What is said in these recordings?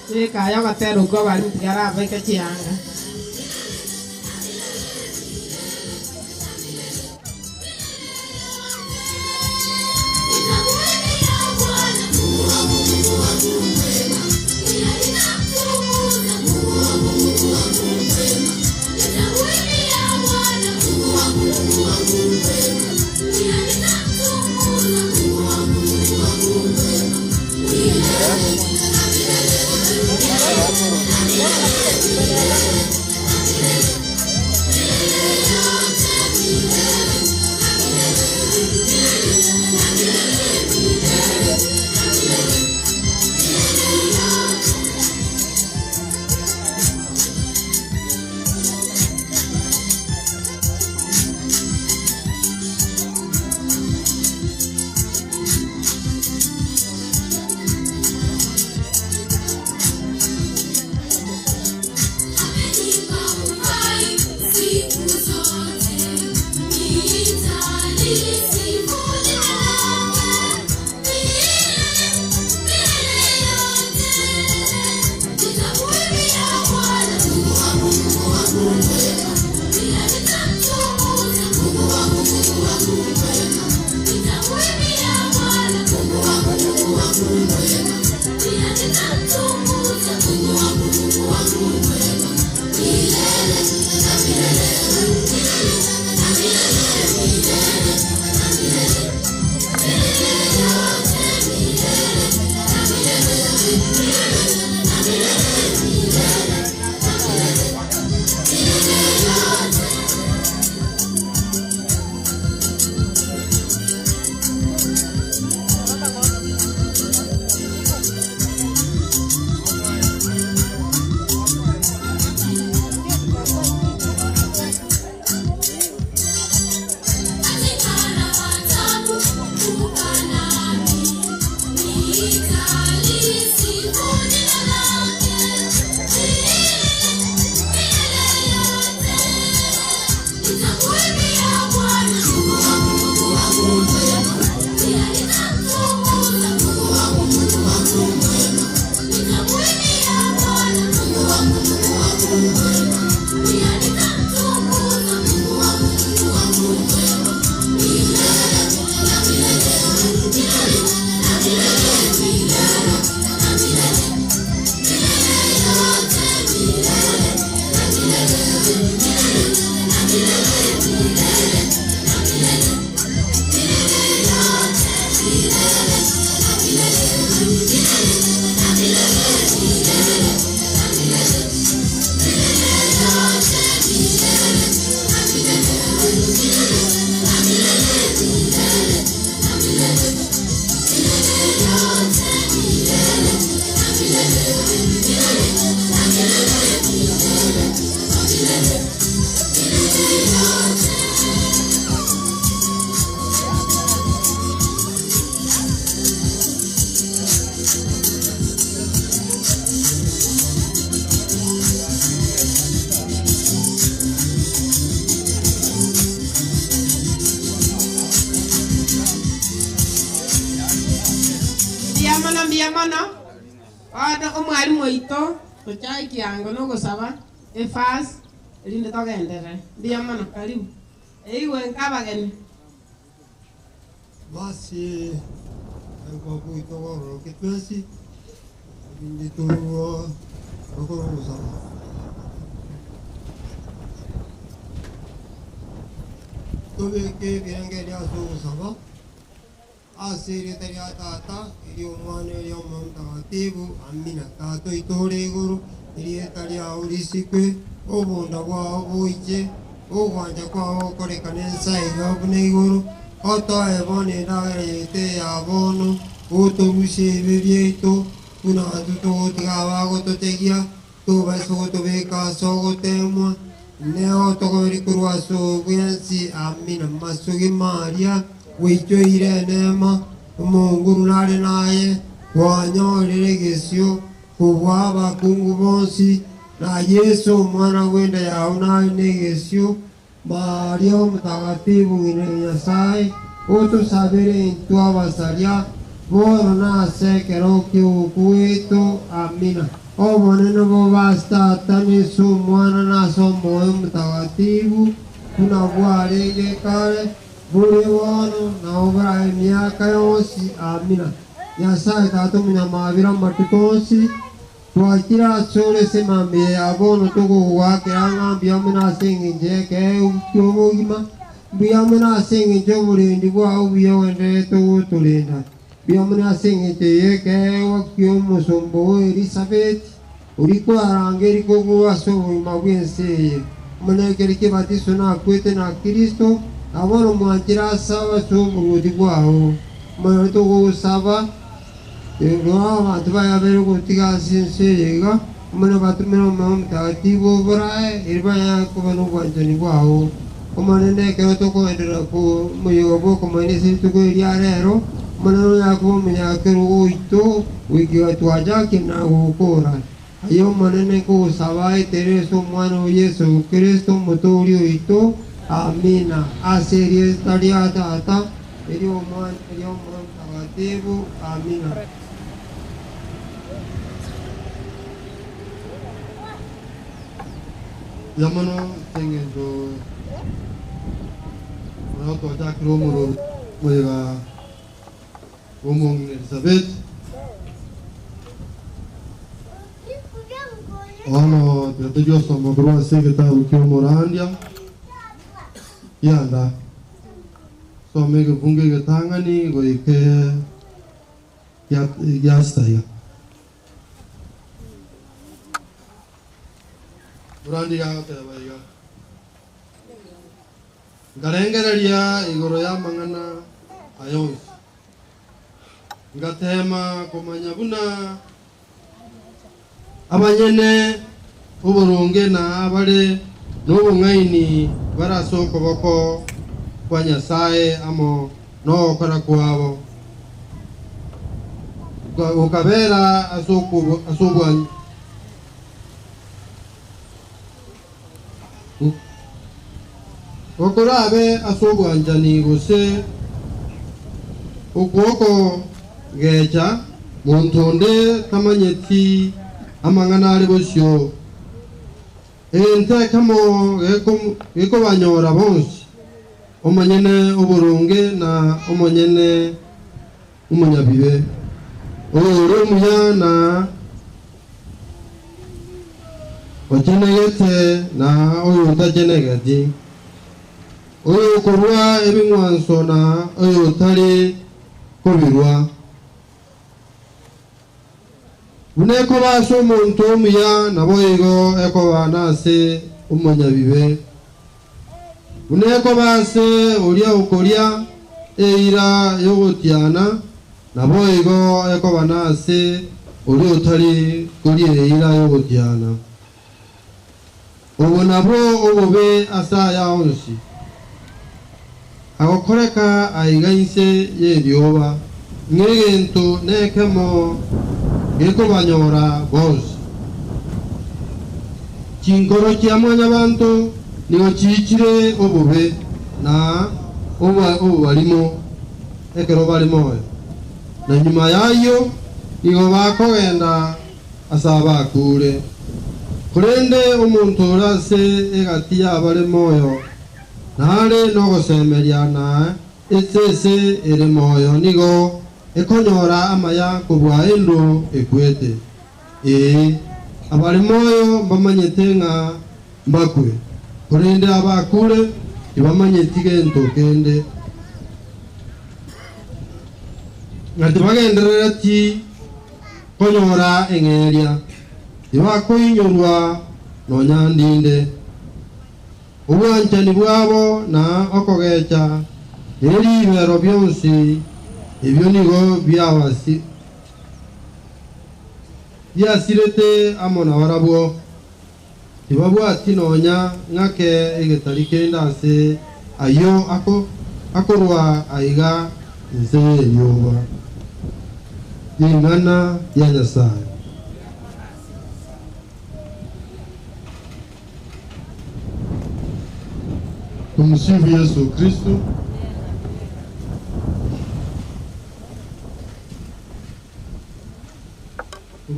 Kaya katero kwa bali mtigara baika chianga. Mbiamana ada omwalimu oito tochai kiango no gosaba efas elinde togendere mbiamana karibu eiwe nkabageni basi kwa kuitoro kitwesi nditoro gosaba tobe ke gengeri aso gosaba asiri taria tata iri omwana iri omutagatifu amina tato itore iguru iri taria urisikwe obunda bwao buije ogwanja kwao okorekana ensaiga bune iguru otoe bone ndagere ya bono otogucie ebe biaitu buna tutogotiga bagototegia tobasogotobeka asogotemwa neo togorikuru aso bwensi amina masugi maria wicho irenema Mungu nari naye wanyorere gesio kubwa bakungu bonsi na Yesu mwana wenda yao naye negesio Maria mutagatifu ngine Nyasaye utusabire intua basaria boro na sekero kiukuito Amina. Maneno basta tani su mwana na so moyo mtakatifu tunabwalege kale bure wano na obra miaka yose. Amina. Nyasaye tatumenya mabira matikonsi twakira sore semambie abono tukugwakira ng'ambi amina singinje ke ukyobogima biyamuna singinje oburindi bwawe biyowendere tugutulinda biyamuna singinje yeke wakyomusumbu Elisabeth urikwaranga erikogwasa obugima bw'ensi munekeri kibatiso nakwete na Kristo abono mwanjira asaba cy'oburudi bwawe mwana tugusaba abantu bayabere gutiga sinseriga umwana batumira mu mutagatifu buraye iribaya kubona ubwanjani bwawo umwana nekero tukoendera ku muyobo kumanisi tukwirya rero umwana yakumenya kero uito wigiwa twajaki na gukora ayo umwana nekusaba itereso umwana wa Yesu Kristo muturi uito. Amina. Aserie taria tata eri umwana mutagatifu. Amina. Yamano tengendo rato ajakro muro moyega omong Elizabeth ono tetejo somo grua segeta ukyo morandia yanda so mege bunge getangani goike ya staya Burandi yagate baiga ngarengereria igoro ya mangana ayons ngatema komanya buna abanyene uburunge na abare n'ubungaini barasoko boko kwa Nyasaye amo no kora kwabo ukabera asubwa Okorabe asobwanjani gose ukoko gecha montonde tamanyeti amangana ari bosyo ente kamo eko banyora bonsi omanyene oburunge na omanyene umunyabibe oro muyana ojenegete na oyo tajenegati oyo korwa ebingwanso na oyo tali kobirwa uneko baso omuntu omuya naboyigo eko banase umunyabibe uneko base olia ukolia eira yogotiana naboyigo eko banase olia utali kolia eira yogotiana obo nabo obobe asaya onsi agokoreka aigaise yerioba ngegento nekemo geko banyora bonsi chinkoro chiamwanya bantu nigo chichire obobe na obo balimo ekero balimo na nyuma yayo nigo bakogenda asaba akure kurende omuntu orase egati yabare moyo nare no gosemeria na esese ere moyo nigo ekonyora amaya kubwa endo ekwete abari moyo bamanyete nga mbakwe kurende abakure ibamanyete gento kende ngati bagenderera ti konyora engeria ibakoinyorwa nonyandinde ubwanjani bwabo na okogecha eribero byonsi ebyo nigo byabasi byasirete amona barabwo ibabwati nonya ngake egetari kendase ayo akorwa aiga nse yoba ingana ya Nyasaye. Tumsifu Yesu Kristo.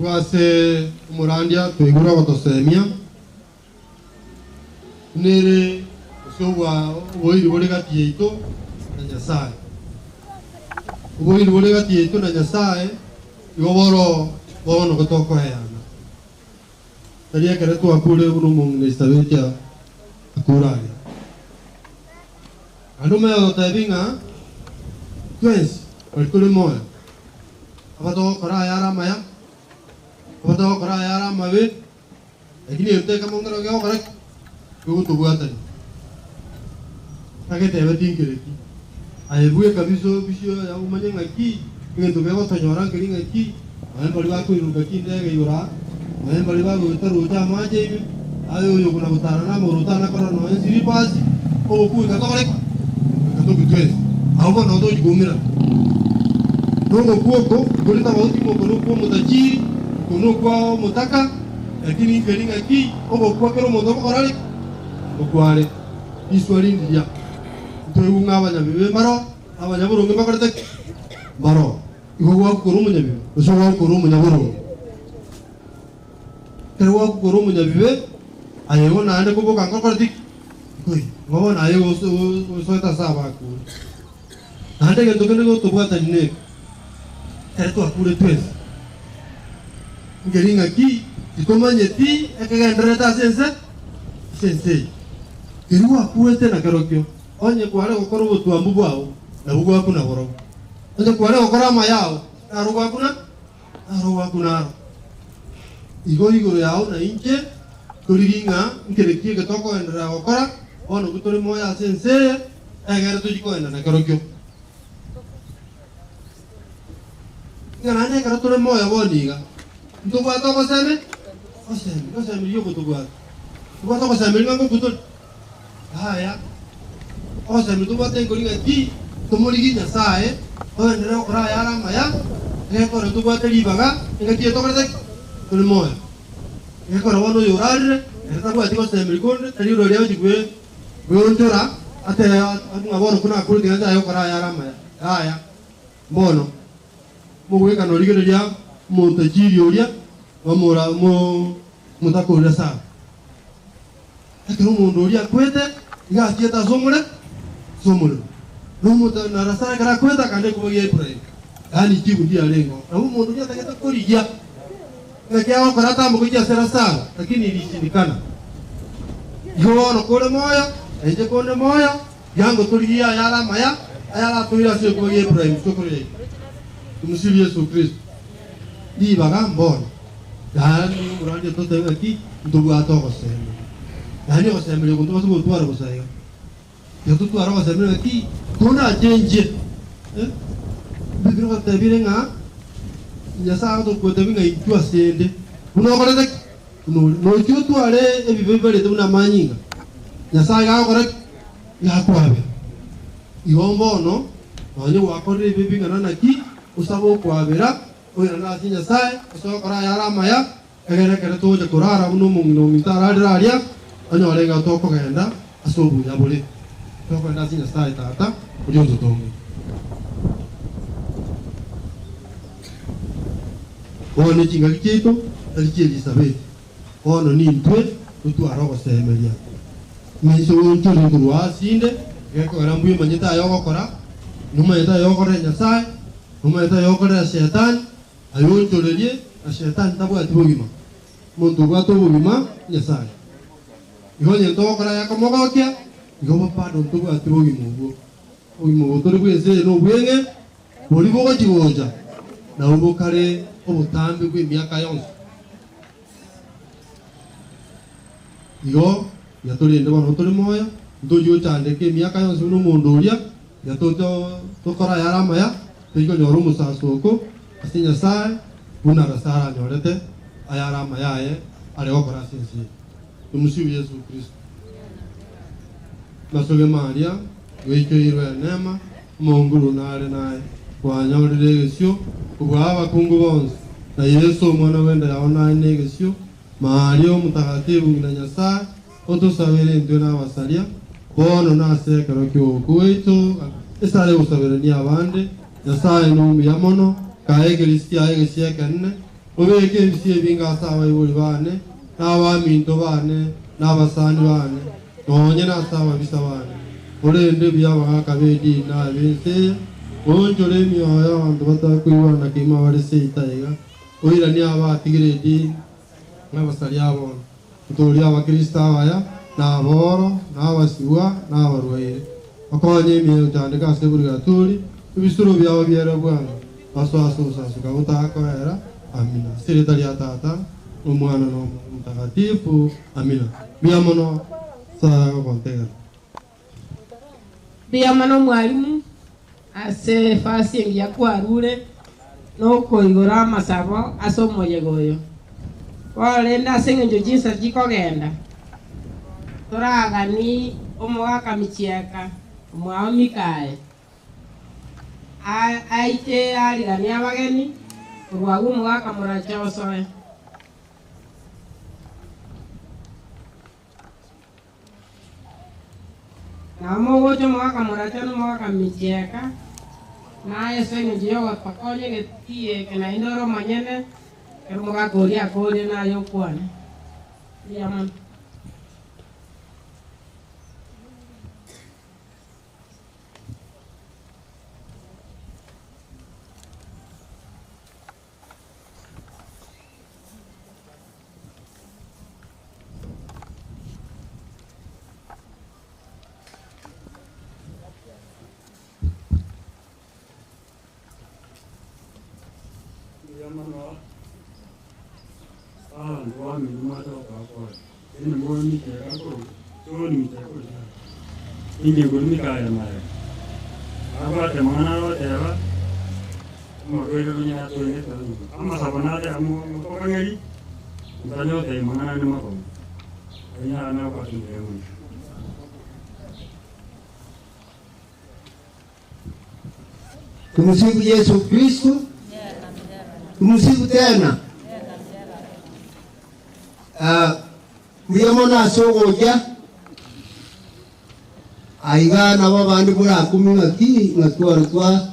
Wase umurandia tuigura gotosemia nere usowa woiri wole gati yeito na Nyasaye woiri wole gati yeito na Nyasaye yoboro bono gotoko yana taria kare tu akure uno mong nestavetia akurari ando me otabinga twins alkule moya abato kora yara maya abato kora yara mabe lakini yote kama ngoro gao kora kuto buatani kage tebe tinkereki ayebuye kabiso bisho ya umanye ngaki ngento bego tonyora ngiri ngaki ayen bali ba kuiruka kindege yora ayen bali ba gutaru ta maje ayo yo kuna butara na morutana kora no ensiri pasi o ku ka tokore ka to bitwe aho no do jigumira no kuoko kulita bautimo kono ko mutaji kono kwa mutaka lakini ngiri ngaki o kwa kero mondo korali o kwale iswali ndia tuunga abanyabibe maro abanyaburungu bakorete maro igo kuru munyabibe uso kuru munyaburungu tewa kuru munyabibe ayo na ande kubo kango korti koi ngo na ayo uso ta saba ku ande ke tokene go toba tanne eto akure twes ngeringa ki ikomanye ti ekagandre ta sense kiriwa akure tena karokyo onye kware gukora ubutuambu bwao na bugwa kuna boro onye kware gukora mayao na rugwa kuna igoro yao na inche turiginga nkerekie getoko endera gukora ono gutore moya sense egere tujiko enda na karokyo ngana ne karatore moya boniga ntubwa toko seme oseme yogo tubwa toko seme ngango kuto haya osa mitu bate ngolinga ti tomoligi Nyasaye oendere okora yara maya ngekora tu bate libaga ngati etokore tuli moya ngekora wono yorare eta bwati ko semri konde tali ro leo jigwe bontora ate ngabona kuna kuri ngata yokora yara maya haya mbono mugweka no ligere lya montajiri olia bamora mutakora sa akero mundu olia kwete ngati eta somule numuta narasara kara kwenda kande kuboye Ibrahim yani jibu ndia lengo na huyu mundu yata keta korijia ngakiao karata mukujia sera sawa lakini ilishindikana yono kole moya eje konde moya yango tulijia yala maya ayala tuila sio kuboye Ibrahim sokore tumusibi Yesu Kristo di bagambona yani muranje tote ngaki ndugu atoko sema yani osemele kuntu basu kutwara kusaiga yatu tu arwa semele ki tona change bibiro ka tabire nga nyasa to ko tabinga itwa sende uno kore no chutu ale e bibere te una manyinga nyasa ga kore ya kwabe iwombo no onye wa kore bibinga na ki usabo kwabera oya na sinya sai uso kora ya rama ya egere kere to je korara uno mungino mitara raria onye olenga to ko genda asobu ya bole toko enda sinya sai tata ujonzo tongo ono chinga kito alichi Elizabeth ono ni ntwe tutu aroko semelia miso unto ngurwa sinde geko rambuye manyeta yokora numa yeta yokora Nyasaye numa yeta yokora Shetani ayonto lelie na Shetani tabu atibogima muntu gwato bogima Nyasaye ihonye tokora yakomogokia igoba pado ntugu atibogima ugo ogimo tore bweze no bwenge boli bogo jigonja na ubo kare obutambe bwe miaka yonse igo yatolende bano tole moya ndojo chandeke miaka yonse no mondoria yatoto tokora yarama ya tiko nyoro musasoko asinya sai una rasara nyorete ayarama yae ale okora sensi tumusibi Yesu Kristo nasoge Maria weike irwe nema monguru nare nae kwa nyorire gesyo kubaba kungu bonse na Yesu mwana wenda yaona negesyo Maria mutakatifu ngina Nyasaye otusabire ndona basalia bono nase karokyo kuito esale usabire ni abande Nyasaye no miyamono kae Kristo aye gesye kanne obeke ebisi ebingasa abaibuli bane n'abaminto bane n'abasani bane nonye nasa ababisa bane olende byabagaka b'edini n'abense onjole emyoyo abantu batakwibona kima balese itaiga oirani abatigire edini n'abasali abono tuli abakristo abaya n'aboro n'abasiwa n'abarwaire bakonye emyoyo cyandika ase buri gaturi ebisuro byabo byera bwana baswasosasuka butakawera amina sireta lya tata n'umwana n'Mutagatifu amina biamono saa kontega biamano mwalimu ase fasi ya kwarure no koigora amasabo asomoye goyo walenda sengenjo jinsa jikogenda toragani omwaka michiaka omwao mikae aite aligani abageni urwagu omwaka murachosoe namo wote mwaka murachano mwaka michiaka naye sengenjo yoga pakonye getie kena indoro manyene kerumoga koria nayo kwane yaman Ini gurmi kaya mare. Apa temana lo tera? Mau kau punya tu ini tu. Amma sabana ada amu kau kangeri. Banyak teh mana ni makam. Ini anak apa tu dia? Tumsifu Yesu Kristo. Tumsifu tena. Muyamona sogoja. Aiga nabo bandi bura kumi ngaki ngatwa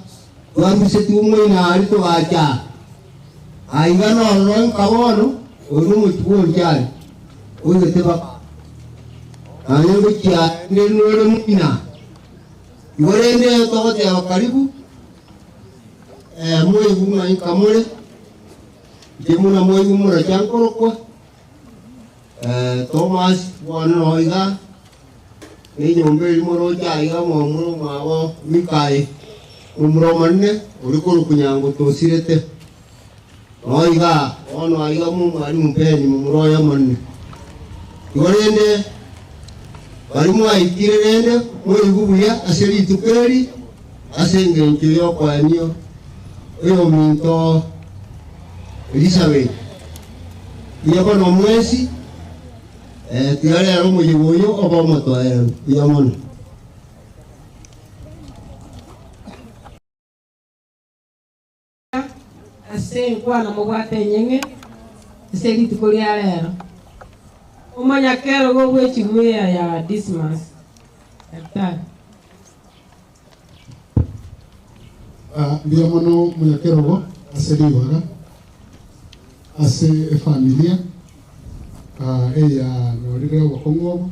waruse tumwe na ari to aja aiga no ron kawono onu mutwo njari oye teba ayo bikia ndenore muna yorende to te karibu moyo guma ikamure jemuna moyo gumura chankoro kwa Thomas wano aiga nyombe moro jaiga momro mawo mikai umro manne urikuru kunyango tosirete oiga ono aiga mumari mumpeni mumro ya manne yorende bari mu aikirende muri gubuya aseri tukeri asenge nkiyo kwa niyo eyo minto Elizabeth yako no mwezi tiare aro mo yiboyo oba moto yamon ase kwa na mogwate nyenge ase litukolia lero umanya kero go wechimwea ya Dismas daktari biamono munyakero go ase libaga ase familia eya norire wakongo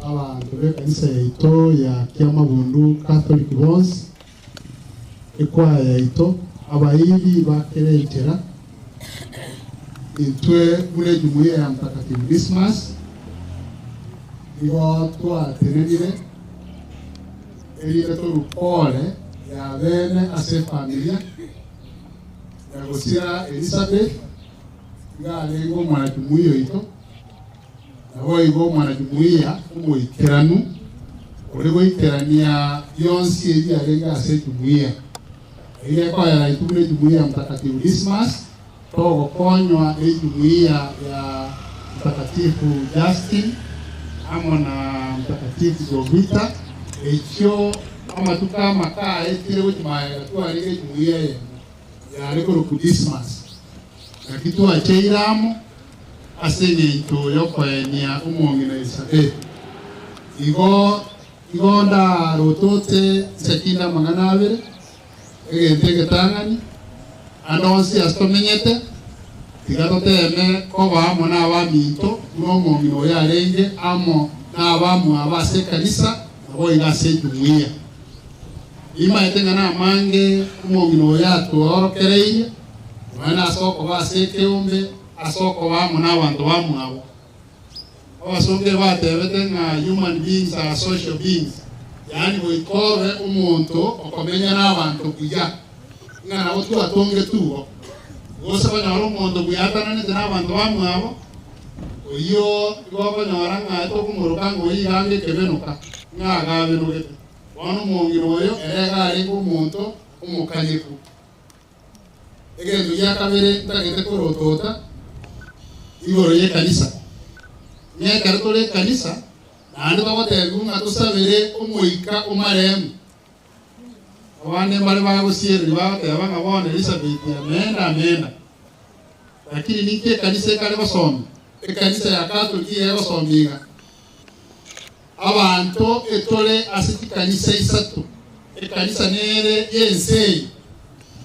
abantu bekanisa yaito ya Kiamabundu Catholic Bones ekwaya yaito abayibi bakeretera intwe mule jumuiya ya Mtakatifu Dismas igo twatenenire erire torupole ya bene ase familia ya gosira Elizabeth ngalengo mwanajumuiya ito nabo igo mwanajumuiya umuikeranu urego iterania yonsi ebi arenga ase jumuiya ile kwa ya itubule jumuiya Mtakatifu Dismas togo konywa jumuiya ya Mtakatifu Justin amo na Mtakatifu Jovita echo ama tukama kaa etire wujimaya kwa ile jumuiya ya rekoro Dismas kitu acheiramo asenge ito yokoenia umongi na Elizabeth igo nda rotote sekinda magana abere egente getangani andonsi astomenyete tigatoteme kobamo n'abaminto n'omong'ino yarenge amo n'abamu abase kanisa nabo igase jumuiya imaete ng'ana amange omong'ino yatworokereire mwana asoko base keombe asoko bamo n'abantu bamwabo abasonge batebete ng'a human beings are social beings yani boikore omonto okomenya n'abantu kuya ng'ana bo twatonge tubo gose banyora omonto bwatananete n'abantu bamwabo oyo igokonyora ng'a tokumuruka ng'oyigange kebenuka ng'agabenugete bono omong'ino oyo erega arenge omonto omokanyeku egento gia kabere ntagete korotota igoro y'ekanisa nyekare tore ekanisa naende togotebiwa ng'a tosabere omoika omaremu abande mbare bagosiereri bagoteba ng'a bono Elizabeth amenda lakini niki ekanisa ekare gosomi ekanisa ya katoliki egosomiga abantu etore ase chikanisa isatu ekanisa nere yense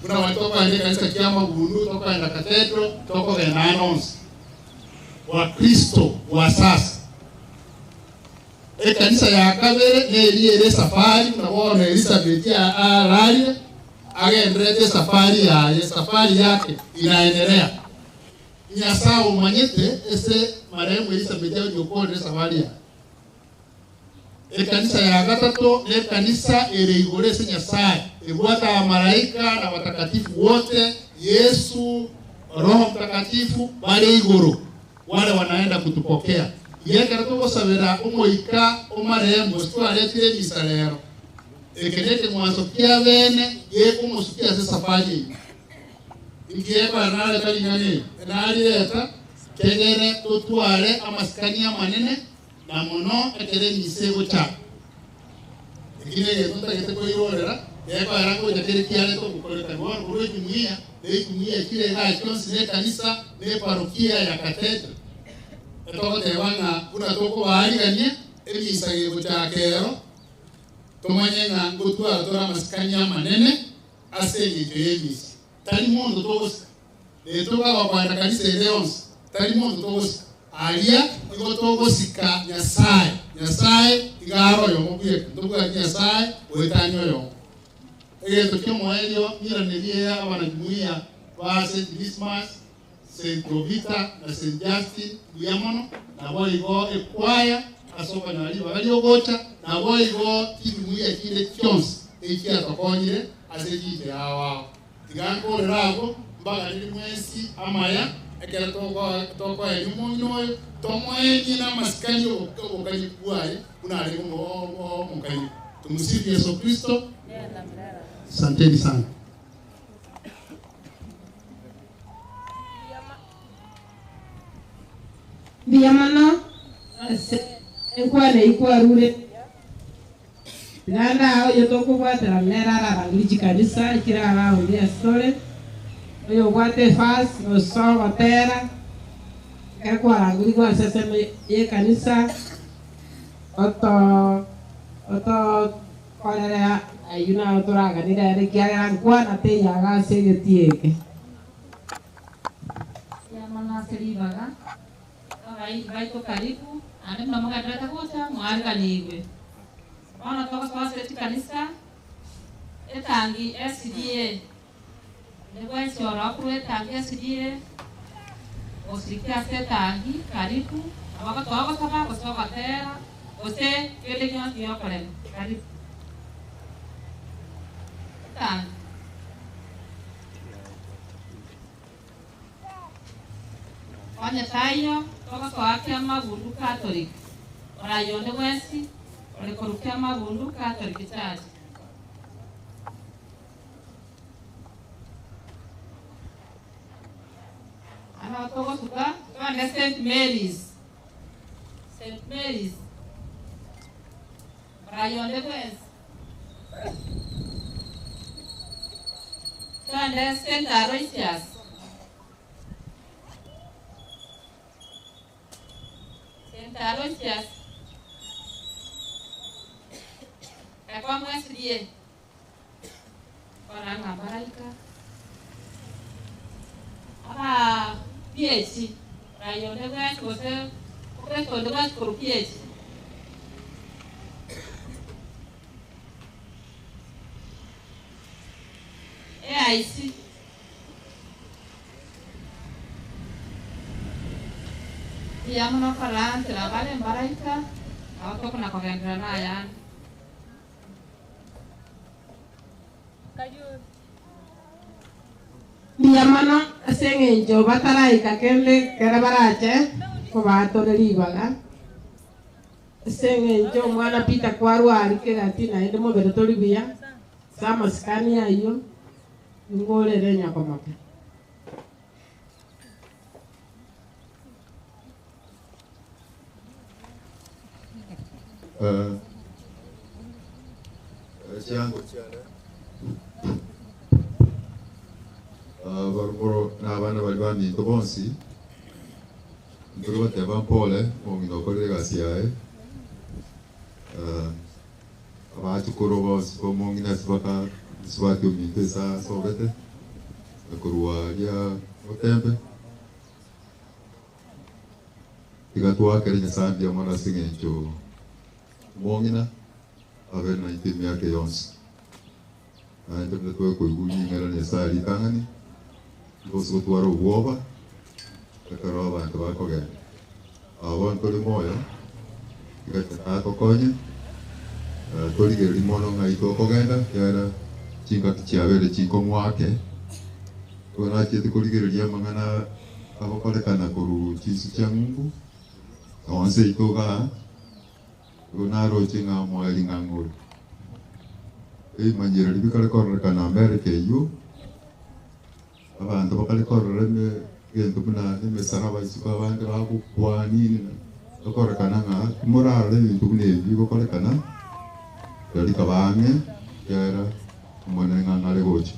buna wali tokoenda ekanisa kia Mabundu tokoenda Cathedral tokogenda Anons wa Kristo wa sasa ekanisa ya kabere neri ere safari nabona Elizabeth ararie agendrete safari yake inaendelea nyasao manyete ese marehemu Elizabeth yokone safari yake ekanisa ya gatatu ne kanisa ere igore se Nyasaye ebwata malaika na watakatifu wote Yesu Roho Mtakatifu bali igoro wale wanaenda kutupokea yekera tugosabira omoika omarehemu twaretire misalero ekenete mwanzo kia bene yekumusukia se safari ingiyeba nale kalingane naleta kegere tutware amasikania manene na mono ekere misego cha ikine yetonta yete koirorera yeba rango yakere kiale to kukoleka bwana buru jumuiya kile ga chonsi ne kanisa ne parokia ya Cathedral etoko tebanga kuna toko baariganie emisagego cha kero tomanye nga ngotwa tora masikanya manene asenye joyemisi tali mondo togos etoka wakwanda kanisa eleons tali mondo togos alia igotogosika Nyasaye igaro yo mobye ndubwa Nyasaye wetanyo yo egento kyomoelio miraneria abana jumuiya ba St. Dismas St. Provita na St. Justin Buyamono na boigo ekwaya asoka na ali bali ogota na boigo jumuiya kile kyonse ekia tokonyire asejite hawa tiganko rago mbaga ni mwezi amaya ekera toko enyumo tomoenyi na masikanyo okanyi kuaye unale ngo mukanyi tumsifu Yesu Kristo. Asanteni sana. Biyamana enkwane ikwarure nanda aho yotoko bwatera merara rangiji kanisa kirara undi astore oyo bwate fas oso batera ekwa rangiri kwa seseme ye kanisa oto kolera ayuna otoraga ni dere kiara nkwana te yaga segetieke Yamana seribaga vai to karibu ane mnamoga drata kota mwarga niwe ona toka kwa seti kanisa etangi SDA nebo sio rapro etangi SDA osirikia setangi karibu abaka toka saba kosoka tera ose ele nyo yokole karibu tangi Fanya tayo toka kwa kia Mabundu Catholic. Ora yonde wesi, ora korukia Mabundu Catholic Church. Ana toka suka, toka St. Mary's. St. Mary's. Ora yonde wesi. Toka St. Aloysius. Aloysius ekwa mwesirie kona ngambaraika PhD. Rayo de gas kose presto de gas por PhD. AIC. Llamo no falante la vale en Baraita. Auto con la corriente na yan. Diamano senge jo batarai kakende karabarache ko bato de libaga. Senge jo mwana pita kwaru ari ke gatina ende mo beto libia. Sama skania yo. Ngole renya ko mape. Chango chana barumoro na bana balibani to bonsi ndoro bateba pole mongino kore gasiae abatu koroba sipo mongina sibaka sibatu mitesa sobete kurwa ya otembe tigatua kere sambia mwana singencho mongina ave na itemi yake yonsi na ndio mtoto wako yuni ngala ni sari tangani boso tuaro uoba kakaro abantu bakogenda abantu limoya ikata tokonye toligere limono ngaito kogenda yara chinga kichiabere chinko mwake kona chete kuligere liamangana abakolekana kuru chisu cha Mungu onse itoga Gunaro chinga mwali ngangul. Manjira libikale korre kana Amerika yu. Abantu bakale korre me gento buna me saraba isuka abantu aku kwani na korre kana nga morale bintu bune bigo korre kana. Dari kabange yara mwana ngangale gochi.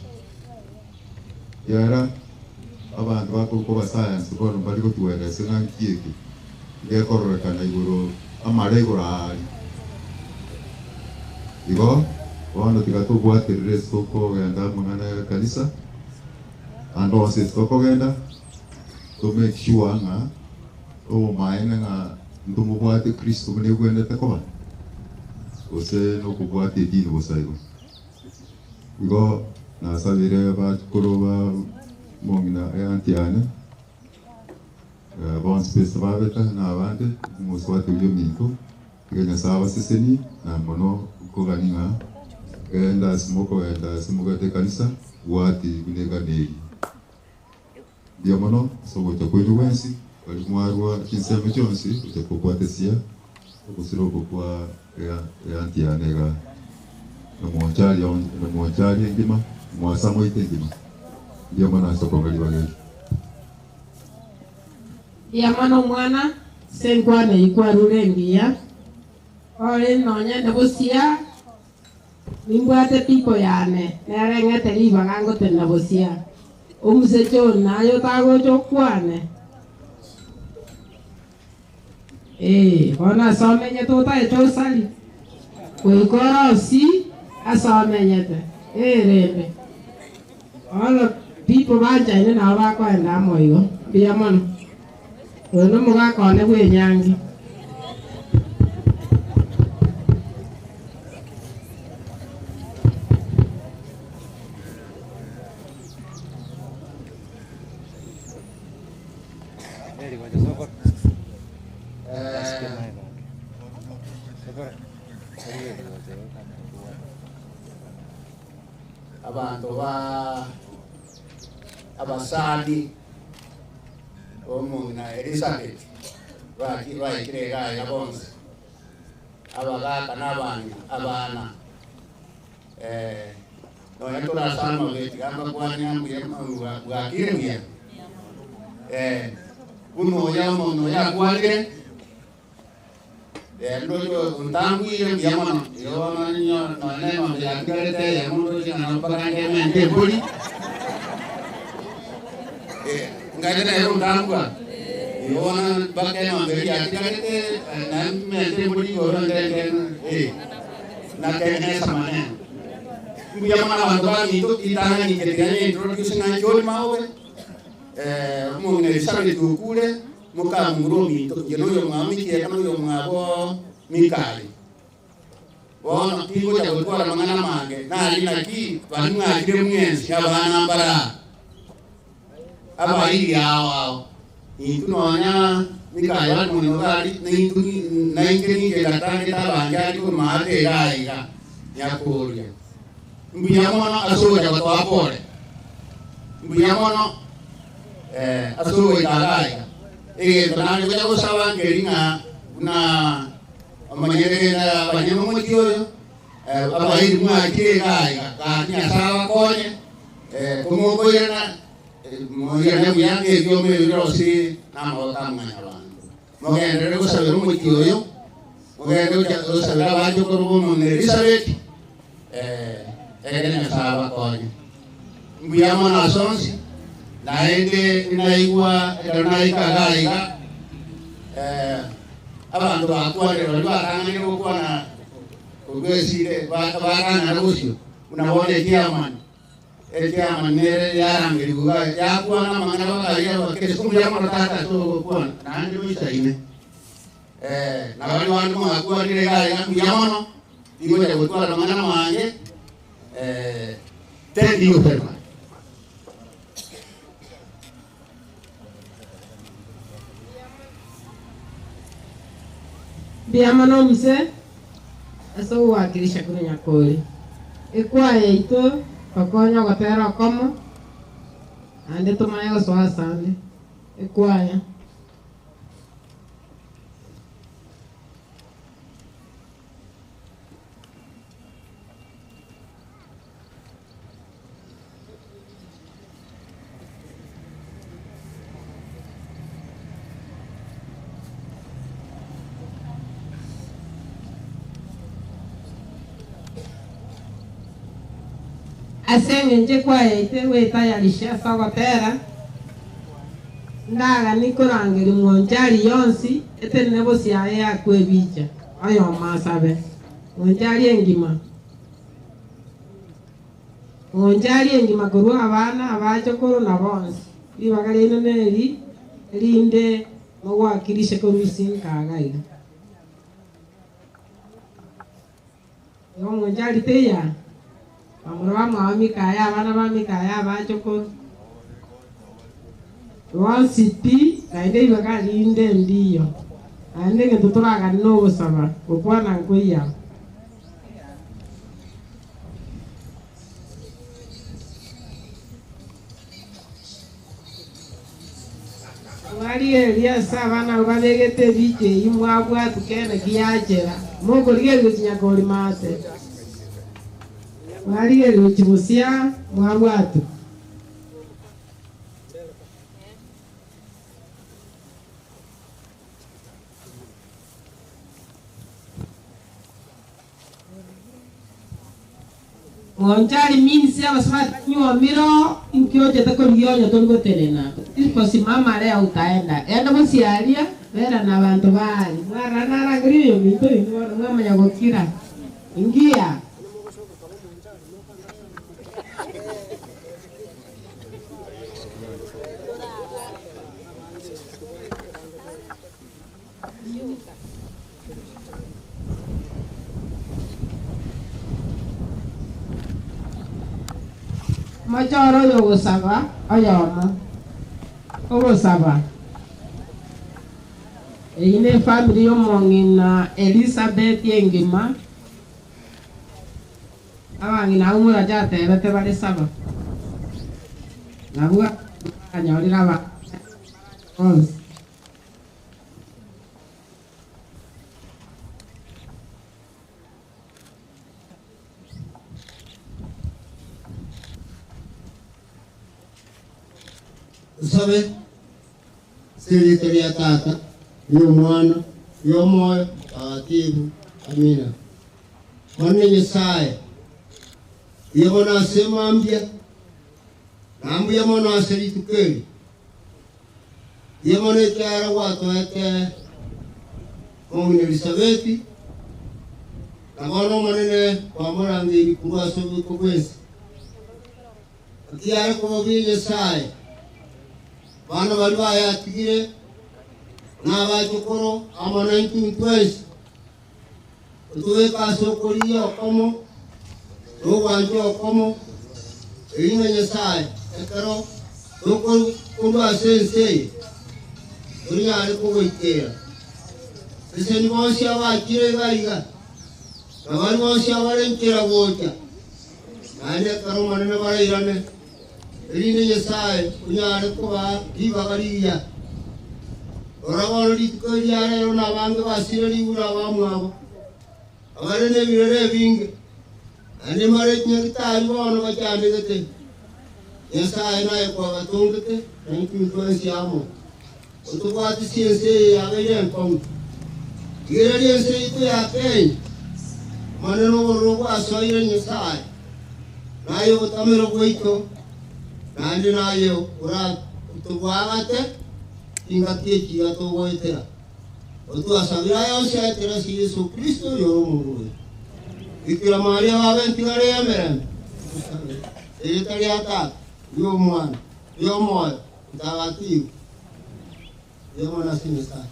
Yara abantu bako ko science ko bali ko tuwere senga kieki. Ge korre kana igoro amare gorari igo wano tikatu buate resto ko genda mangana kanisa ando se ko genda to make sure nga o maena nga ndumu buate Kristo mene gwenda takoba ose no ko buate dino bosaigo igo na sabire ba koroba mongina e antiana Bom space vaveta na avante muswati uliomiko kenya sawa siseni na mono kuganinga enda smoka te kanisa wati kunega negi ndio mono sogo takweli wensi walimwarwa kinsema chonsi utakokuwa tesia ukusiro kwa ya antianega na mwachali ndima mwasamo itendima ndio mono asokongali wageni Yamano mwana senkwane ikwa rurengia ole nonya ndabosia nimbwate pipo yane nerengete liba gango tena bosia umsecho nayo tago chokwane ona somenye tota echo sali koikorosi asomenyete rebe ala pipo banja ine na ba kwenda moyo biyamano Ono mga kone we nyangi. Abantu abasali omuna Elizabeth wakirega yabonse abagaka n'abana no yatora sama beti amba kwanya muyema bwakiremye kuno ya kwalire ndoyo untangwire byamana yona nyo nema byakarete yamundo jana bakange mente buli ngajana yero ntangwa yona bakema mberi atikate na mente buli yona ndenge na kene samane byamana bantu bani to kitana ni ketikane introduction ngajol mawe Mung'ina Elisabeth ukule muka murumi yeno yo mwami kieka no yo mwabo Mikali bona tingo ja gutwara mangana mange nali naki banwa kire mwensi abana mbara abairi yawo itunonya Mikali bali muno bali naingeni ke katange tabanja ko mate gaiga yakuria mbuyamono asoja ko apore mbuyamono asoja gaiga tanani kuja kusawa ngeringa na amanyere na banyemo mutioyo abairi mwake gaiga kanya sawa konye como boyana moyana muyange gyome rosi na mawaka manyaba mogende kusabira mutioyo mogende kusabira bajo ko Mung'ina Elisabeth egene sawa konye mbuyamo na sonsi naende inaigwa naika gaiga abantu bakware barangane gukwana ubesire barana rusyo unabone chairman nere yarangiri guga yakwana mangana bakaya bakese kumuyamo tata to gukwana nandi bisaine na bali wantu makwanire gaiga mbuyamo igoja gutwara mangana mange tendi uperma Biamano mse aso wakilisha kuna Nyakoli ikwaye ito pakonya gotera komo ande tumayo soa sande ikwaye asenge nje kwaye ite wetayarisha sagotera ndaga nikorangeri mwonjari yonsi ete nebo siaye akwebicha ayo masabe mwonjari engima kuru abana abachokoro na bonsi bibagarino neri rinde mwakilisha korusinkaga yo mwonjari teya amurwa Mikaya abana ba Mikaya bachoko City kaide bakalinde ndiyo ande ngetuturaga no busaba okwana nkoya wali Elias abana babegete bije imwabwa tukene kiyajera moko ligero Nyakoli mate wali eluchibusia mwabwatu Mwonjari minsi abasaba nyuwa miro inkioje tako liyonya toligo telena ipo simama lea utaenda enda musialia vera na bantu bali mwarana ngriyo minto ngama nyagokira ingia Machoro yo gusaba ayama ogusaba ine family yo Mung'ina Elisabeth engima abangina umura jatera te bali saba nabwa anyorira ba sabe siri ya tata yo mwana yo moyo atibu amina mwana Nyasaye yabona sema ambia nambu yabona asiri tukeli yabona kyara watu ate Mung'ina Elisabeth nabono manene kwa murangi kurwa sobi kubwese kyara ko Nyasaye bana bali bayatigire n'abakikoro ama 1920 tuweka sokoliya okomo n'obwanje okomo eyina Nyasaye ekero n'okulwa sensei tunyale kugoitera ese ni bonsi abakire gaiga nabali bonsi abarenkera gocha nande karo manene barairane erine Nyasaye kunyale kuba ibagariya orabona litikoyare rona bange basire libura bamwabo abarene birere binge ane mare nyakitari bono bacandegete Nyasaye naye kwa batungete 1920 amo utubati siense yabeyen kom girere sense ya pen maneno robo asoire Nyasaye naye utamero goito nande naye ura utubagate ingatie kia to goitera otu asabira yo se tera si Yesu Kristo yo mungu Bikira Maria wabentigare yameren etariata yo mwana yo moyo mtakatifu yo mwana sinisa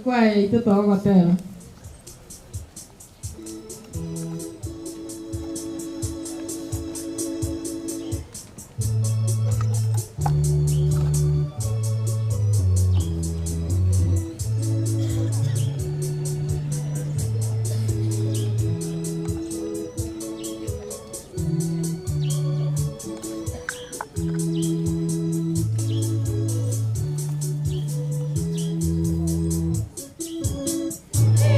Kwa ito to ko tera. Hey!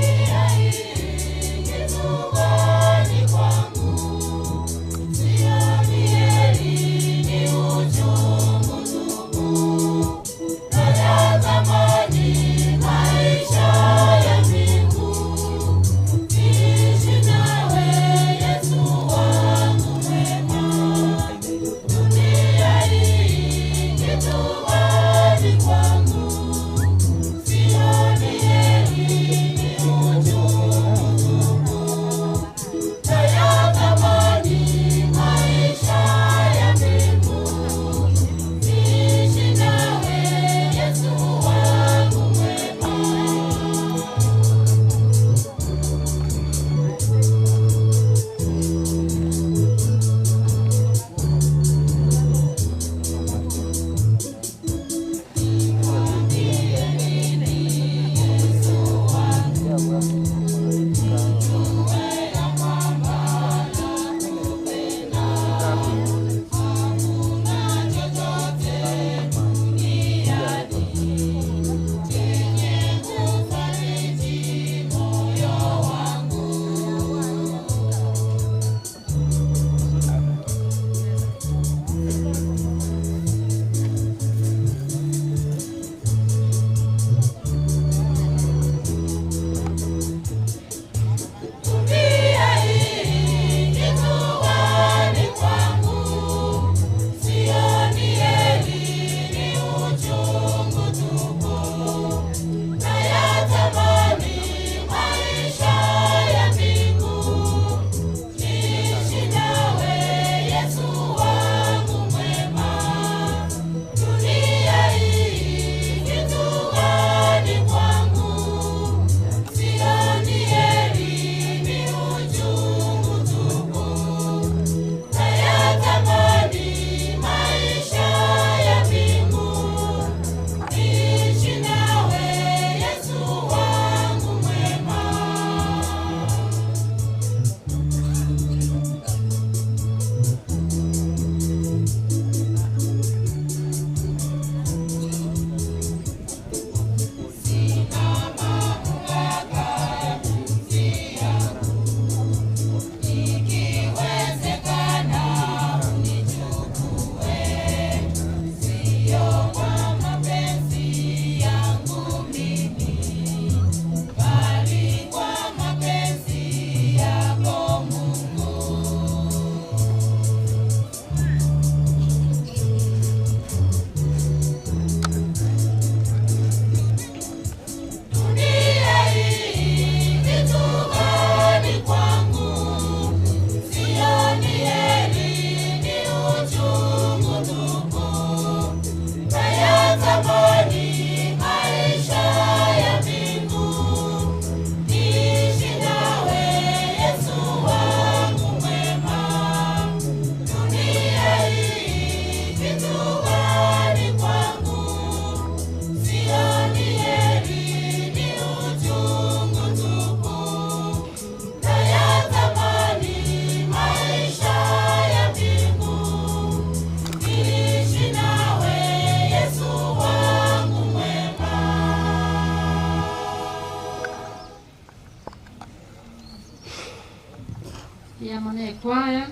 Diamone kwaya.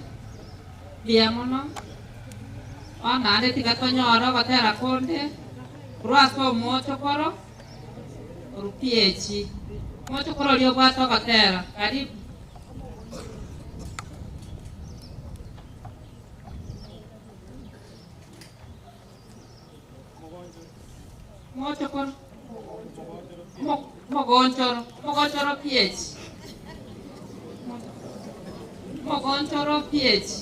Diamono. Ona ande tikatonyoro gotera konde. Ruaso mocho koro. Rupiechi. Mocho koro lio bwato gotera. Karibu. Mocho koro. Mogonchoro piechi. Mogonchoro piechi.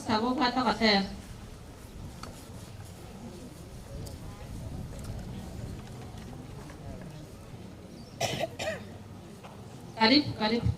Sabo bwato gotera. Karibu.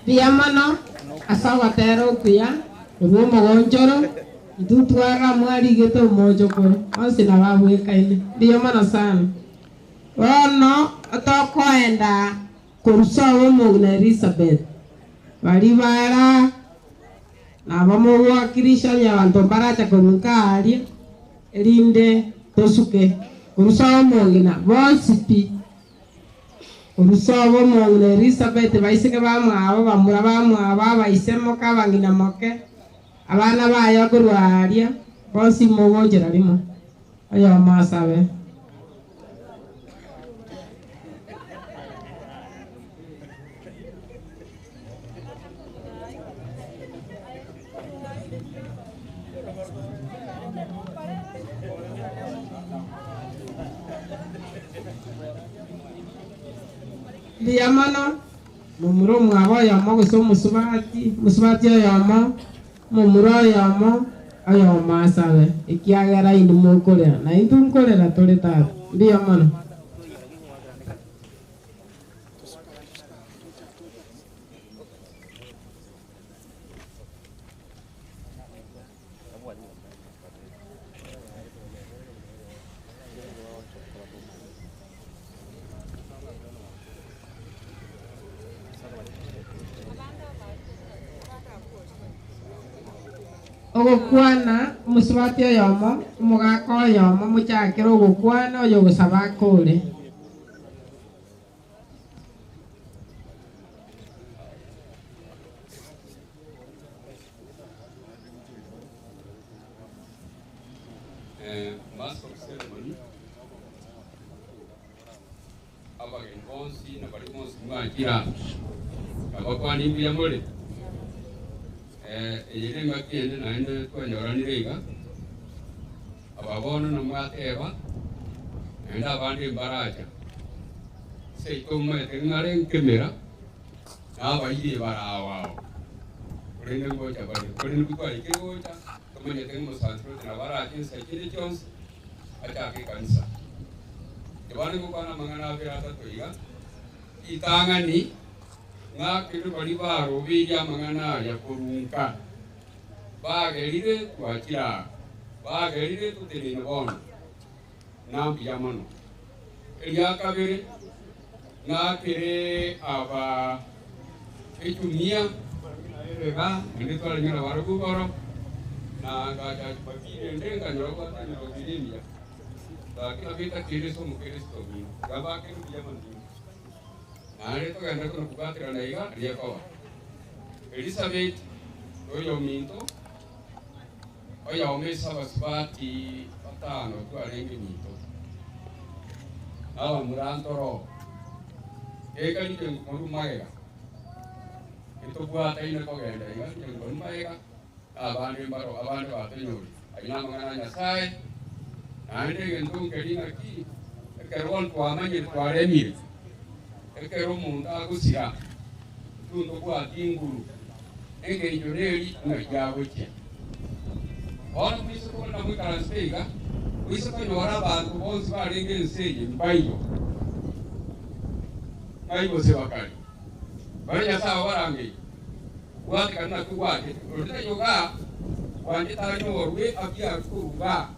Diamano asawa tero kuya ubu mogonjoro itutwara mwari gete mojo ko asina bawe kaile diamano sana ono atakwenda kursawo mogne Elizabeth bali bara na bamo wakirisha ya bantu baracha konukari elinde tosuke kursawo mogina bosipi Urusobo mongre Elizabeth baiseke bamwabo bamura bamwabo baisemo kabangina moke abana bayo kurwaria bosi mogojera limo ayo masabe Diamano mumuro mwabo yamo guso musubati yamo mumuro yamo ayo masabe ikiagera indi mukorera na indu nkorera tole tatu Diamano ogokwana musubati yomo mugako yomo muchakira ogokwana oyo gusaba kore master of ceremony abagengonsi na baligonsi mwakira abakwani mbiyamole eyirenga kende naende twanyoranirega ababono namwateba naende abandi mbaraja seikomete ngare nkemera nabayire barawao kurende ngoja bali kurende bikwali kegoja kamanya tengo musantrote na baraja sekire chonse atake kanisa yabane kubana mangana abira tatoiga itangani ngakiru bali baro bijya mangana ya kurunka bagerire twakira bagerire tutelina bono nambi yamano ya kabere ngakire aba etumia erega ndi twala nyara warugo boro na gaja bakire ndenga nyoro batani robirimia bakira bita kiriso mukristo bi gabake yamano Nare to ganda kono kugatira naiga riakowa Elizabeth oyo minto oya omesa basbati patano twarenge minto awa murantoro ega ni tengo koru maega ito buata ina ko ganda iga tengo koru maega abande baro abande batenyori aina mangana nyasai ande gentung kedinga ki kerwon twamanye twaremire ekero mundu agusira tundo kwa tinguru enge joneri na yagoche ona miso ko na mwikara spega wiso ko no raba ko bonzi barenge nseje mbayo ayo se bakari banya sawa warange wati kana kuwate urita yoga wanje tanyo orwe abia kuruga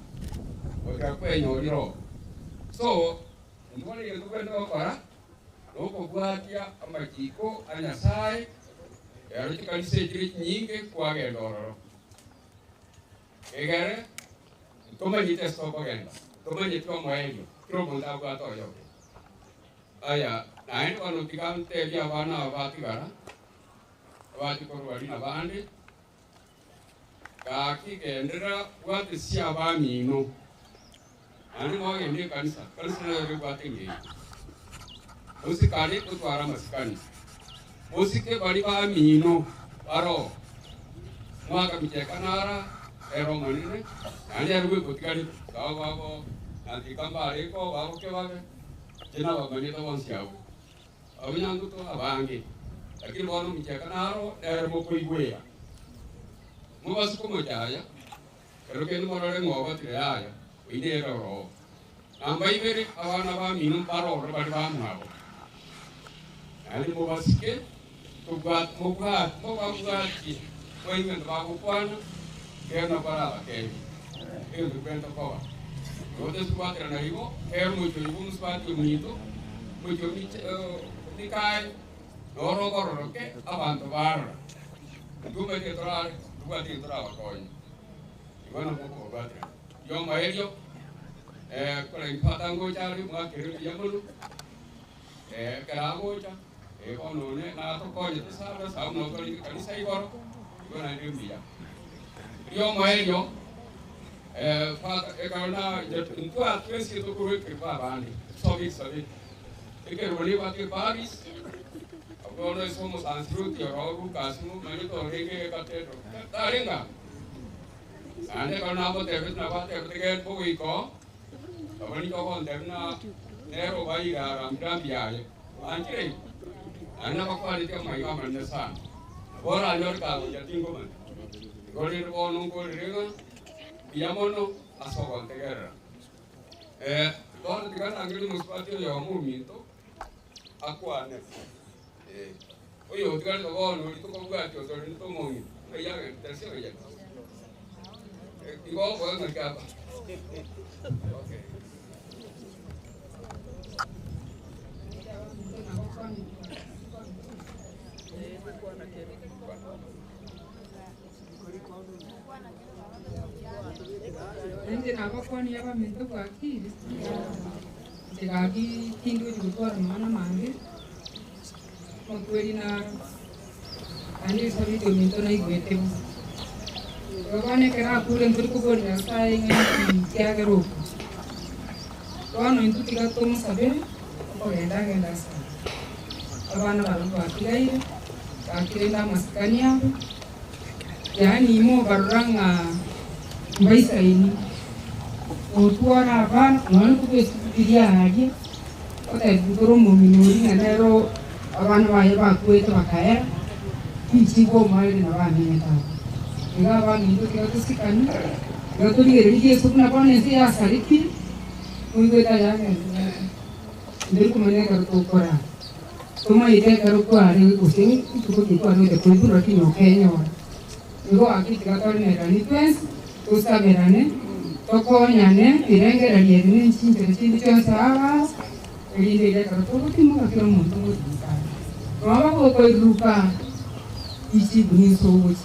oka kwenyo liro so ndwale yetu kwenda okara Loko bwatia amajiko anyasai yaro kanisa ikiri nyinge kwage ndoro egere toma nyite stoko genda toma nyite kwa mwaelio kiro munda kwa toyo aya naini wano tikante vya wana wabati gara wabati korwari na bandi kaki gendera wati siya bami ino ani mwage ndi kanisa na yore wati nge usikali kutwara masikani usike bali bami ino baro mwaka micheka nara ero manine ani arwe kutikali sawa nanti kambare ko wako ke wage jena wabani to wansiao abinyangu to abange lakini wano micheka naro ero mo kuigwea mubasu ko mojaya ero ke no morore ngoba tiraya ide ro amba ibere abana ba minum paro ro bali ba mwabo ani mubasike tugat mugati ko ingendo ba ko kwana ke no para ke e do bento ko Rote squadra na hivo, muito hivo spazio unito, muito ni kai, loro che avanti barra. Due che trovare, due che trova poi. Ivano poco battere. Io meglio quella impatango già ma che richiamano caragocia e quando non è nato poi sa uno che sei coro, ivano è via. Io meglio karena itu atres itu kurang kerjaan ni, sobi. Ikan boleh pakai Paris, kalau orang semua sanskrit ya orang kasih mana tu orang ke kata tarik enggak? Ane kalau nama terus pokok iko, kalau ni kau terus nero bayi ram biaya, anjir. Ane apa dia mai kamar nesa, orang luar kau jadi ngoman. Kalau dia orang nunggu Yamono asokon tegera. Loro tiga angeli muspatio ya movimento aquane. Oyo tiga to gono itu ko gatio to to mongi. Ya ga tercero ya. Igual ko na ka. Okay. Nanti apa kau ni apa minta kaki, sekali tinggal di luar mana mangga, mengkuari na, ane sabi tu minta naik bete. Kau ni kena aku yang berkubur ya, saya ingin tiada keruk. Kau ni itu tiga tom sabi, kau genda sah. Kau anak baru kaki lagi, kaki lagi masukkan ya. Jangan imo barang baisa ini. Otuana ban, non tu es dia aja. Otai bukuru mominuri nero awan wahai baku itu makaya. Isi ko mai na ban ni ta. Ega ban itu kita tu sikan. Ega tu dia dia supna pan ese ya sariki. Untuk kita jangan. Dari kumanya karu kora. Tuma ide karu ko hari using itu ko itu anu de kuitu roti no kenya. Ego aki tiga tahun ni rani tuas. Usta berane. Toko nyane, irenge dari ini cinta sahabat, ini dia kalau timur kita muntung kita. Kalau kau lupa, isi bunyi sobat,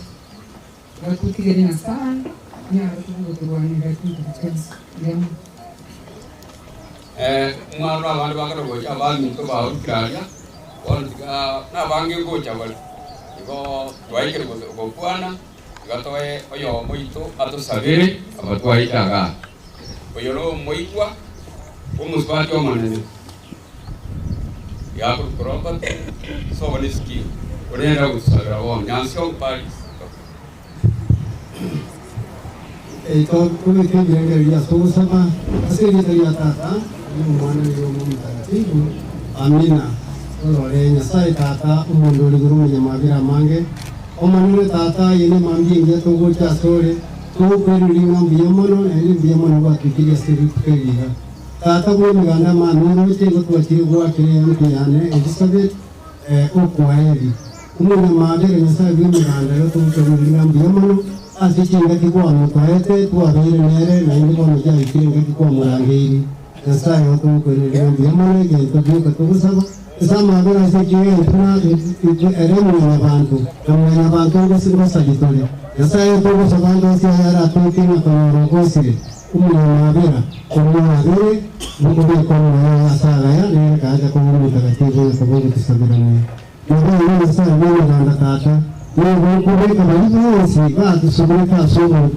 aku tiga di nasan, ni aku tuan ni dari kita. Mana bakar bocah, abang minta bawa kerja, orang tiga, na bangin bocah bal, iko baik kerja buana. Gato oyo muito ato sabere abatua itaga oyo no moikwa umusbati omanene ya kuromba so waliski onera usara won nyansio paris Ito kung ito yung ya so sama kasi dito yata yung mana yung taratibu amina ore nyasai tata umondoli guru nyamagira mange Omanure tata ini mambi ingia togo cha sore togo kweli lima biyamono eli biyamono wa kipiga siri kupiga tata kwa mganda manuru chego kwa chiri kwa chiri yanu kiyane Elizabeth okwaeli umuna maadere nyasa bi mganda yo togo kweli lima biyamono asi chinga kikuwa mutwaete tuwa vire nere na hindi kwa mjia ikiri nga kikuwa murangiri Esa yo tu ko ni yamane ke to bi ko to sab esa ma be ase ki entna ere mo na bantu na bantu ko se ko sa di tole esa yo to ko sabando se era to ti na ko ro ko se una vera como una vera no puede con la saga ya ni cada como un negativo de favor que está mirando yo no sé no me da tata yo no puedo como si va tu sobre caso no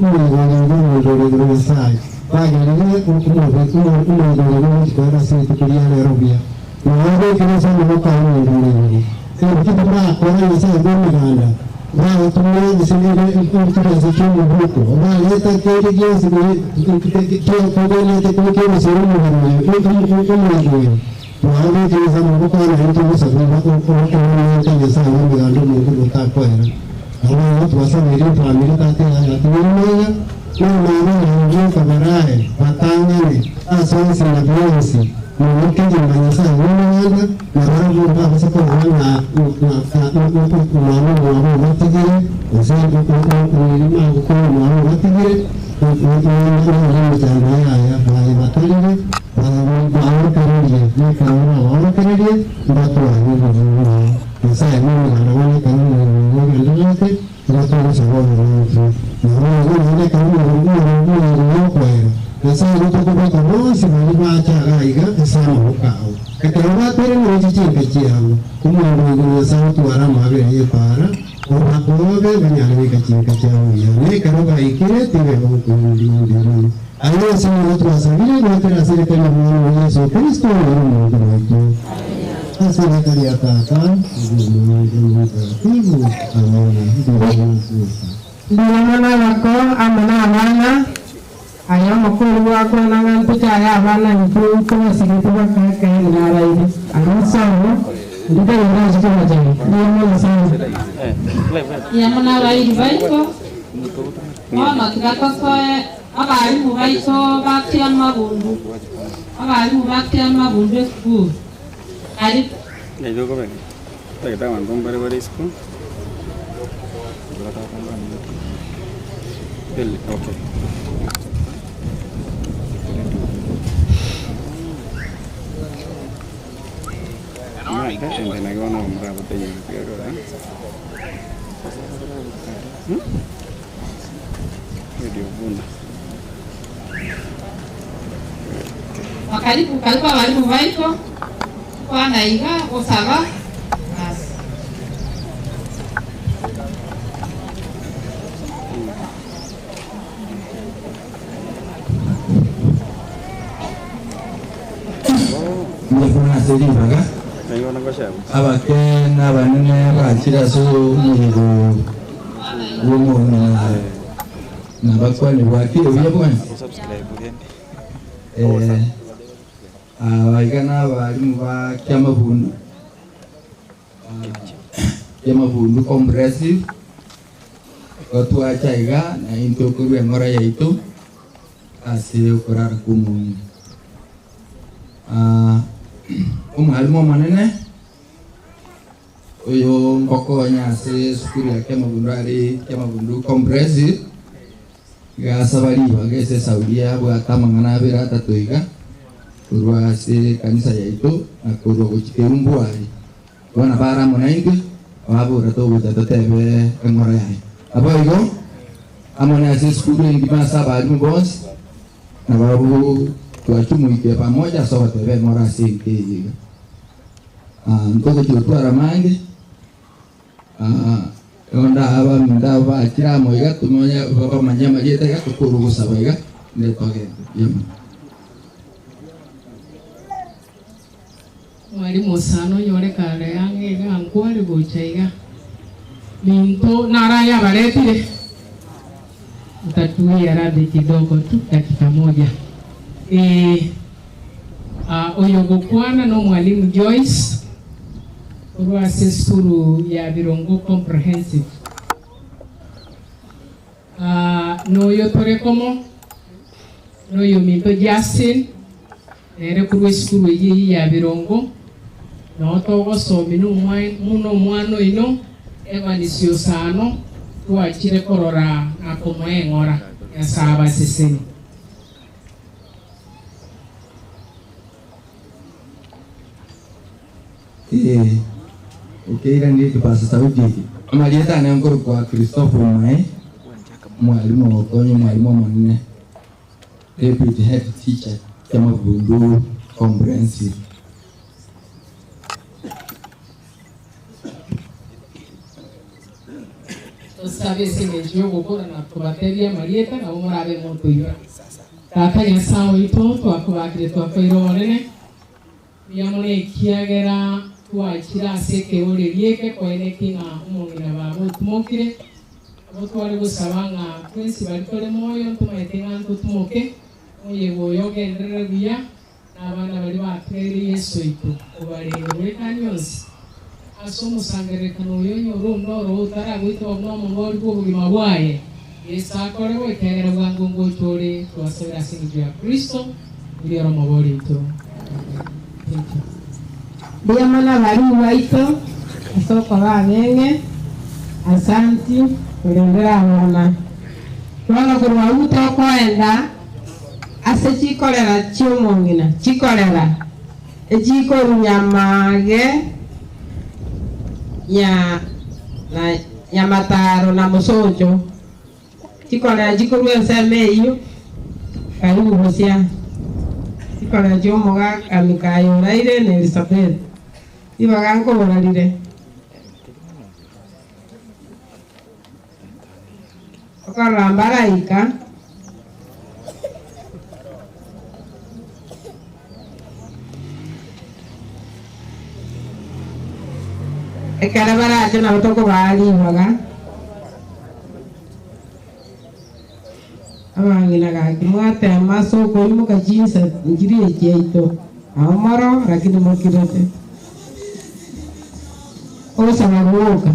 sai va que le con como de que era así que quería la rubia no hay que no se me toca no se tipo para poder hacer de miranda va tu no se le el punto de ese grupo va esta que quiere se que poder te como quiere ser un no Wale que esa no puede la gente no sabe va con que no te sabe no mirando no está fuera ahora tú vas a ver en familia te no camaraje batangane son sin la violencia no que yo me sabe no no va a ser con una no te diré o sea que no te diré Ayo semua tu asal bila mereka rasa dekat nama Yesus Kristus orang itu asal mereka diatakan ibu Dimana aku amana amana ayam aku aku nangan percaya amana itu masih itu pakai negara ini ada sama kita yang suka macam dia mana sama yang menawari baik kok mana kita kok abarimu baito bakira mabundu abarimu bakira mabundu school ari Lejo ko ben kita mantung bare school okay nah ida ente nago no merapat ya video pun karibu abarimu baito kwanaiga osaba Kuna seri baga abake n'abanene bakira so muhigo w'umuntu n'abakwani bwakire uyabona abaigana bari mu bakyamabundu yamabundu comprehensive otwachaiga na into kurwengora yaitu ase okorara kumundu umwalimu manene uyo mbokonya ase sukuru ya kyamabundu comprehensive gasabariwa gese saudia bwatamangana abira atatoiga kurwa ase kanisa yaitu akurwa kuchikeumbuari wana bara monaingi wabura to butatotebe engora yai aboigo amone ase sukuru ingima sabarimu bonsi na babu tuachumuike pamoja sote tebe ngora sinki ntoko chotwara mange onda aba mindaba akira moiga tumonya baba manyama yeta ga tukuru gusabaiga netoge yema mwalimu sano yore kare yange ga ngwari gochaiga minto naraya baretire utatuia radhi kidogo tu dakika moja oyo gukwana no mwalimu Joyce urwa seskuru ya Birongo comprehensive no yo tore como no yo minto Justin ere kurwa skuru yi ya Birongo no togo so minu muno mwano ino evanisio sano tuachire korora akomoe ngora ya saba seseni Ukiira ni kipasa sauti. Marieta na ngoro kwa Christopher Mae. Mwalimu wa konyo mwalimu mwanne. Deputy head teacher kama Bundu Comprehensive. Sabe singejo gukora na tubateria Marieta na umurabe moto iba. Tata nyasawo ito twakubakire twakwironene. Biyamone kiagera twakira seke ore lieke kwene kinga umongina babo tumokire. Abo twari gusabanga twese bari tole moyo tumaitenga tutumoke. Oye boyoge ndere biya n'abana bari batere Yesu ito ubarengere kanyose. Asomo sangerekano yonyo rundo utara gwito obnomo ngori bw'ubugima bwaye Yesu akore wekera bwangu ngotore twasabira singi ya Kristo uri aromobori ito. Bia mana bari waito asoko babenge asanti urendera abana twana kurwa uto kwenda ase chikorera chiomongina chikorera echiko nyamage ya mataro na musojo chikorera chikorwe nseme iyo karibu hosia chikorera chomoga kamikayo raire na Elizabeth ibaganko borarire okarambaraika ekarabara acho na botoko bali baga abangina gaki mwate amaso ko imuka jinsa ngiri ejeito amaro rakini mokirete osa maruka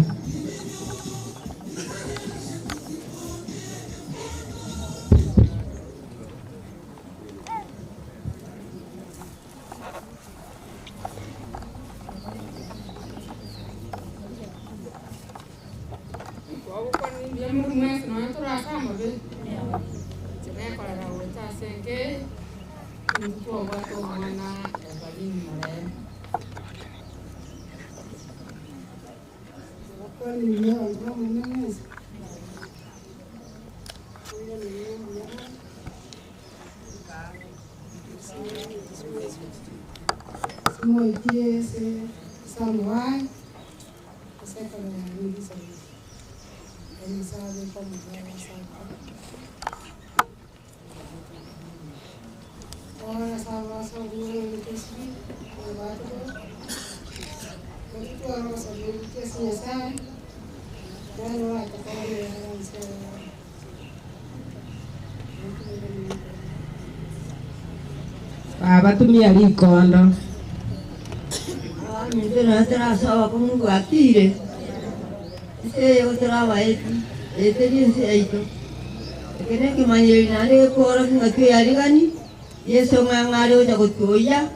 abatumia likondo Mintera tera sawa kumungu akire. Ese yo tera waeti. Ese jinsi aito. Kene kimanyeri nare kora ngaki arigani. Yeso ngangare uja kutoya.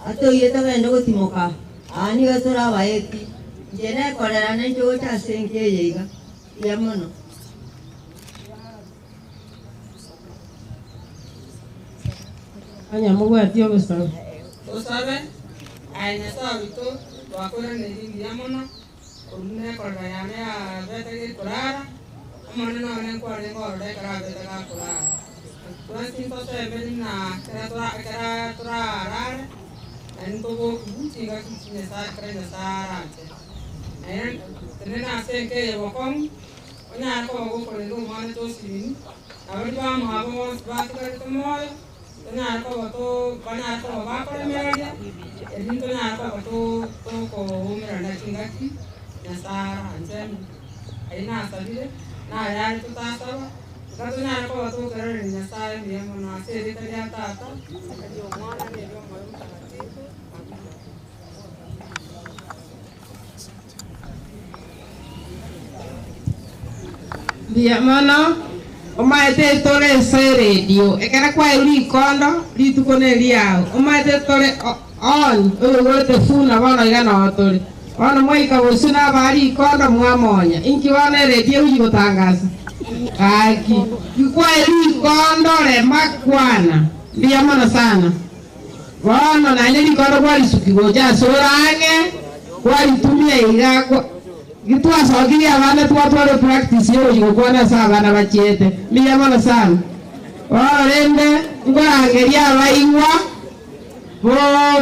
Ato yeta ngendo kutimoka. Ani gatora waeti. Jene kora nane jocha senke yega. Yamono. Anya mugo atio gusa. Osabe aina sawa ito wakora nedi yamono urune kora yane a beta ke kurara amone no ne kora ne kora de kara beta ka kurara kuantin to se benina kara rara en to go buti ga kine sa kara na sara en tenena se ke wokon onya ko go kora no mane to sin awon ba mo abo ba ka to mo Tanya ko to bana ko ba ko media edin tanya ko ko umira chingaki na sara anjem aina sabile na ya to ta sawa tanya ko to kare na sara ni mo na se de kaya ta yo mwana ne yo mo mtakatifu dia mana omaete tore se radio ekara kwa uri kondo litukone liao omaete tore on oyote funa bana igana otore bana moika bosuna bari kondo mwamonya inki wana radio ujigotangaza aki kwa uri kondo le makwana dia mana sana bana na ile kondo kwa lisukigo ja sorange Walitumia igakwa gitwacokirie abana twatware practice yo gukwana sa abana bachete miyamana sana orende ngorangeria abaigwa bo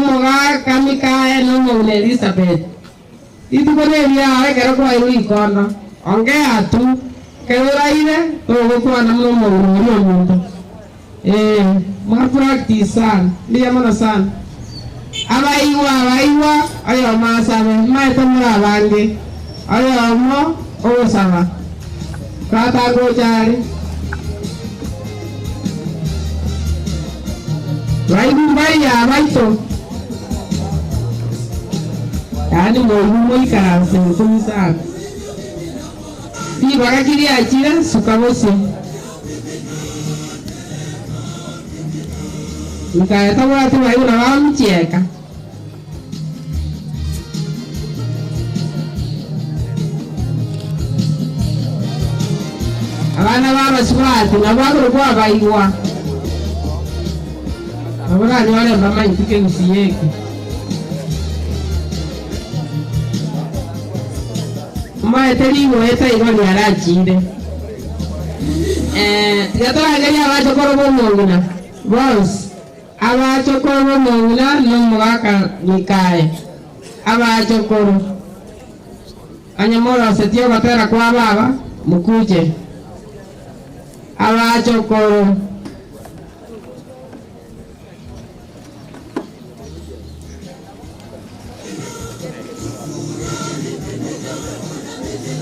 muga kamikae no mu Elizabeth itukoneria ekero kwa ikono onge atu keuraire tugukwana no mu ma practice sana miyamana sana abaigwa ayo masabe maetomura abange ayo mo osaba kata gojari Rai ya baito yani mo ikaranse kumisa ti bagakiri achira sukabose nikaeta watu waina wamcheka abana babaswati nabaguru kwa baigwa abana ni wale mama itike usiyeke mama eteligo eta igoni arachinde tigatora gari abachokoro bomongina boss abachokoro bomongina no mugaka nikae abachokoro anyamora setio batera kwa baba mukuje abachokoro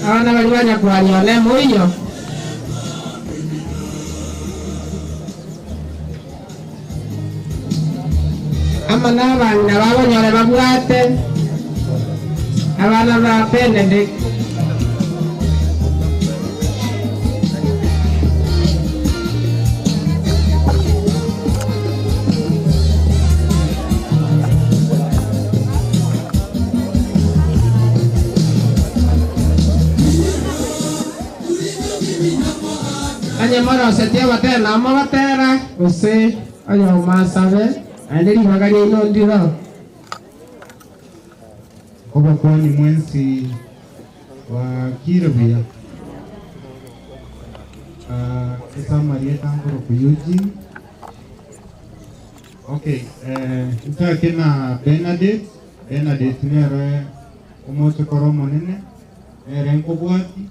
abana bali banya kwanyole muyo amana abana babonyole babwate abana ba Benedict anyamara setia batera amabatera ose ayo masabe andeli magari ino ndiro oba kwani mwensi wa Kirobia esa Marieta ngoro kuyuji okay nta kena Benedict nere umoche koromo nene nere nkobwati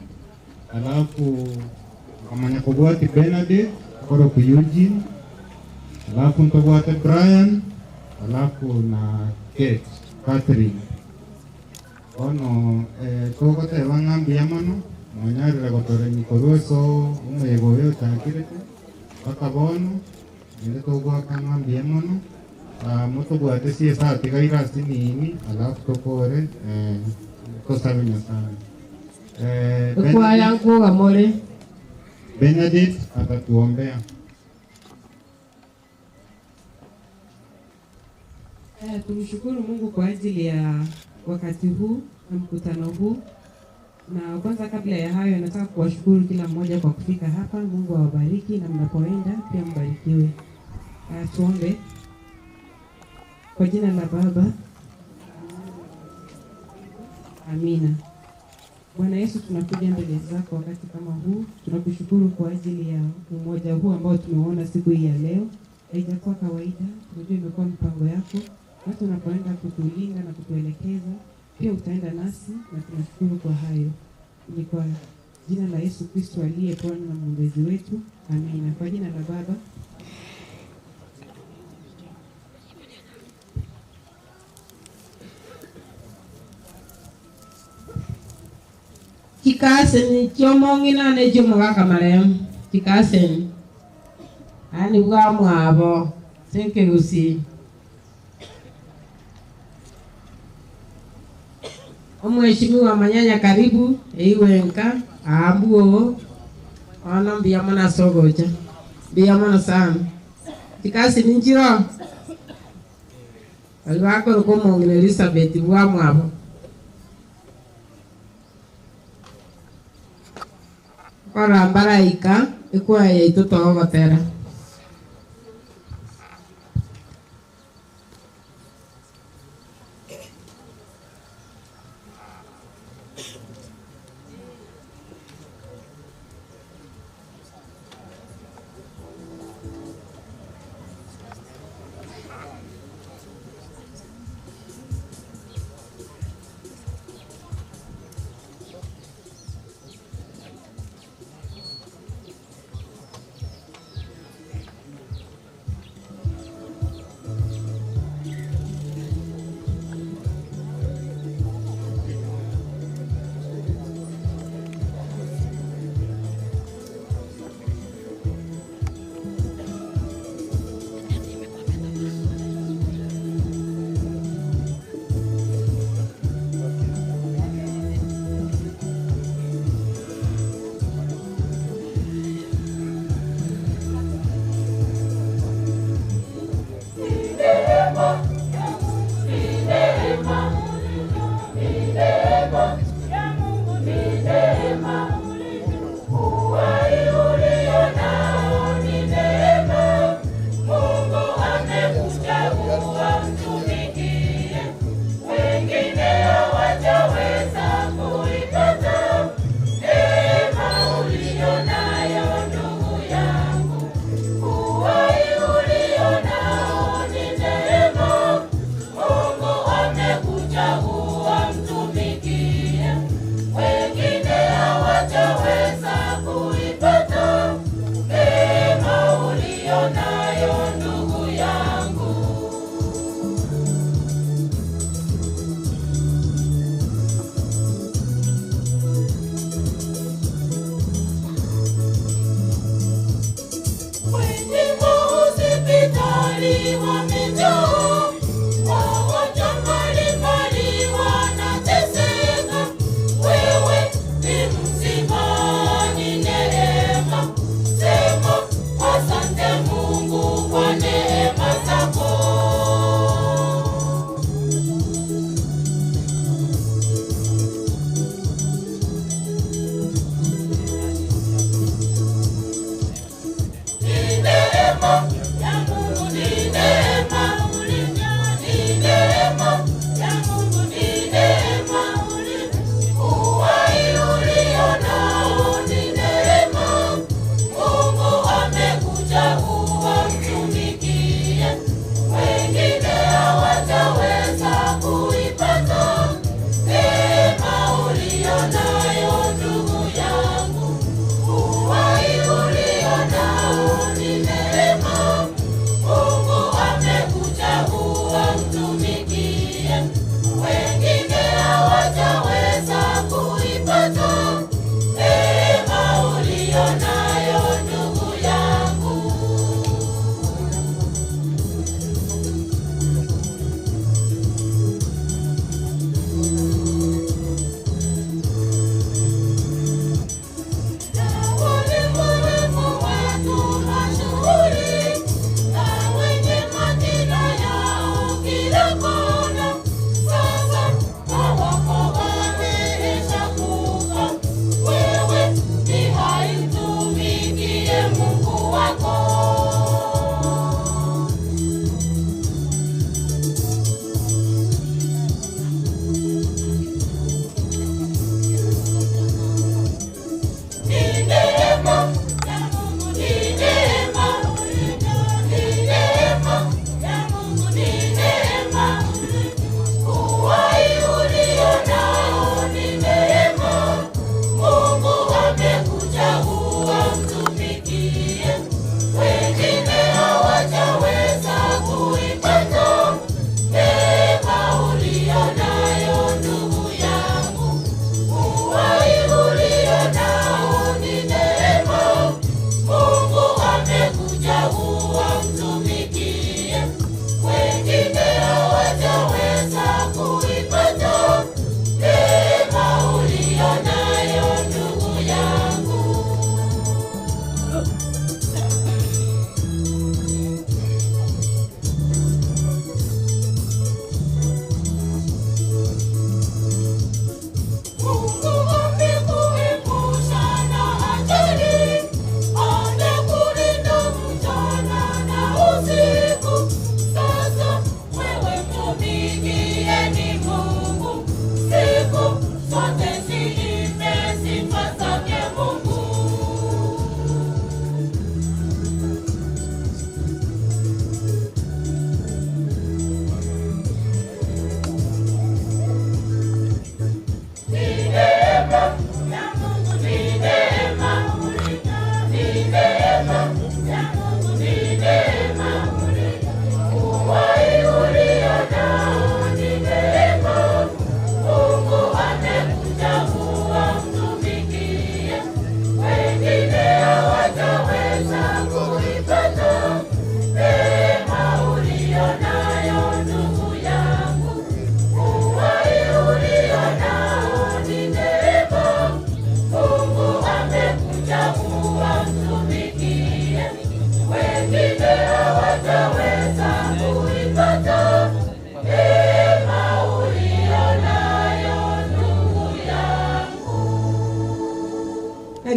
alafu amanya kobwati Benedict ngoro kuyuji alafu ntobwate Brian alafu na Catherine ono togoteba ng'ambi yamono mwanyarire gotore nyikorueso umuyegoyo takirete bakabono nere togwaka ng'ambi yamono motobwate siesa tigaira asinini alafu tokore tosabe Nyasaye kwaya nkuga mole Benedict atatuombea. Tumshukuru Mungu kwa ajili ya wakati huu na mkutano huu, na kwanza kabla ya hayo nataka kuwashukuru kila mmoja kwa kufika hapa. Mungu awabariki na mnapoenda pia mbarikiwe. Tuombe. Kwa jina la Baba, amina. Bwana Yesu, tunakuja mbele zako wakati kama huu. Tunakushukuru kwa ajili ya umoja huu ambao tumeona siku hii ya leo. Haijakuwa kawaida, tunajua imekuwa mpango yako. Na tunapoenda kutulinda na kutuelekeza, pia utaenda nasi, na tunashukuru kwa hayo. Ni kwa jina la Yesu Kristo aliye Bwana na Mwombezi wetu. Amina. Kwa jina la Baba, kikaseni kyomong'ina ne kyomugaka maremu kikaseni ani bwa mwabo senkegusi omweshimiwa Manyanya karibu eiwenka ambuo ono mbiyamona sogocha mbiyamona sana kikaseni njiro alwako komong'ina Elizabeth bwa mwabo ora mbaraika ikuwa yaitu togotera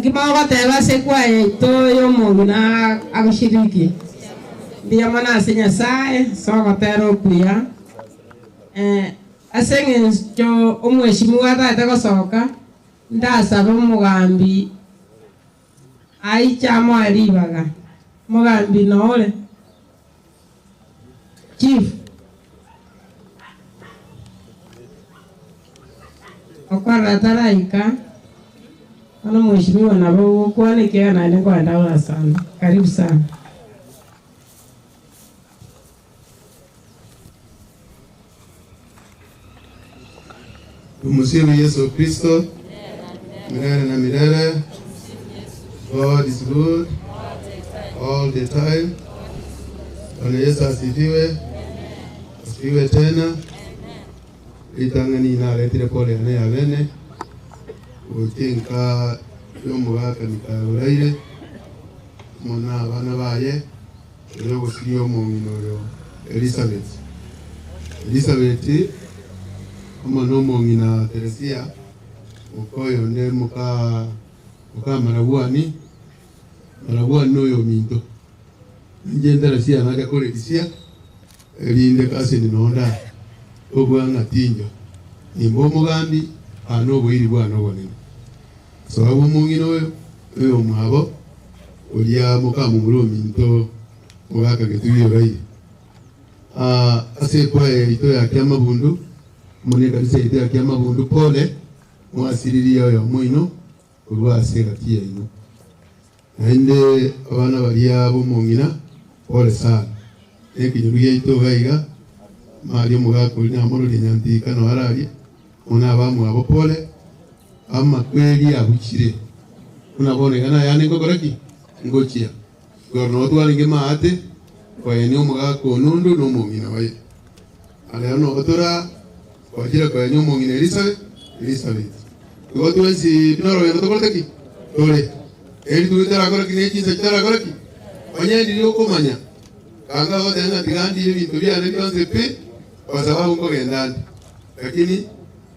Kimawateba sekwaye itoyo Mungu na akushiriki. Ndiyo maana asinya sae soka pero kuya. Asenge cho umweshimiwa tata kosoka ndasaba umugambi aichamo alibaga mugambi nole chief okwara taraika ana mheshimiwa nabo kwani kea na ndio kwenda sana. Karibu sana. Tumusifu Yesu Kristo. Milele na milele. God is good all the time. Bwana Yesu asifiwe. Asifiwe tena. Litangani na letire pole na yabene. Utinka yomugaka nikauraire. Mona bana baye. Leo gusiriyo mu minoro Elizabeth. Elizabeth no mongina Teresia ukoyo nde muka marabuani no yo minto nje Teresia naja kole disia elinde kasi ni nonda obwanga tinjo nimbo mugambi ano bwiri bwana bonene so abo mongina oyo mwabo olia muka mumulo minto mugaka getuyo bai ase kwa ito ya kiama bundu mune kanisa ito ya kiama bundu pole mwasiriri yoyo mwino urwa sega kia ino naende abana balia bo mongina pole sana ekinyuruye ito gaiga mali mugako ni amoro linyanti kano arari muna abamu abo pole amma kweli abukire unabone kana yani ngoraki ngochia gorno twali ngema ate kwa eneo mugako nundu no mongina wae ale no otora kwa jira kwa eneo mongina Elizabeth kwa tuensi pinoro ya tokoltaki tole eli tulitara kora kinechi sekitara kora ki onye ndio komanya kanga wote nga tigandi hivi tubia ne bionze pe kwa sababu ngo gendani lakini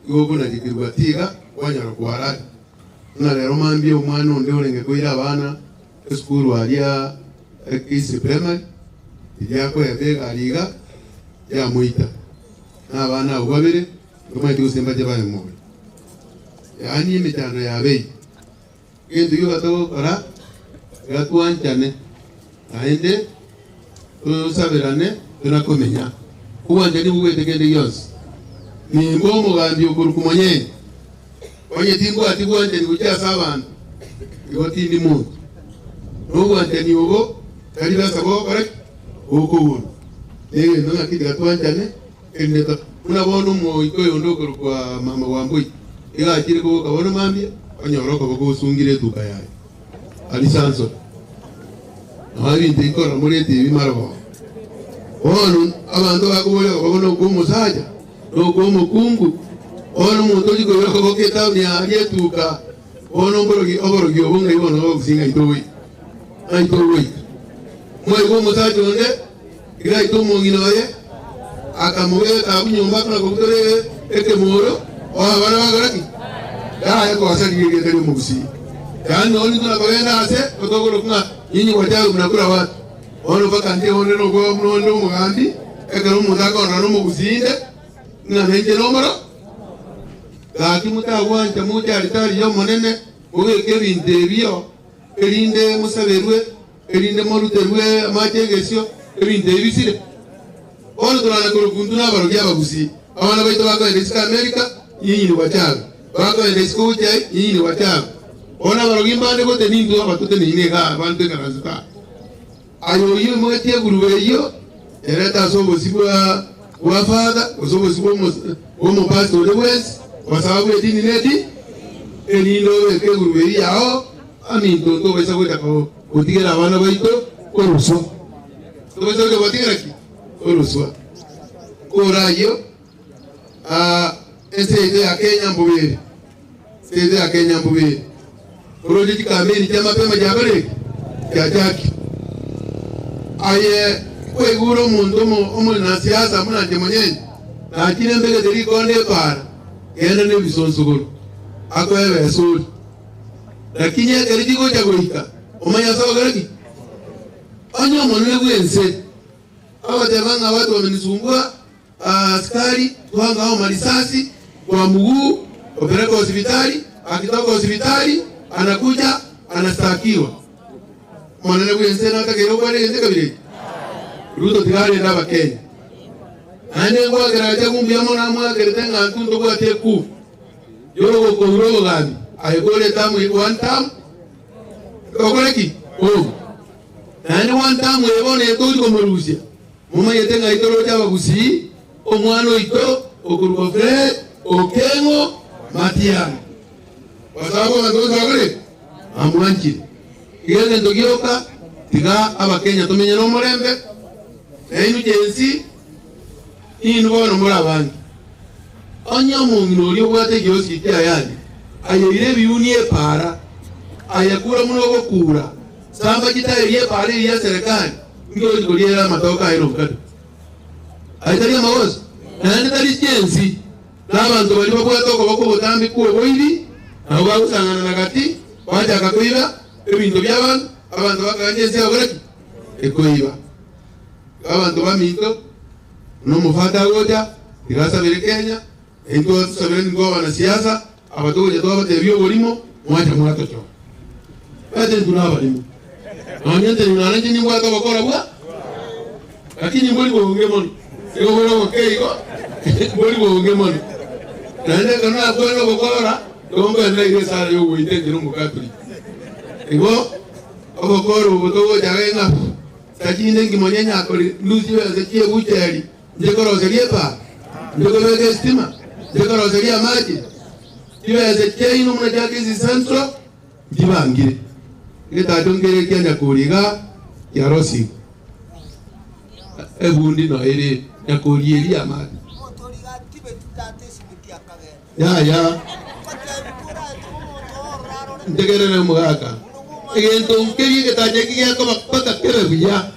yuko na jikirwatiga wanyara kuaradi na lero mambie umwana onde olenge koira abana school walia kisi primary yako yabega aliga ya muita na abana ubabire kama tusemba jabaye mo yani mitano ya bei kintu yuko kora gatuanchane aende tusabirane tunakomenya kuwanje ni bugwete kende yose ni ngomo gambi okurukumonye onye tingo atigwanje ni kucha sabantu yoti ni muntu nogwanje ni ugo kali basa bo correct uko uno yeye ndo akiti gatuanchane ende unabona mo ikoyo ndoko kwa mama wambui ila akiri ko kabona mambia onyoroko ko sungire tuka yaye alisanso nabi ndikora muri TV marabo ono abantu bakubola babona ko musaja no ko mukungu ono muntu jiko yoko keta ni alietuka ono mborogi obonga ibono kusinga itowi aitowi mwe ko musaja onde ila itomo nginoye akamuwe abunyumba kana kokutore ekemoro bana bagaraki ya ko asali yegere mu gusi yani oni tuna bagenda ase otogoro kuna yinyi wajao mnakula watu ono baka ndio ono no go mno mugandi ekero mutaka ono no mugusinde na nje nomoro gaki mutagwanja muja alitari yo monene ogeke binde biyo erinde musaberwe erinde moruterwe amajegesyo ebinde bisire ono tuna ko kunduna baro bya bagusi abana baito baka America yinyi ni wajao baka ndisikuja yinyi ni wajao ona barogimba ndiko tenindu abatote nine ga abantu karazuka ayo yo mwetie gurube yo ereta sobo sibwa wa father osobo sibwa mo pastor de west kwa sababu edini neti elilo eke gurube yao ani tonto besa kwenda ko utigera abana baito koruso to besa ko batigera ki koruso korayo ese ide akenya mbubiri ide akenya mbubiri project kameni chama pema jabale jajaki aye kweguro mundu omo na siasa muna njemonyenye na kile mbele deri konde para yenda ne bisonsogolo akoebe suri lakini ekeri gocha goika omanya sawa garaki onyo monne gwense abatebanga watu wamenisumbua askari tuanga hao marisasi kwa mguu opeleka hospitali akitoka hospitali anakuja anastakiwa monne gwense na takero kwa nende kabile Ruto tigare ndaba Kenya ane ngwa garaje gumbya mona mwa keretenga ntunto kwa teku yoro ko uro gabi ayegole tamu one time okoleki ane one time ebone to ko morusia muma yetenga itoro jaba gusi omwana ito okuruko Fred Okengo Matiang'i wasabo mandoza kule amwanchi yele ndogioka tiga abakenya tumenye no morembe enu jensi inbono murabangi onya mungino uri bwate gyosi kya yandi ayire biunie para ayakura muno gokura samba kitaye para ya serikali ndio ngoliera matoka ero kadu ayitari amawozo nani tari jensi n'abantu bali bakwatoko bakobotambi kuwe boibi abo bagusangana nagati baje akakuiba ebintu by'abantu abantu bakajensi abaraki ekoiba abantu bamito no mufata goja irasa bere Kenya ento sabere ngo wana siasa abatoje to abatebyo bolimo mwaje mwato cyo ate tunaba limo anyente ninaranje ni mwato bakora bwa lakini mboli bonge mono ego bolo keigo mboli bonge mono nande kana kwenda bakora gombe na ile sara yo wite ngiro mukatuli ego obokoro botogo jagenga takinde ngimonyenya akoli luzi weze kie bucheri ndekoro seriepa ndekoro weze stima ndekoro seria maji tiweze kie ino muna jake zi centro ndibangire ngeta dongere kenya kuriga ya rosi ebundi no ere ya kurieri ya maji ya ndekere na mugaka egento nkeri getaje kiya ko bakpata kere biya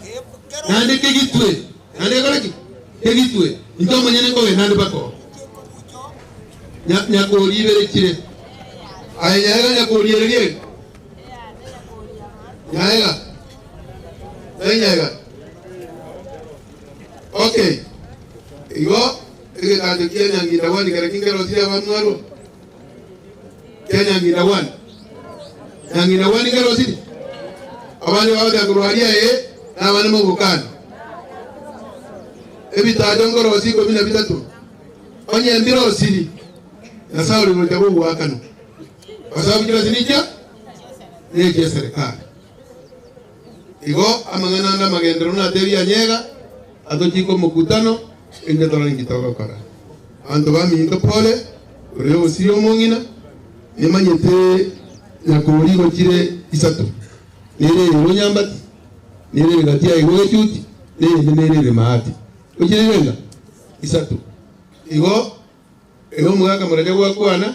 nande kegitwe nande koleki kegitwe ndo manyene ko nande bako nya ko libere kire ayega nya ko libere yega okay igo egetaje kiya ngira wani kare kingero sia bamwaro kenya ngira wani nangina wani kero sidi abandi bawada kurwaria na bane mu bukana ebita ngoro siko bina bitatu onye ndiro sidi na sauri mutabo wakano wasabu kila sinija nije serikali igo amangana na magendero na teria nyega atotiko mukutano ingetoro ngitoka kora anto bami to pole ureo sio mongina nimanyete nakurigo kire isatu nere ronyambati nere gatia igochuti nere mahati ukirenga isatu igo mwaka muraje gwakwana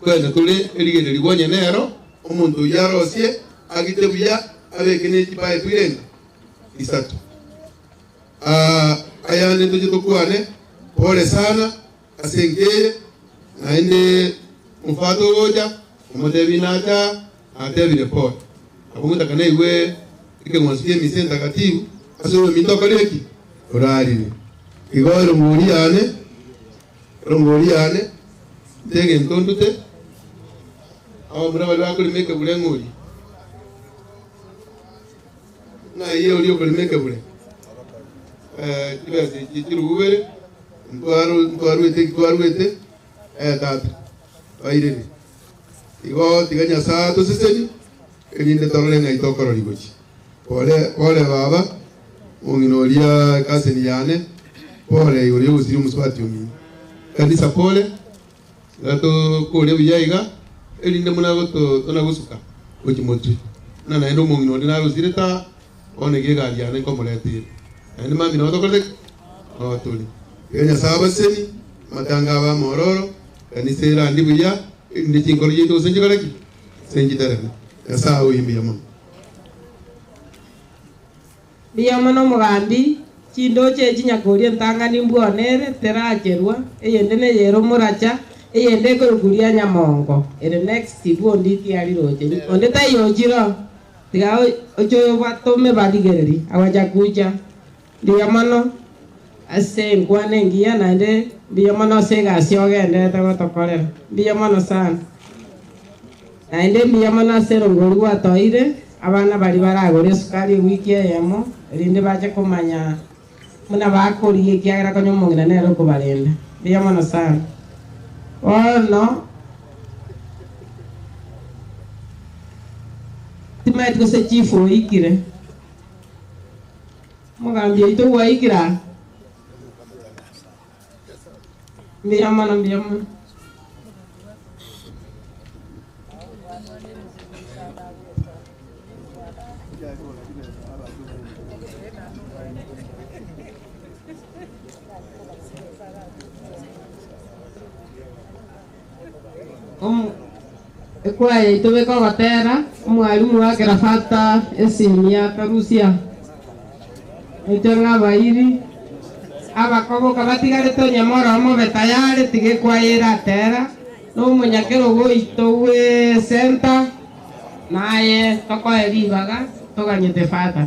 kwenda tule erigene ligwanye nero omuntu yarosie agitebuya abekene kibaye twirenga isatu ayane tujitokwane pole sana asengeye naende mfato goja umutebi nata atebi report akumuta kana iwe ike mwasikie misenta katibu aso mitoka leki orari igoro muriane tege ntondute awo muraba lwako limeke bule nguri na iyo liyo limeke bule tibase kiruwe ntwaruete tata bairene igo tiganya sato seseni elinde torole ngai tokoro ligochi pole baba unginolia kaseni yane pole yori usiri muswati umi kanisa pole gato kole biyaiga elinde munago tona gusuka ukimotri na endo mungino na usiri ta onege ga yane komoleti ende mami no tokole otuli enya sabaseni matanga ba mororo kanisa ira ndibuya ndi chingoro yeto senje kalaki senje tarana asa uyimbi yamama biyamano mugambi chindo che chinyakoria ntangani mbwonere teracherwa eyende ne yero muracha iyende kuruguria nyamongo ere next ibu nditi ali roje onde tayo jiro tiga ojo batume badigereri awaja kuja ndiya mano ase ngwane ngia nande ndiya mano sega siogende tagotokorera ndiya mano sana naende ndiya mano sero ngorwa toire abana bari baragore sukari wiki yamo rinde baje kumanya muna bakoriye kiagira konyo mongina nero kubarenda ndiya mano sana no timait ko se chifu ikire mogambia ito wa ikira mbiyamana ekwaye itobeka gotera omwarimu wake rafata esimia karusia etenga bairi abakobo kabatigarete nyamora omobe tayari tigekwaira tera no munyakero goito we center naye tokoeribaga toganyete fata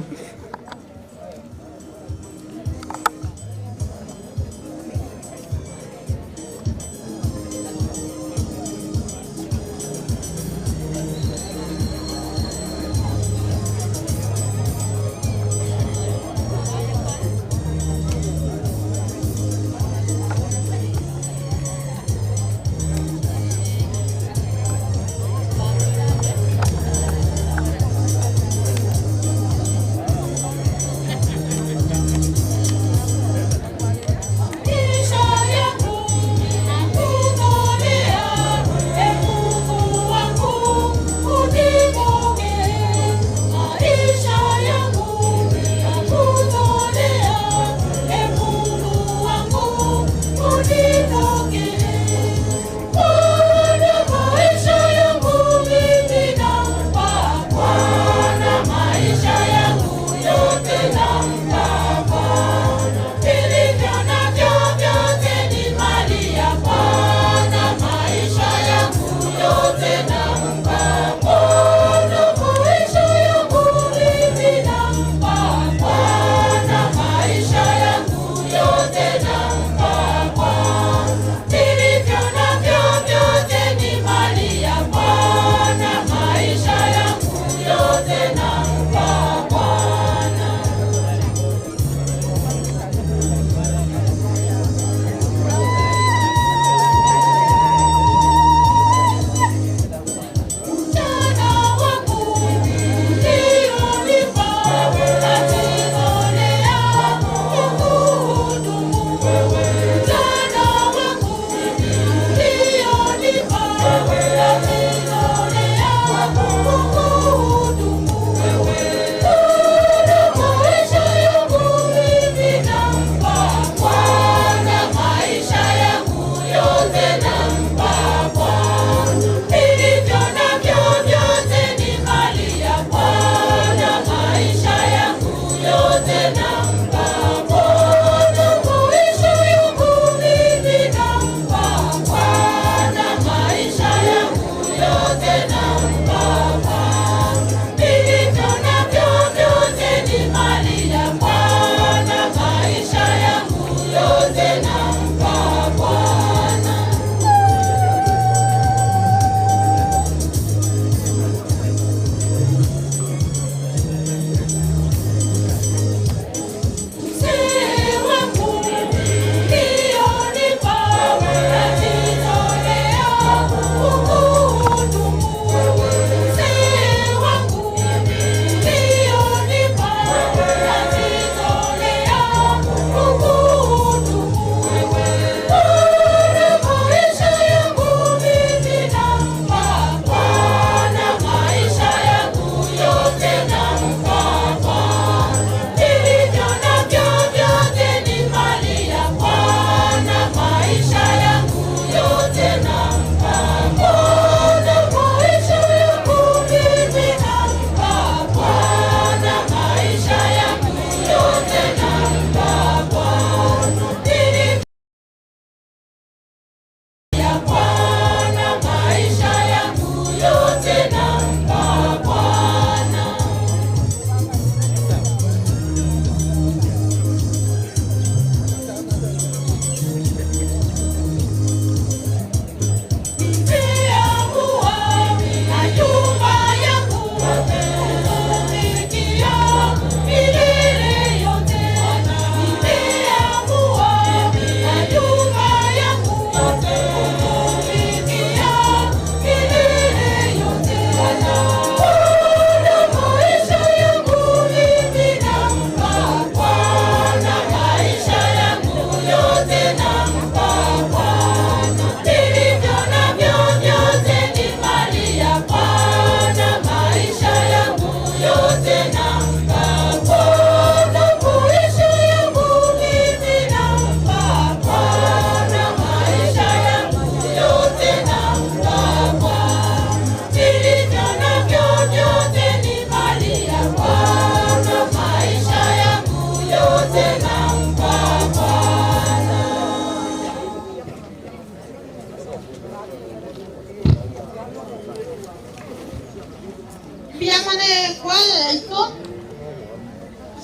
kwaya ito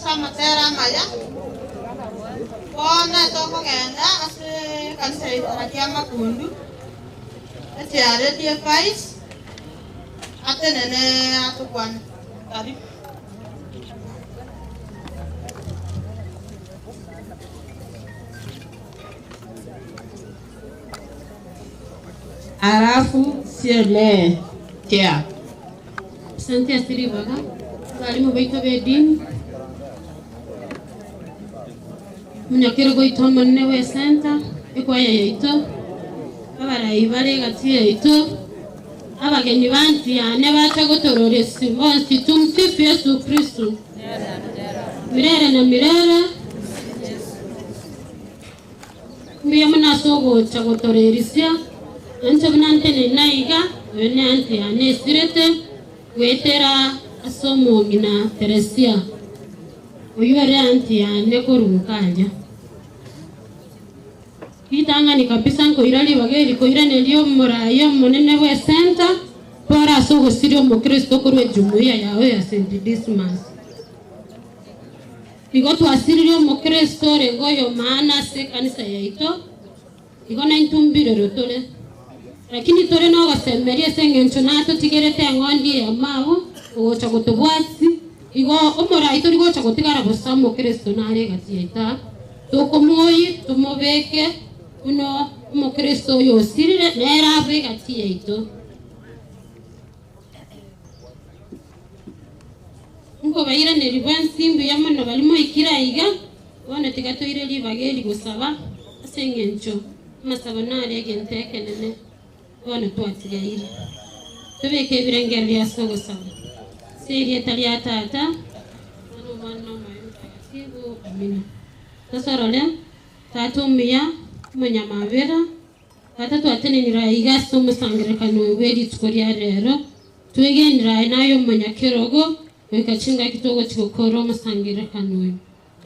sama tera maya kona toko genda ase kanisa itakia makundu ati are dia fais atenene atukwan karibu. Alafu sieme kia. Asante asiri baga. Walimu baito bedini. Munyakiro goito manne we senta. Ekwaya yaito. Abarayi bare gati yaito. Abagenyi banti ane batagotororesi bonsi tumsifu Yesu Kristo. Mirere na mirere. Mbiya munasogo chagotorerisia. Anche benante ne naiga, wene ante ane sirete, wetera asomo gina Teresia. Uyuere ante ane korunkaja. Kitanga ni kabisa nko irali bageri ko irane ndio morayo monene we center para sogo sirio mo Kristo korwe jumuiya yawe ya St. Dismas. Igo tu asirio mo Kristo rengoyo maana se kanisa yaito. Igo na intumbiro rotole. Lakini tore no gasemeria sengencho nato tigerete ngondi ya mawo ocha gotobwasi igo omora itori gocha gotigara bosamo Kristo nare gatieta tokomoyi tumobeke uno mo Kristo yo sirire nera be gatieito ngo bayira ne ribansi mbi yamano balimo ikira iga wana tigato ire libageli gusaba sengencho masaba nare genteke nene wana tuatilia hili tubeke birengeri ya sogo sawa siri etalia tata anu mwana mayutakatifu amina tasarole tatu mia manya mavera tatu atene niraiga somo sangrekano weli tukoria rero tuege nirai nayo manya kirogo wekachinga kitogo chikokoro musangrekano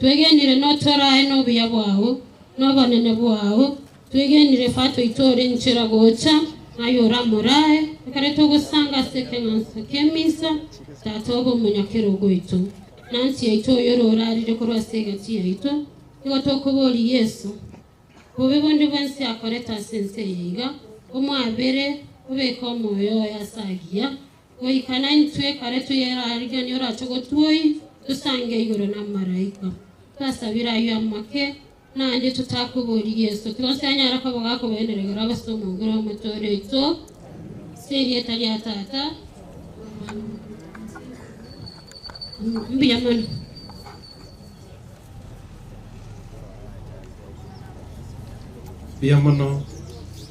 tuege nire no tora eno biyabwaho no banene bwaho tuege nire fato itore nchira gocha ayora morae kareto gusanga sekenansa kemisa tatobo munyakero goito nansi yaito yorora rire korwa segati yaito igotoko boli Yesu bobe bondi bansi akoreta sense yiga omwabere obeko moyo yasagia goikana ntwe kareto yera ariga nyora chogotoi tusange igoro na maraika tasabira yamake nanje tutakubori Yesu twasanyara ko bagako benerera abasomo ngoro mutore ito serie talia tata mbiyamana Biyamano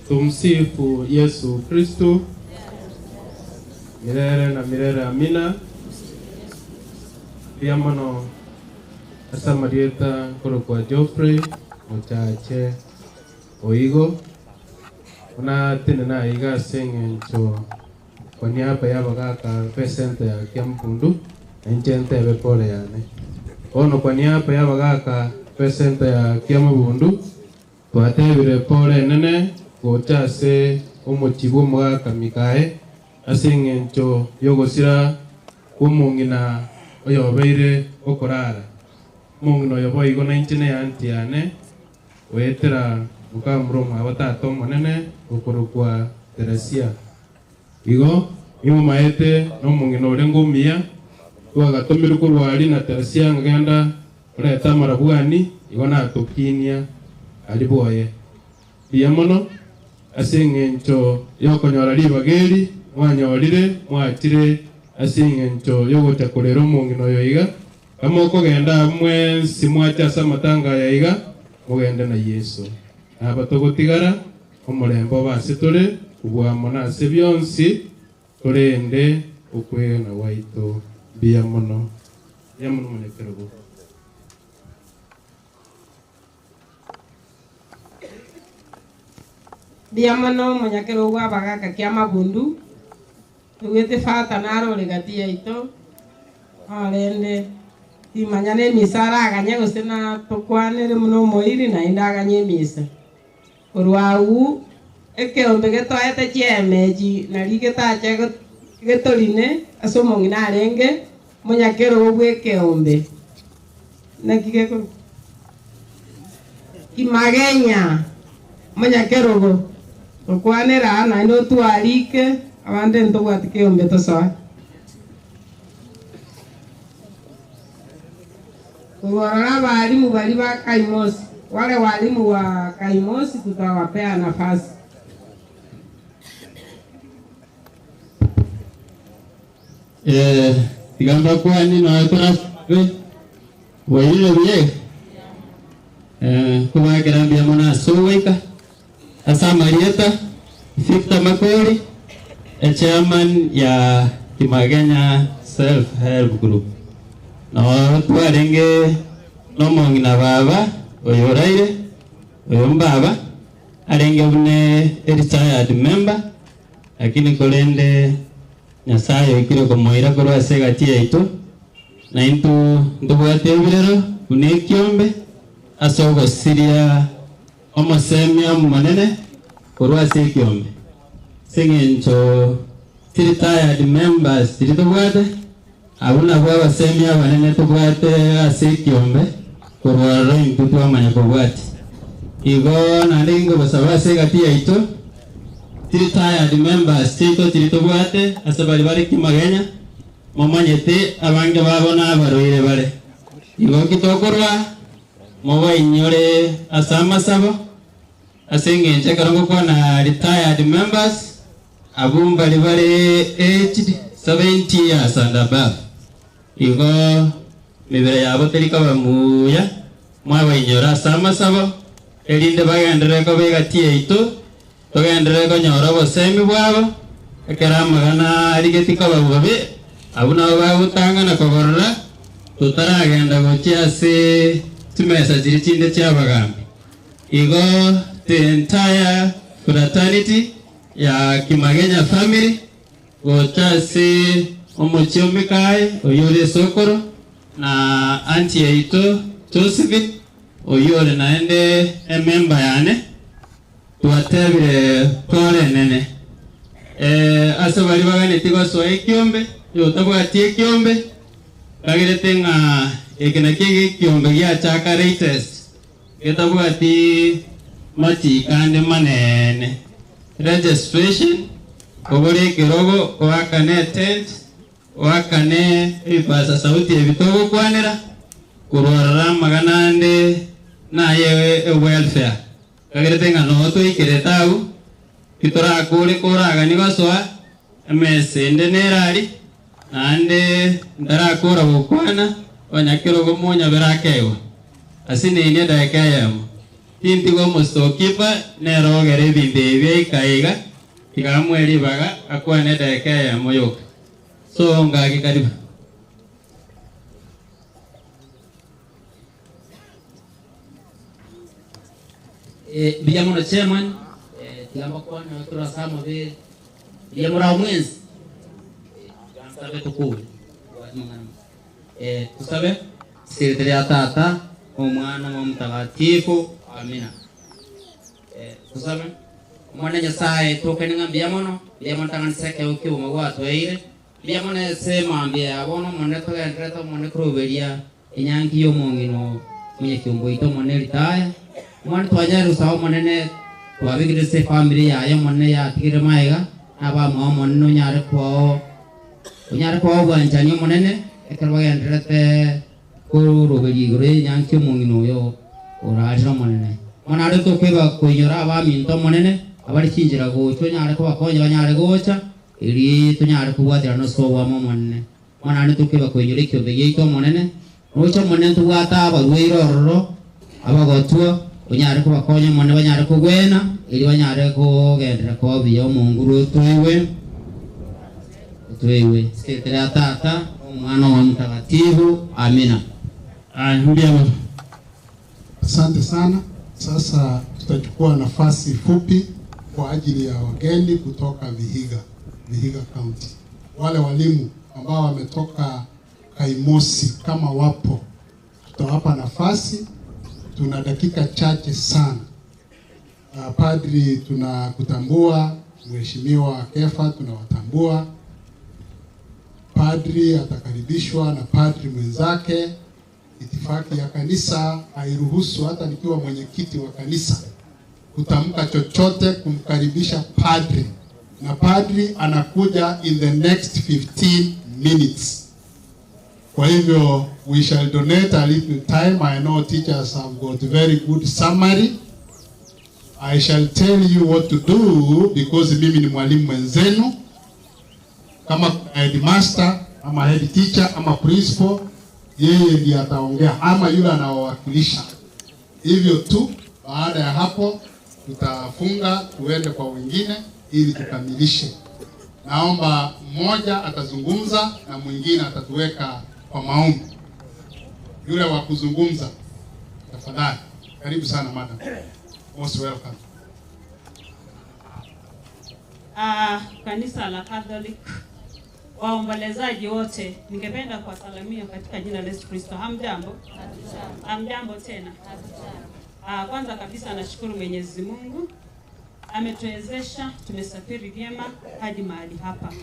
tumsifu Yesu Kristo milele na milele amina. Biyamano asa Marieta koro kwa Geoffrey Mochache Oigo una tenena iga sengencho kwa niaba ya bagaka presente ya Kiampundu enchente bepole yane ono kwa niaba ya bagaka presente ya Kiamabundu twatebire pole nene gochase omochibu mwaka mikae asengencho yogosira kumungina oyobeire okorara mungino yoboy go 99 antiane wetera mukamroma watato monene okorokwa Teresia igo imo maete no mungino rengomia twagatomira kurwari na Teresia ngenda ureta marabugani igo na tokinia aliboye biyamono asengencho yokonyora libageri mwanyorire mwatire asengencho yogotakorera mungino yoiga amoko genda mwe simwacha samatanga yaiga mugende na Yesu abatogotigara omurembo base tore ubwamo nase byonsi torende okwe na waito biyamono yamono munekerogo biyamono munyakero gwa bagaka Kiamabundu tugete fata naro legatia ito alende imanyane misara aganye gusena tokwanere muno moiri na indaganye misa orwau ekeombe getoete chiemeji na ligetache getorine asomo ngina renge munyakero gweke ombe na kigeko kimagenya munyakero go okwanera na ndo tualike abande ndo gwatike ombe to sawa Kuwarana walimu bali ba Kaimosi. Wale walimu wa Kaimosi tutawapea nafasi. Tigamba kwa nini na tuna wale wale kuma kirambia mwana Soweka asa Marieta Victor Makori chairman ya Kimagenya Self Help Group no twarenge no mongina baba oyoraire oyombaba arenge bune retired member lakini kolende nyasaye ikire komoira korwa segati yaito na into ndobwatebirero bune kiombe asogo siria omosemia munene korwa sekiombe singencho retired members tiritobwate abuna bwa basemia banene tubwate asekiombe korwaro intutu amanya kobwati igo nalingo basabase gati yaito retired members tito tiritobwate asabali bari Kimagenya momanyete abange babona abaroire bare igo kitokorwa moba inyore asama sabo asengenche karongo kwa na retired members abumbali bare aged 70 years and above igo mibere yabo terika bamuya mwa inyora asama sabo elinde bagendere ko begati yaito togendere ko nyora bosemi bwabo ekerama gana arigetika babube abuna bagutanga na kogorora tutaragenda gochiase tumesa ziritinde cyabagambi igo the entire fraternity ya Kimagenya family gochase omochiomikai oyore Sokoro na anti yaito Josephine oyore naende member yane tuatebire tore nene asabali bagane tigo soe kiombe yotabwatie kiombe kagirete nga ekena kige kiombe gya chaka latest getabwati machi kande manene registration kobore kirogo wakane tent wakane ibasa sauti ebitogo kwanera kurora maganande na yewe welfare kagirete nga noto ikiretau kitora kore koraga nigosoa emesende nerari ande ndara kora bukwana onyakero gomonya berakewa asine ine daekayamo tinti go mostokipa nerogere bimbe ikaiga tigamweri baga akwane daekayamo yoka so ngaki karibu Biyamono chairman tigamba kwa na turasamo be biyamora mwenzi tusabe tukuri tusabe sekretari ya tata omwana wa mtakatifu amina tusabe mwana nyasaye tokene ngambiyamono biyamono tanganseke ukiwa magwatweire biyamono sema ambia abono mwana togendreta mwana kroberia enyangi yo mongino munye kiombo ito mwana litaya mwana twajari usawo mwanene twabigirese family yayo mwana ya tigire maiga aba mwa mwana nyare kwa bwanjani mwanene ekarwagendrete kurubeli gore nyanki mungino yo orajira mwanene mwana ari to kweba kunyora abaminto mwanene abari kinjira gocho nyare ko bakonye banyare gocha iri to nyare kubwatira no so wa mwanene mwana ari to kweba kunyora ikyo beyeito mwanene rocho mwanene tugata abarwirororo abagotwa unyare ko bakonye mwanene banyare kugwena iri banyare ko gendera ko biyo munguru tuiwe sekretari tata mwana wa mtakatifu amina. Asante sana. Sasa tutachukua nafasi fupi kwa ajili ya wageni kutoka Vihiga County. Wale walimu ambao wametoka Kaimosi kama wapo, tutawapa nafasi. Tuna dakika chache sana. Padri tunakutambua, Mheshimiwa Kefa tunawatambua. padri atakaribishwa na padri mwenzake. Itifaki ya kanisa hairuhusu hata nikiwa mwenyekiti wa kanisa kutamka chochote kumkaribisha padri, na padri anakuja in the next 15 minutes. Kwa hivyo we shall donate a little time. I know teachers have got very good summary. I shall tell you what to do because mimi ni mwalimu mwenzenu. Kama headmaster ama head teacher ama principal, yeye ndiye ataongea ama yule anaowakilisha. Hivyo tu, baada ya hapo tutafunga tuende kwa wengine ili tukamilishe. Naomba mmoja atazungumza na mwingine atatuweka kwa maombi. Yule wa kuzungumza tafadhali. Karibu sana madam. Most welcome. Kanisa la Catholic, waombolezaji wote, ningependa kuwasalimia katika jina la Yesu Kristo. Hamjambo? Hamjambo tena. Kwanza kabisa nashukuru Mwenyezi Mungu ametuwezesha, tumesafiri vyema hadi mahali hapa.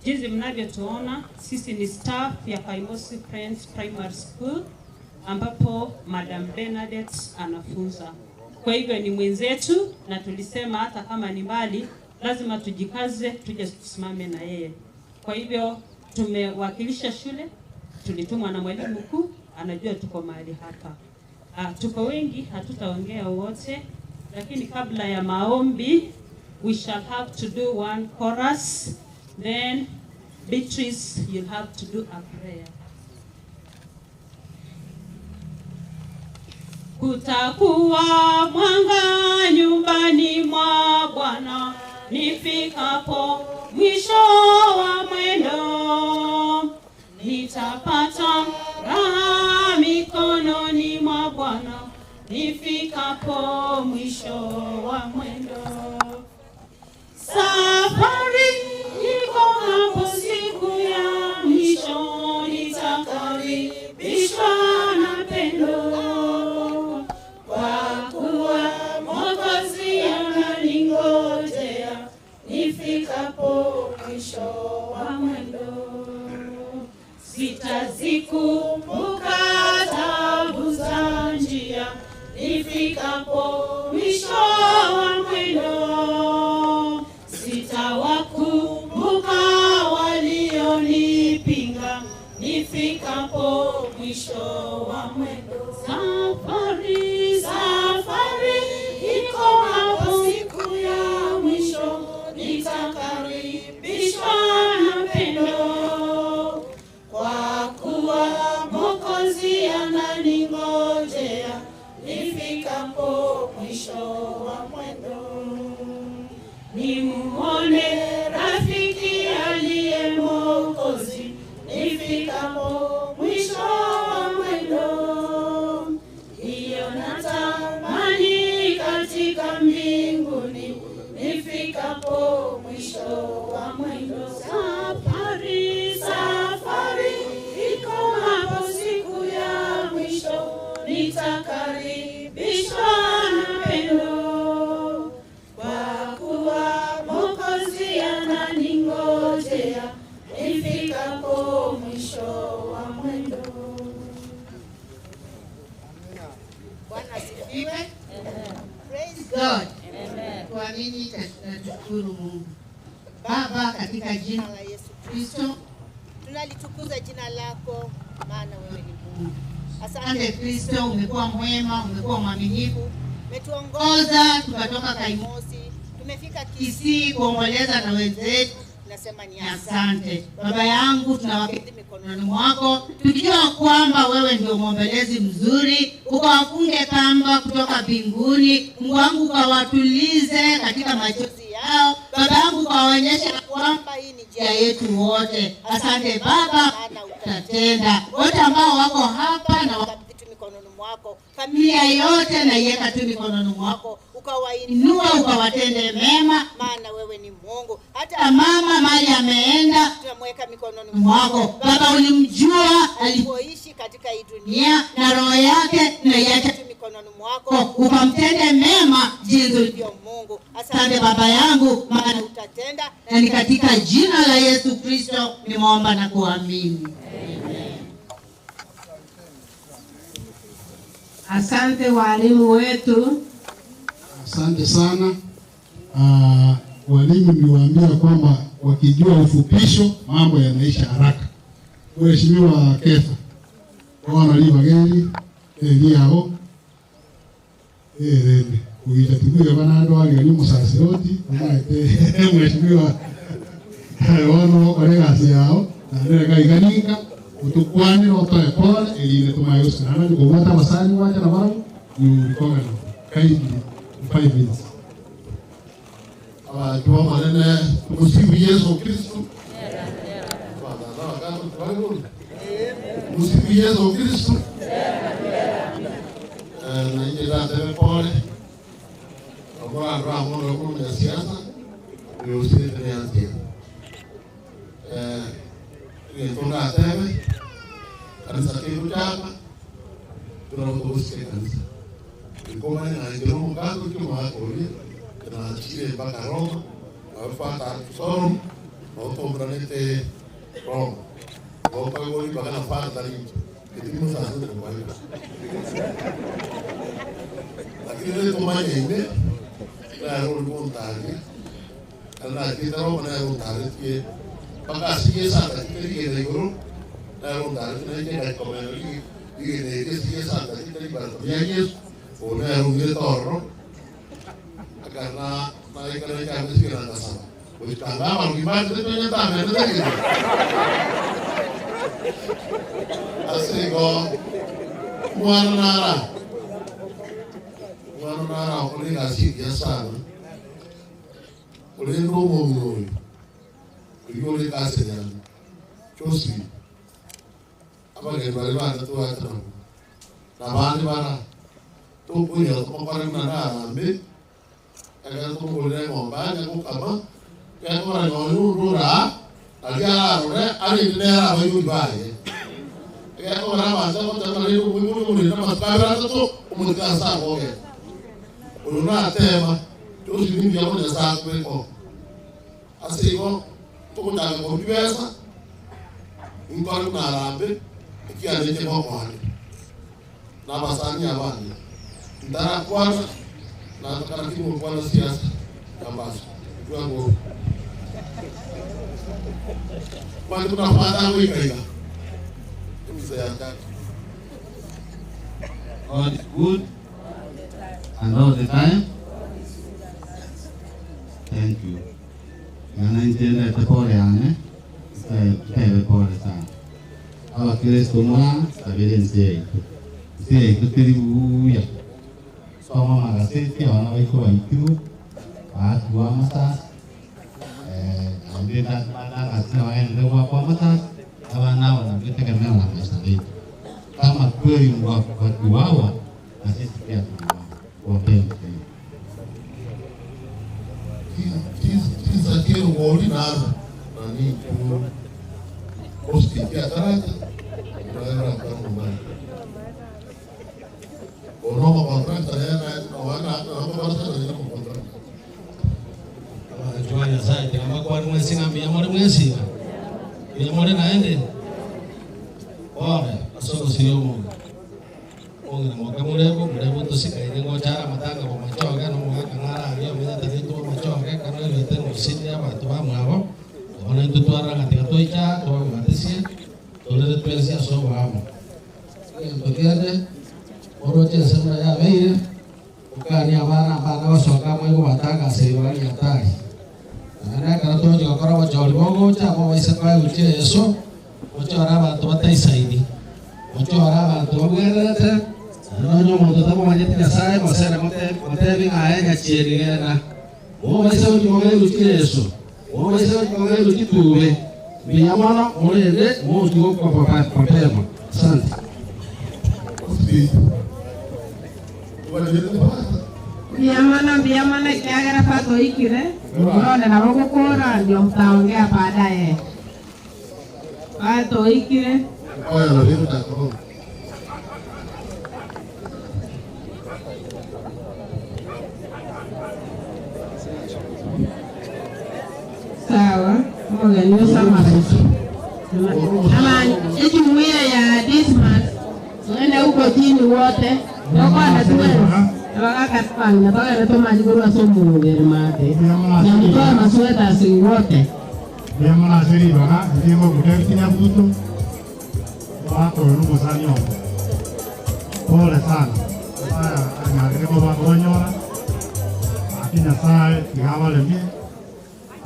Jinsi mnavyotuona, sisi ni staff ya Kaimosi Friends Primary School ambapo Madam Bernadette anafunza. Kwa hivyo ni mwenzetu na tulisema hata kama ni mbali lazima tujikaze tuje tusimame na yeye. Kwa hivyo tumewakilisha shule, tulitumwa na mwalimu mkuu, anajua tuko mahali hapa. Tuko wengi, hatutaongea wote, lakini kabla ya maombi we shall have to do one chorus, then Beatrice you'll have to do a prayer. Kutakuwa mwanga nyumbani mwa Bwana nifikapo mwisho wa mwendo, nitapata raha mikononi mwa Bwana nifikapo mwisho wa mwendo. Safari iko hapo, siku ya mwisho nitakaribishwa na pendo, kwa kuwa Mwokozi ananingojea nifikapo mwisho wa mwendo. Sitazikumbuka taabu za njia nifikapo mwisho wa mwendo, sitawakumbuka walionipinga nifikapo mwisho wa mwendo. Safari iko hapo, siku ya mwisho nitakaribishwa na pendo, kwa kuwa Mwokozi ananingojea nifikapo mwisho wa mwendo. Nimuone rafiki aliye Mwokozi nifikapo mwisho wa mwendo, hiyo natamani katika mbinguni nifikapo mwisho wa mwendo. Safari iko hapo, siku ya mwisho nitakaribishwa na pendo, kwa kuwa Mwokozi ananingojea nifikapo mwisho wa mwendo. Bwana asifiwe. Praise God. Tuamini tunashukuru Mungu. Baba, katika jina la Yesu Kristo tunalitukuza jina lako, maana wewe ni Mungu. Asante Kristo, umekuwa mwema, umekuwa mwaminifu. Umetuongoza tukatoka Kaimosi, tumefika Kisii kuomboleza na wenzetu. Nasema ni asante. Baba yangu, tunawakabidhi mikononi mwako, tukijua kwamba wewe ndio mwombelezi mzuri. Ukawafunge kamba kutoka mbinguni, Mungu wangu, ukawatulize katika machozi yao. Baba yangu, ukawaonyesha kwamba hii ni njia yetu wote. Asante Baba, utatenda. Wote ambao wako hapa na wakabidhi mikononi mwako, familia yote na iweka tu mikononi mwako, ukawainua, ukawatende mema, maana wewe ni Mungu. Hata mama mali ameenda, tunamweka mikononi mwako. Baba, ulimjua alipoishi katika hii dunia na roho yake tunaiacha mikononi mwako, ukamtende mema jinsi ulivyo Mungu. Asante Baba yangu, maana utatenda, na ni katika jina la Yesu Kristo nimeomba na kuamini. Asante walimu wetu. Asante sana. Walimu niliwaambia kwamba wakijua ufupisho mambo yanaisha haraka. Mheshimiwa Kefa wana libageli yao kuitatukuya banando wali musasiroti mheshimiwa wano oregasi yao na nega iganinga utukwani otoe pole eline tumayusi na nani kubata basani wacha na baro ni konga kaidi 5 minutes. Tuwa manene musibu Yesu Kristo. Musibu Yesu Kristo. Na njira tebe pole. Kwa ramo na kumu ya siasa. Ni usiri ni antia. Ni tonga tebe. Kanisa kiru chapa. Tunakubuske kanisa. Koma na njiro mkazo kimo hakoli. Na chile mpaka Roma, wafata Sorum, wautombranete Roma. Waupa goli mpaka nafata tarinji. Kitimu sasa ndio kwa hiyo. Lakini ile tumanye ime na roli montani. Ana kita Roma na montani tie. Mpaka sige sasa kile ile guru na montani na ile kwa komeni ile ile sige sasa kile kwa Yesu. Ona rungi torro. Karena naik ke kami sekarang tak sama. Bertambah malu gimana itu ternyata ada lagi. Asli kok muara nara, oleh kasih biasa, oleh ngomong, oleh kasih yang cosi. Apa yang bagaimana tu ada? Nama ni mana? Tu punya pengorbanan nara ambil. Agar tu boleh ngomong, aku kama, yang orang ngomong rura, agar orang ada di daerah bayu bayi. Yang orang masa kau tak boleh ngomong nama sekarang tu umur kasar boleh. Uluna tema, terus ini dia pun jasa aku. Asli kau, tu pun jangan kau biasa. Engkau nak arabe, kian dia cuma kau. Nama sahnya apa ni? Antara kuasa. Na sekarang kita mau siasa ambas dua guru. Waktu tunapata wiki ini saya cakap. God is good and all the time. Thank you. Karena ini ada pole ane, saya pole sana. Awak kira semua tabirin saya itu teribu ya. Sama magazine pia wanawaiko waikiru watu masa ambil mana kasih waende kwa masa abana wanategemea na maisha yetu kama kweli watu wao na sisi pia tuwapende Kisa kero wali nazo nani tu posti kia taraja ndio kwa mbali. Ono kontrak saya na wana bangsa na kontrak. Juanya saya kama kwa mwezi ngambi ya mwezi. Ya mwezi naende. Ora, asoko sio Mungu. Mungu mmoja mrefu tosika ile ngochara matanga kwa machoga na Mungu kanara hiyo mmoja tatizo kwa machoga kana ile tena usindi ya watu wa mwao. Ona ndio tuara katika toicha kwa matesi. Tole pesa ya sobo hapo. Ndio Oroche sana ya wewe ukani abana wasoka mwe batanga sirwali hatari ana kana to jo kora wa joli bongo cha mo waisa kwa uche Yesu ocho araba to bataisaidi ocho araba to bwerete no mo to tamo majeti ya sai mo sera mote binga aya chirigena mo waisa uche uche Yesu mo waisa uche uche tuwe biyamana mo ende mo uche kwa papema asante. Biamana kiagera pato ikire. Unaona na rogo kora ndio mtaongea baadaye. Pato ikire. Oya na vipi tako? Sawa, mgeni sama ama jumuiya ya Dismas wende huko chini wote wako anatuweza wakakatpanga toka natoma jikuru somo mate na mtoa masweta si wote Yamana seri bana ndimo kutek tinya butu wako rumo sanyo pole sana haya angare ko ba gonyora akinya sai tigawa le mi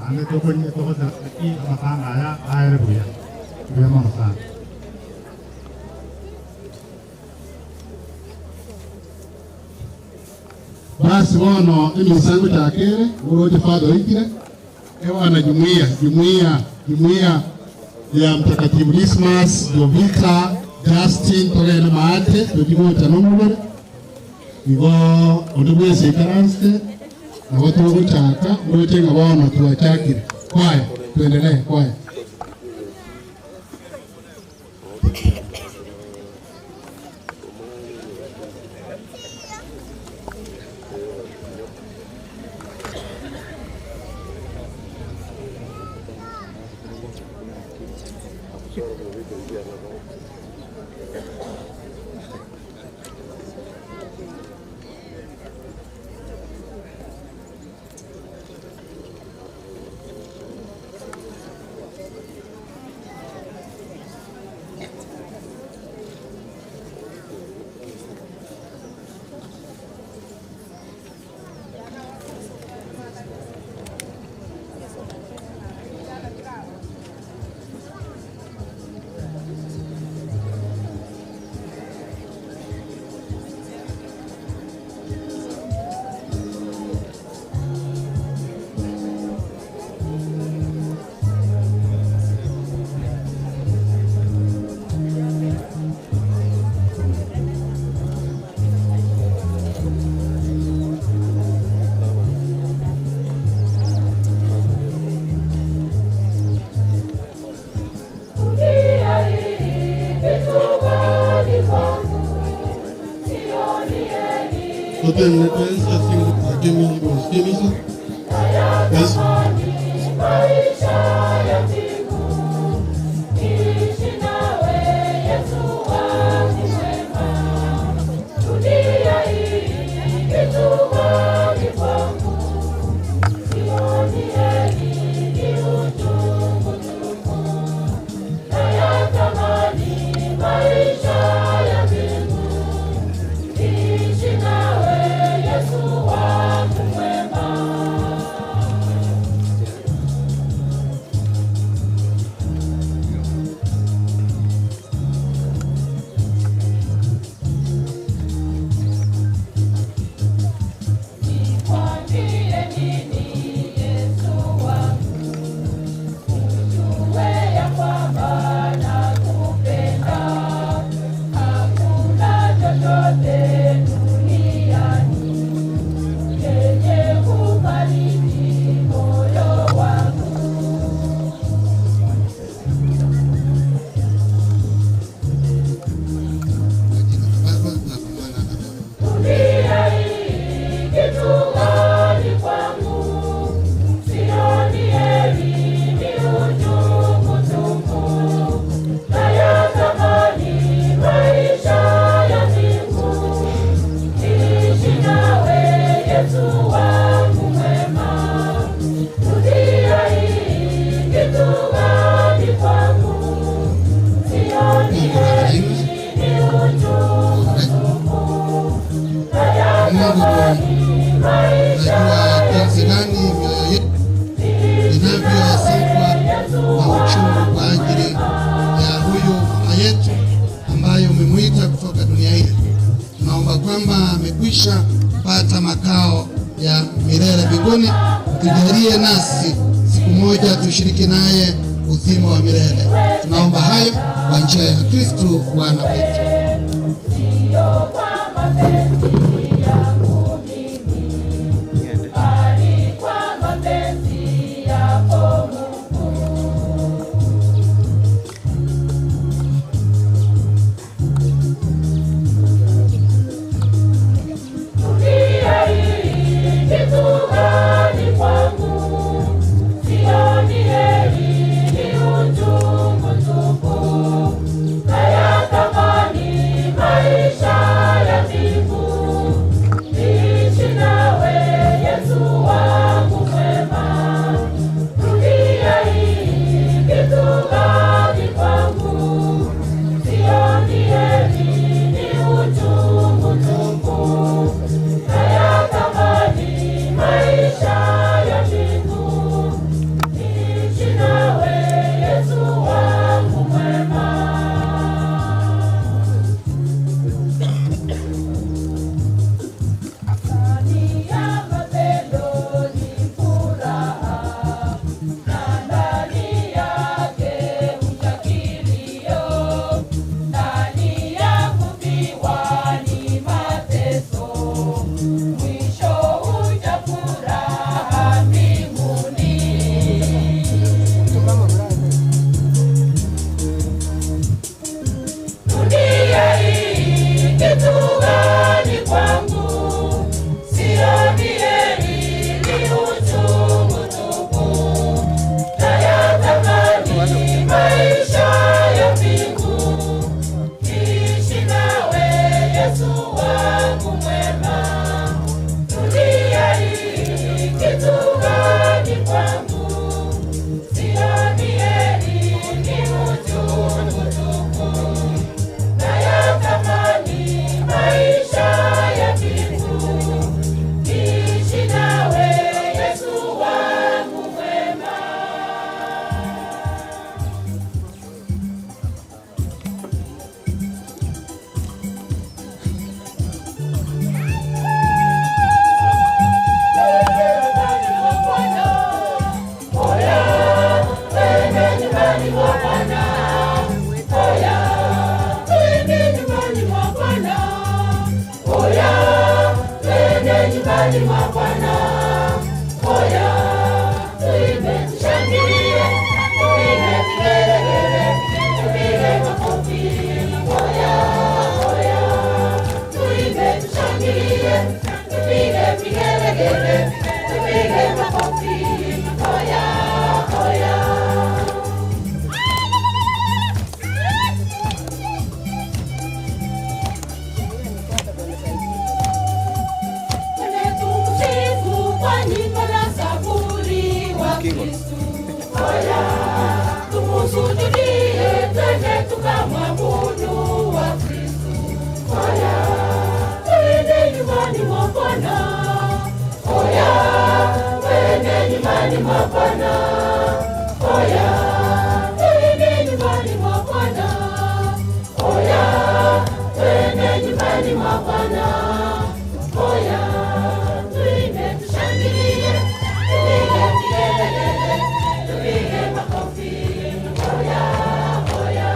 ane to konye to ko ki matanga ya aire buya yamana sana basi bono imisango takere uroje fado ikire ewana jumuiya ya Mtakatifu Dismas Jovita Justin togene maate tujimota nomulore ngo ondubwese karanste na watu wakuchaka uroje ngabono tuwachakire kwaya tuendelee kwaya pata makao ya milele mbinguni. Tujalie nasi siku moja tushiriki naye uzima wa milele. Tunaomba hayo kwa njia ya Kristo Bwana wetu. Kitu gani kwangu, sioni tumusujudie twende tukamwabudu wa Kristo. Oya, twende nyumbani mwa Bwana. Oya, twende nyumbani mwa Bwana. Oya, twende nyumbani mwa Bwana. Oya, twende nyumbani mwa Bwana. Oya, twende tushangilie, tupige vigelegele, tupige makofi. Oya, oya,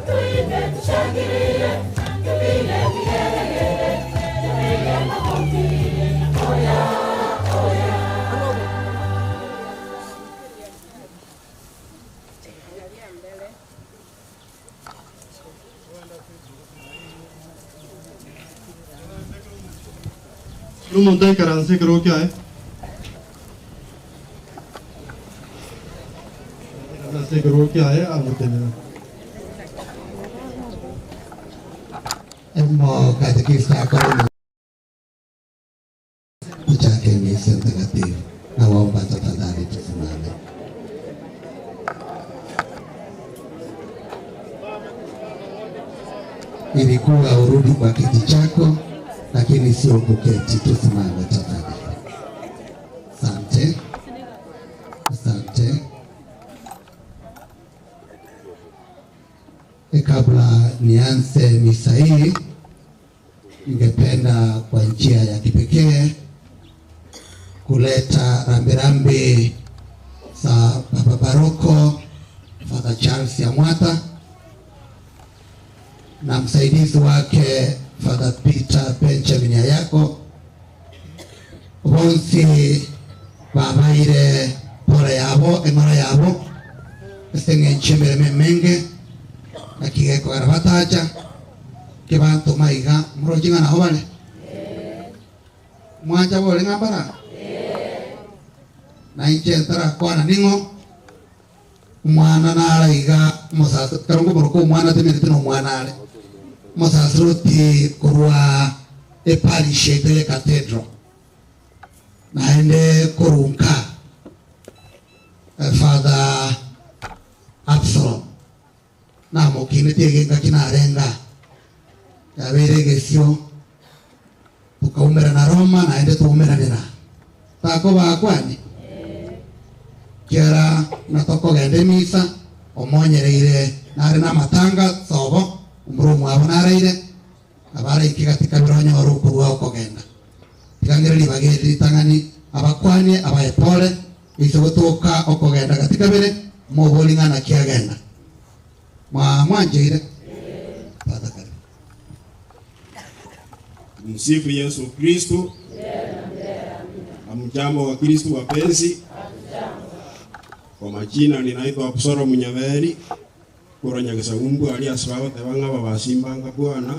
twende tushangilie, tupige vigelegele, tupige makofi. Oya, oya. Lumontai karanse karo क्या है? karanse karo क्या है? आप बताइए। Emo katekista kwa kuchake misa mtakatifu. Nawaomba tafadhali tusimame. Ilikuwa urudi kwa kiti chako, lakini sio kuketi. Tusimame tafadhali. Asante, asante. Kabla nianze misa hii, ningependa kwa njia ya kipekee kuleta rambirambi za Baba Baroko Father Charles Yamwata na msaidizi wake Father Peter Benjamin Ayako bonsi babaire pole yabo emara yabo esenge nchembere memenge nakigeko garabatacha kibantu maiga murojinga na hobane mwanja bole ngambara na inche tara kwana ningo mwana nara iga musasa karongo boroko mwana temerete no mwana ale musasruti kurwa parish ya cathedral naende kurunka Father Absalom na mokine tegenga kinarenga yaberegesyo tukaumera na Roma naende tuumera nina tako bakwani kera natoko gende misa omonyereire nare na matanga sobo umuru mwabo nareire abare ikikatika bironyo rukurwa okogenda tigangire libageri tangani abakwani abayepole isogotoka okogenda katika bere mobolinga na kiagenda mwanjeire Father karibu. Msifu Yesu Kristo. Amjambo wa Kristo wapenzi. Kwa majina ninaitwa Absoro Munyaveri Kuranyagasaumbu alias Baba Tebanga Babasimbanga Bwana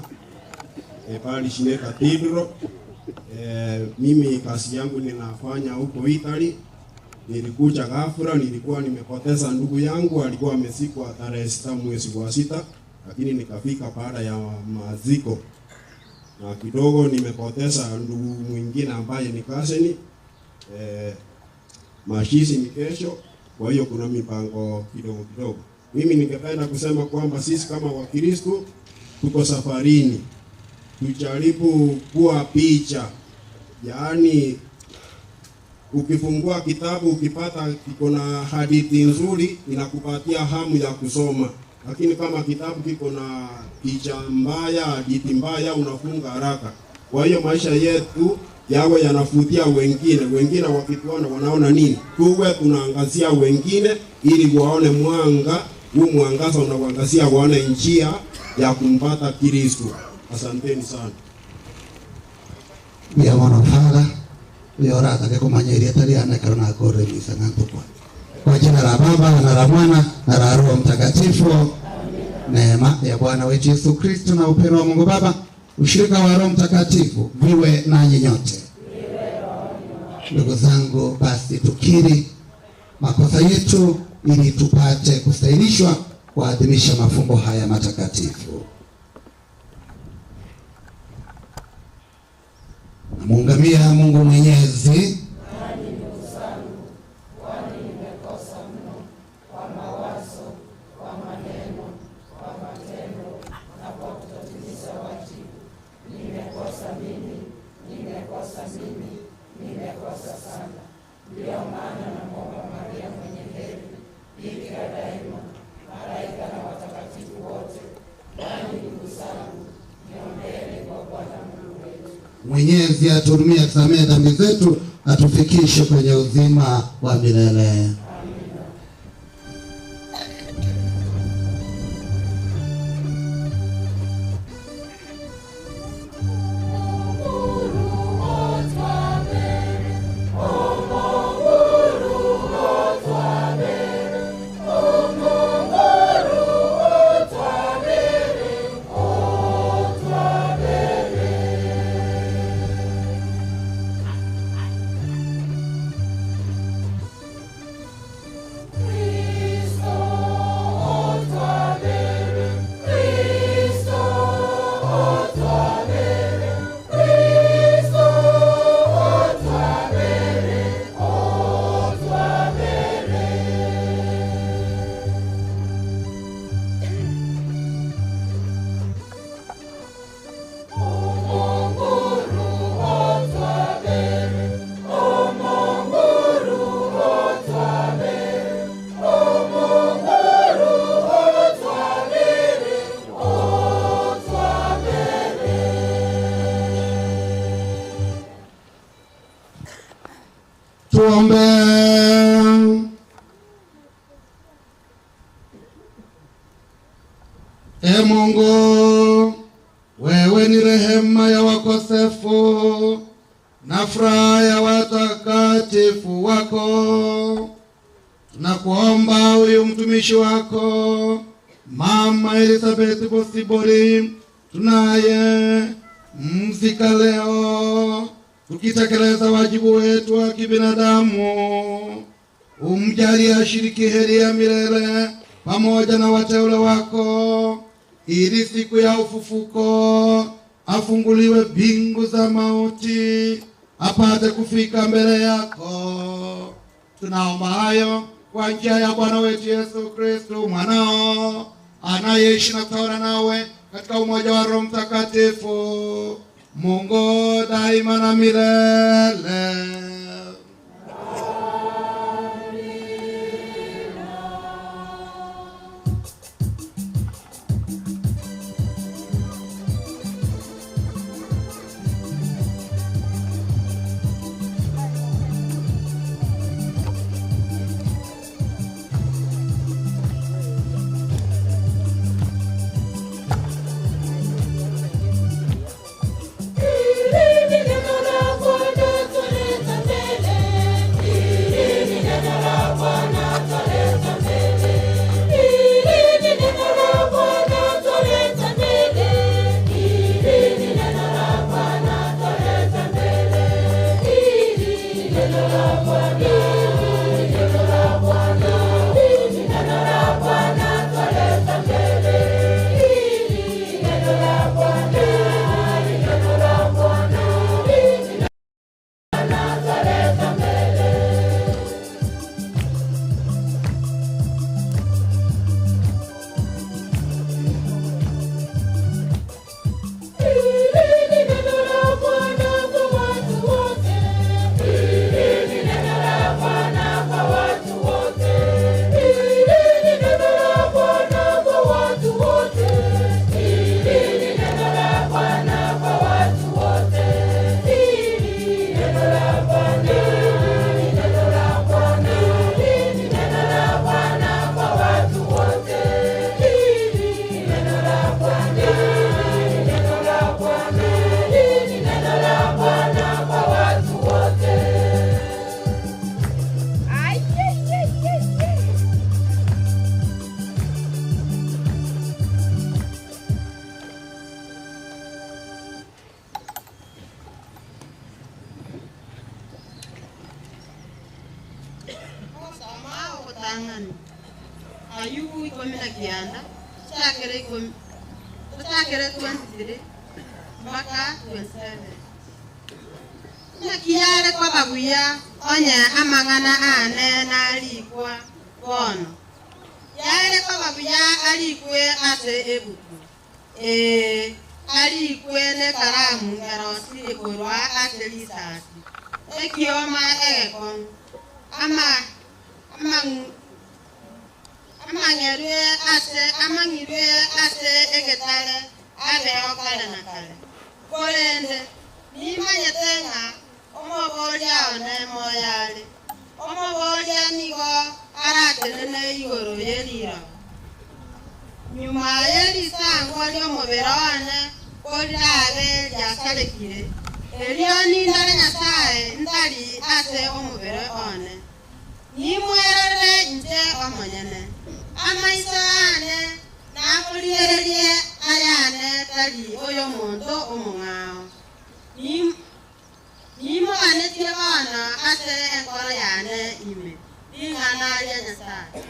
pale shine Cathedral. Mimi kazi yangu ninafanya huko Italy. Nilikuja ghafla, nilikuwa nimepoteza ndugu yangu, alikuwa amezikwa tarehe 6 mwezi wa 6, lakini nikafika baada ya maziko. Na kidogo nimepoteza ndugu mwingine ambaye ni cousin. Mazishi ni kesho, kwa hiyo kuna mipango kidogo kidogo. Mimi ningependa kusema kwamba sisi kama Wakristo tuko safarini. Tujaribu kuwa picha. Yaani ukifungua kitabu ukipata kiko na hadithi nzuri inakupatia hamu ya kusoma. Lakini kama kitabu kiko na picha mbaya, hadithi mbaya, unafunga haraka. Kwa hiyo maisha yetu yawe yanafutia wengine. Wengine wakituona wanaona nini? Tuwe tunaangazia wengine ili waone mwanga. Huu mwangaza unawaangazia waone njia ya kumpata Kristo. Asanteni sana. Ya mwana Father yora take kumanyeria tariana karona kore misa ngantokwa. Kwa jina la Baba na la Mwana na la Roho Mtakatifu. Neema ya Bwana wetu Yesu Kristo na upendo wa Mungu Baba, ushirika wa Roho Mtakatifu viwe nanyi nyote. Ndugu zangu, basi tukiri makosa yetu ili tupate kustahilishwa kuadhimisha mafumbo haya matakatifu. Namuungamia Mungu Mwenyezi, Mwenyezi aturumie, atusamehe dhambi zetu, atufikishe kwenye uzima wa milele. Tuombe. Ee Mungu, wewe ni rehema ya wakosefu na furaha ya watakatifu wako. Tunakuomba huyu mtumishi wako Mama Elizabeth Bosibori, tunaye mzika leo, tukitekeleza wajibu wetu wa kibinadamu. Umjalie ashiriki heri ya milele pamoja na wateule wako, ili siku ya ufufuko afunguliwe bingu za mauti, apate kufika mbele yako. Tunaomba hayo kwa njia ya Bwana wetu Yesu Kristo mwanao, anayeishi na kutawala nawe katika umoja wa Roho Mtakatifu, Mungu daima na milele. Ayubu ikomina kianda, chakere 23 mpaka 27. Na kiyale kwa babuya, onye amangana ane na alikwa kono. Yale kwa babuya alikwe ase ebuku. Alikwe ne karamu ngarosi ekorwa ase lisasi. Ekioma ekon. Amangirwe ase egetale ale okale na kale. Kolende Nimanye tenga omoboria one moyale. Omoboria nigo aratenene igoro yerira. Nyuma y'erisango ry'omubiri one korirabe ryasarekire. Elio nindare Nyasaye ntari ase omubiri one. Nimwerere nje omonyene. Amaiso ane nakuliererie ayane tari oyo muntu omung'ao. Nimuganetie bana ase enkoro yane ime. Ing'ana ria Nyasaye.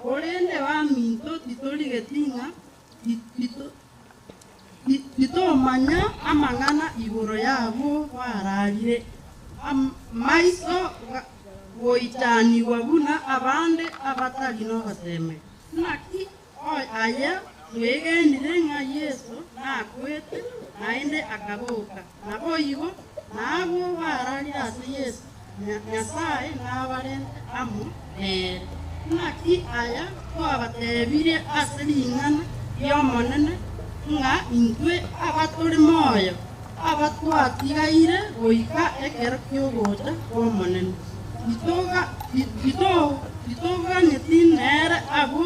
Orende wa minto titori getinga titomanya amang'ana igoro yabo bararire maiso goitanirwa buna abande abatari no baseme naki aya twegendire ng'a Yesu nakwete naende akaboka nabo igo nabo bararire ase Yesu Nyasaye nabarente amo naki aya twabatebire ase ring'ana riomonene ng'a intwe abaturi moyo abatwatigaire goika ekero kiogocha omonene itoganyeti nere abo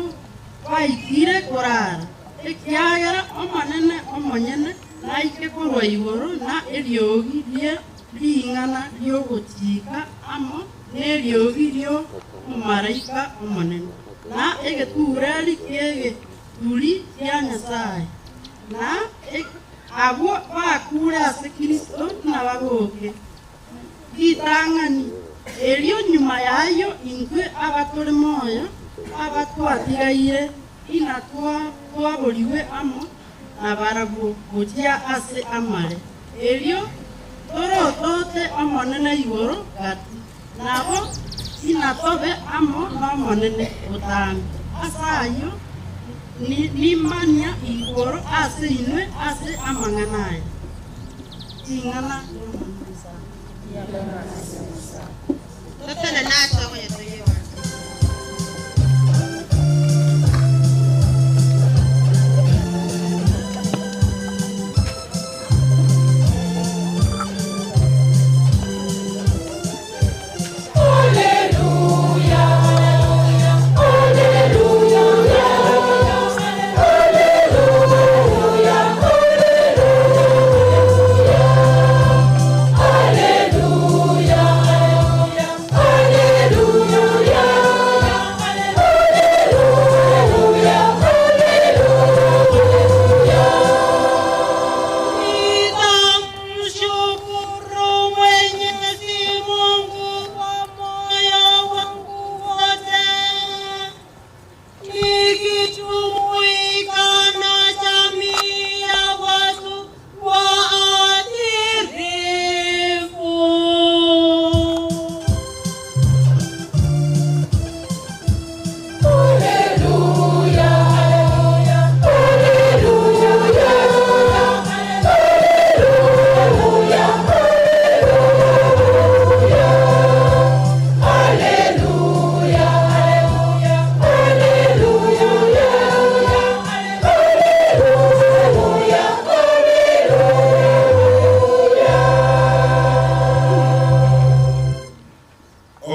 baikire korara ekiagera omonene omonyene naike korwa igoro na eriogi rie ring'ana riogochika amo neriogi rio omumaraika omonene na egetureri kiegituri kia Nyasaye na abo bakure ase Kristo nabagoke gitang'ani erio nyuma yayo intwe abaturi moyo abatwatigaire ina twaboriwe amo nabarabo gochia ase amare erio torotote omonene igoro gati nabo inatobe amo n'omonene otambi asayo nimanya igoro ase inwe ase amang'ana aya ting'ana tetene nacho goyetoyewa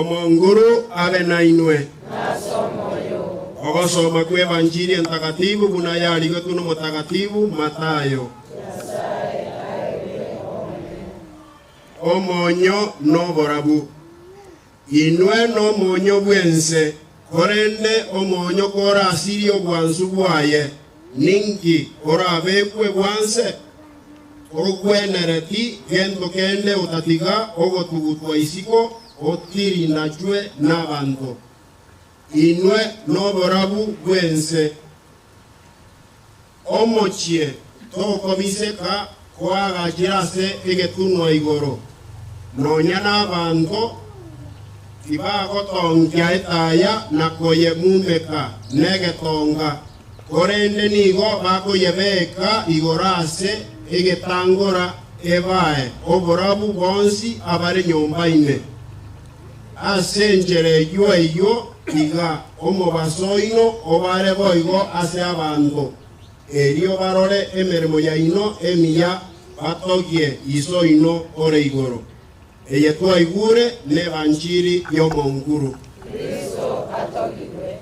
omonguru abe nainwe ogosoma kwa evanjiri entakatifu buna yarigwe tuno mutakatifu Matayo. Omonyo noborabu inwe nomonyo bwense korende omonyo kora asiri obwansu bwaye ninki orabekwe bwanse orugwenereti gento kende otatiga ogotugutwa isiko otiri nachwe n'abantu inwe noborabu bwense omochie tokomiseka kwagachirase egetunwa igoro nonya n'abantu tibagotongia etaya nakoye mumeka negetonga korende nigo bakoyebeka igorase egetangora ebae oborabu bonsi abare nyomba ine ase njere iyo iga omobasoino obare boigo ase abanto erio barore emeremo yaino emiya batogie isoino ore igoro eye twaigure n'evanjiri y'omonguru Kristo atogirwe.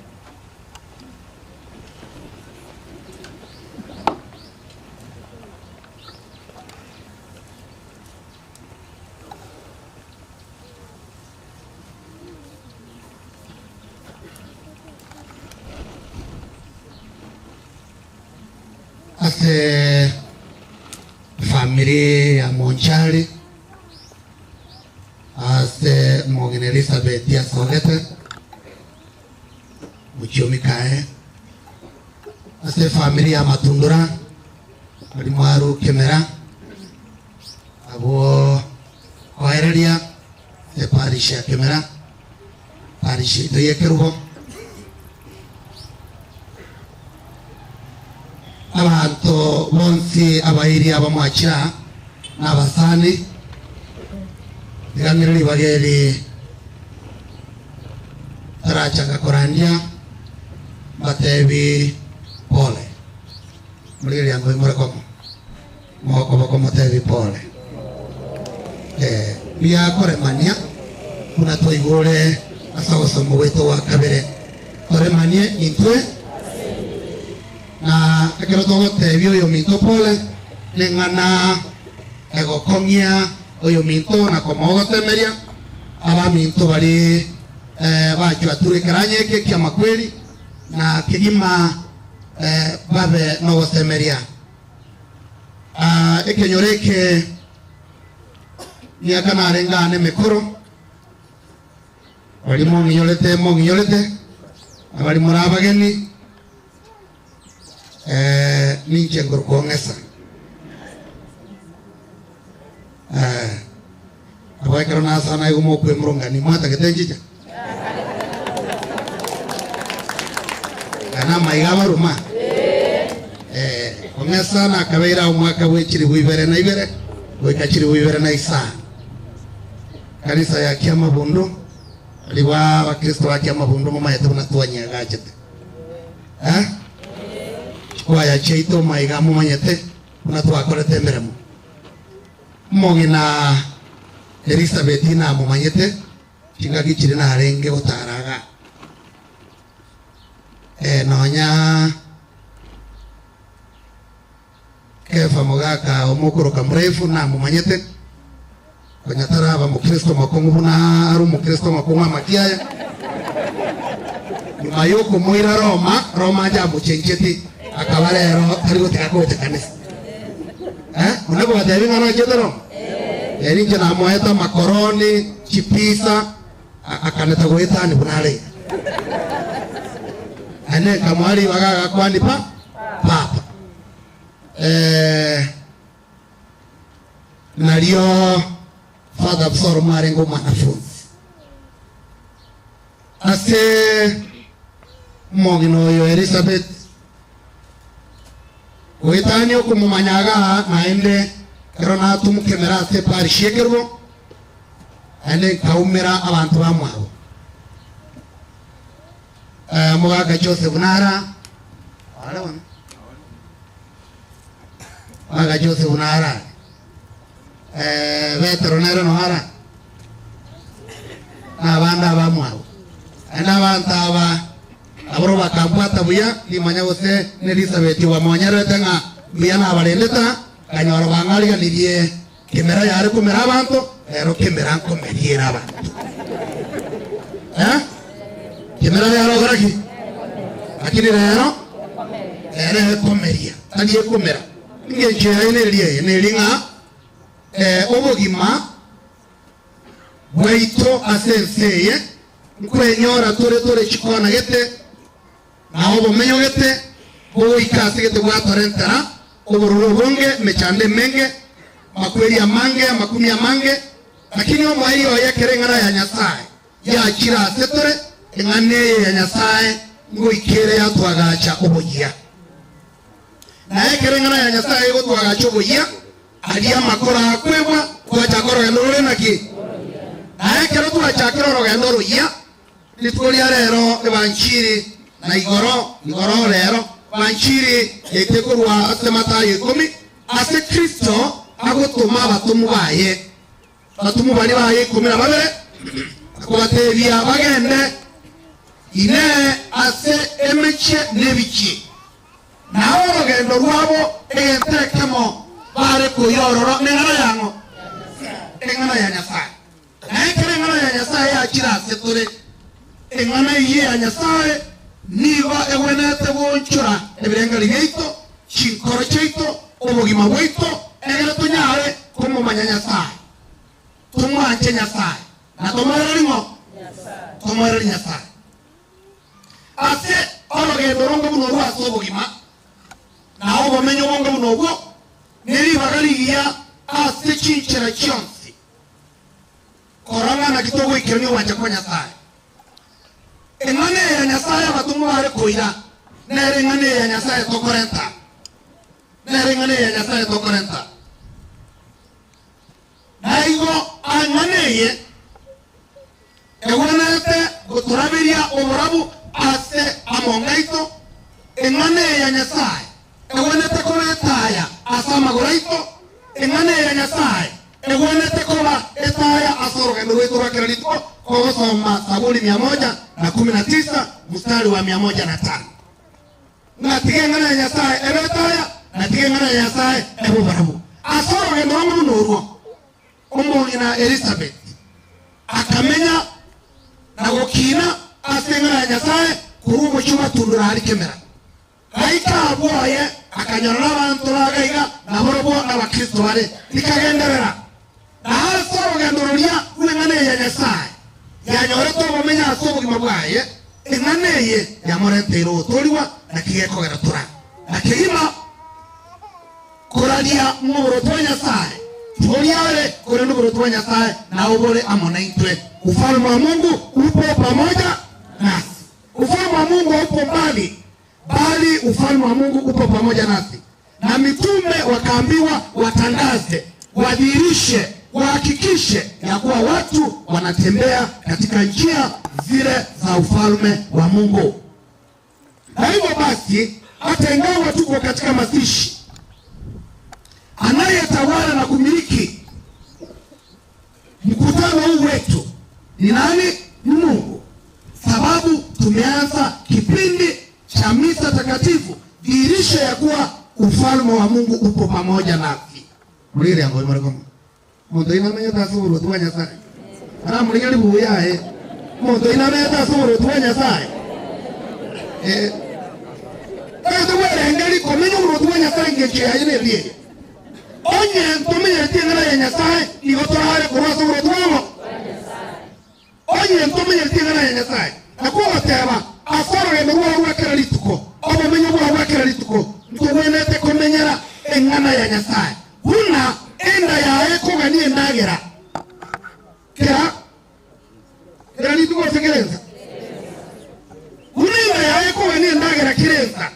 Ase familia ya Monchari ase Morgan Elizabeth ya Sogete Muchiomi Kae ase familia ya Matundura Alimwaru Kemera abo Oerelia se parish ya Kemera parish ito yekeruho abantu bonsi abairi abamwachira n'abasani digamiriri bageri tarachanga korandia batebi pole muriri yango imore komo moko bako motebi pole bia kore mania kuna toigore asawosomo wetu wa kabere kore mania intwe na ekero togotebi oyo minto pole neng'ana egokomia oyo minto na komogotemeria aba minto bari bachwaturikiranye eke kia makweli na kigima babe nogotemeria ekenyoreke miaka narengane mekoro bari mong'inyolete abari muri abageni ninche ngorokong'esa abaikero nasana igo mokwe murongani mwata getenjicha kana maiga baruma kong'esa nakabeira omwaka bwechiri bwibere na ibere goikachiri bwibere na isa kanisa ya Kiamabondo liwa bakristo ba Kiamabondo momayete buna twanyagachete kwaya cheito maiga mumanyete buna twakorete emeremo Mogina Elizabeth na mumanyete chingagi chiri na arenge gotaraga nonya kefa mogaka omukoroka mrefu na mumanyete konyatara ba mukristo makongu buna aru mukristo makongu amakiaya nyuma yoko moira Roma ja muchencheti akabarero arigo tikakote kanisa Munabo batebi ngana chetero nje na moeta makoroni chipisa akaneta goeta ni bunale ane kamwali wagaga kwani papa nalio Father Absor Marengo mwanafunzi ase mogino yo Elizabeth Goetanio kumumanyaga naende kerona tumukemera se parishekerbo ane kaumera abantu bamwabo mugaga Joseph Nara wala wana mugaga Joseph Nara vetronero no hara n'abandi abamwaro n'abantu aba aboro bakambwata buya limanya gose ne Elizabeth wa monyerete nga buya n'abarendeta kanyoro bangalia nirie kemera yare kumera abantu rero kemera nkomeriera abantu kemera yaro garaki akiri rero komeria aliye komera nge chene liye ne linga obogima bwaito asenseye nkwenyora tore chikona gete na obo menyo gete bo ikase gete bwa torentera obororo bonge mechande menge makweli ya mange makumi ya mange lakini omo hiyo yekerengana ya nyasaye ya chira setore engane ya nyasaye ngo ikere ya twagacha obogia na yekerengana ya nyasaye go twagacha obogia aliya makora akwebwa twachakoro endoro naki na yekero twachakoro endoro ya litwolia rero evanchiri na igoro rero vanchiri etekorwa asemata yekumi ase Kristo agotuma batumu baye batumu bali baye 12 akobatebya bagende ine ase emeche nebichi naho rugendo rwabo entekemo bare kuyororo nengana yango engana ya nyasaye ngana ya nyasaye akira setore engana ye ya nyasaye niba ewenete bonchura ebirenga ligeito chinkoro cheito obogima bwaito egera tunyare como manyanya sai tumwanje nyasaye na tomara limo tomara nyasaye ase orogendo rongo buno rwa sobogima na obo menyo bongo buno bwo neri bagaliya ase chinchera chionsi koranga na kitogo ikironi wanje kwa nyasaye engane ya nyasaye batumu bare koira nere ngane ya nyasaye tokorenta nere ngane ya nyasaye tokorenta naigo anganeye ewanete goturabiria oborabu ase amongaito engane ya nyasaye ewanete koretaya asa magoraito engane ya nyasaye ewanete koba etaya asoroga ndoito rakerito kwa soma Zaburi 119 mstari wa 105 natigengana ya nyasaye ebetaya natigengana ya nyasaye ebobarabu asoroga ndongo nurwo omongina Elizabeth akamenya na gukina asengana ya nyasaye kurumo chuma tundura hari kemera kaika aboye akanyora abantu bagaiga na borobo n'abakristo bare nikagenderera na haso gendororia ngane ya nyasaye yanyore to bomenya asobugima bwaye enganeye yamorentero toriwa nakiyeko garatura nakiyima koradia muburo to nyasaye toriare korendo muburo to nyasaye na ubore amonaitwe ufalme wa Mungu upo pamoja nasi ufalme wa Mungu upo mbali bali ufalme wa Mungu upo pamoja nasi na mitume wakaambiwa watangaze wadhihirishe wahakikishe ya kuwa watu wanatembea katika njia zile za ufalme wa Mungu. Na hivyo basi hata ingawa tuko katika mazishi, anayetawala na kumiliki mkutano huu wetu ni nani? Ni Mungu. Sababu tumeanza kipindi cha misa takatifu, dhihirisho ya kuwa ufalme wa Mungu upo pamoja nasi. Mlile yangu imarikomu moto ina meta suru tuanya sai ana mulingali buya moto ina meta suru tuanya sai kazo wale ngali komenyo uru tuanya sai ngeche ayine lie onye ntomenya tingana ya nyasaye igotorare kurwa suru tuamo onye ntomenya tingana ya nyasaye nakuwa teba asoro ya ruwa kera lituko obo menyo ruwa kera lituko ntwenete komenyera engana ya nyasaye huna enda ya eko gani endagera kera ni tuko sekerenza unda ya eko gani endagera kirenza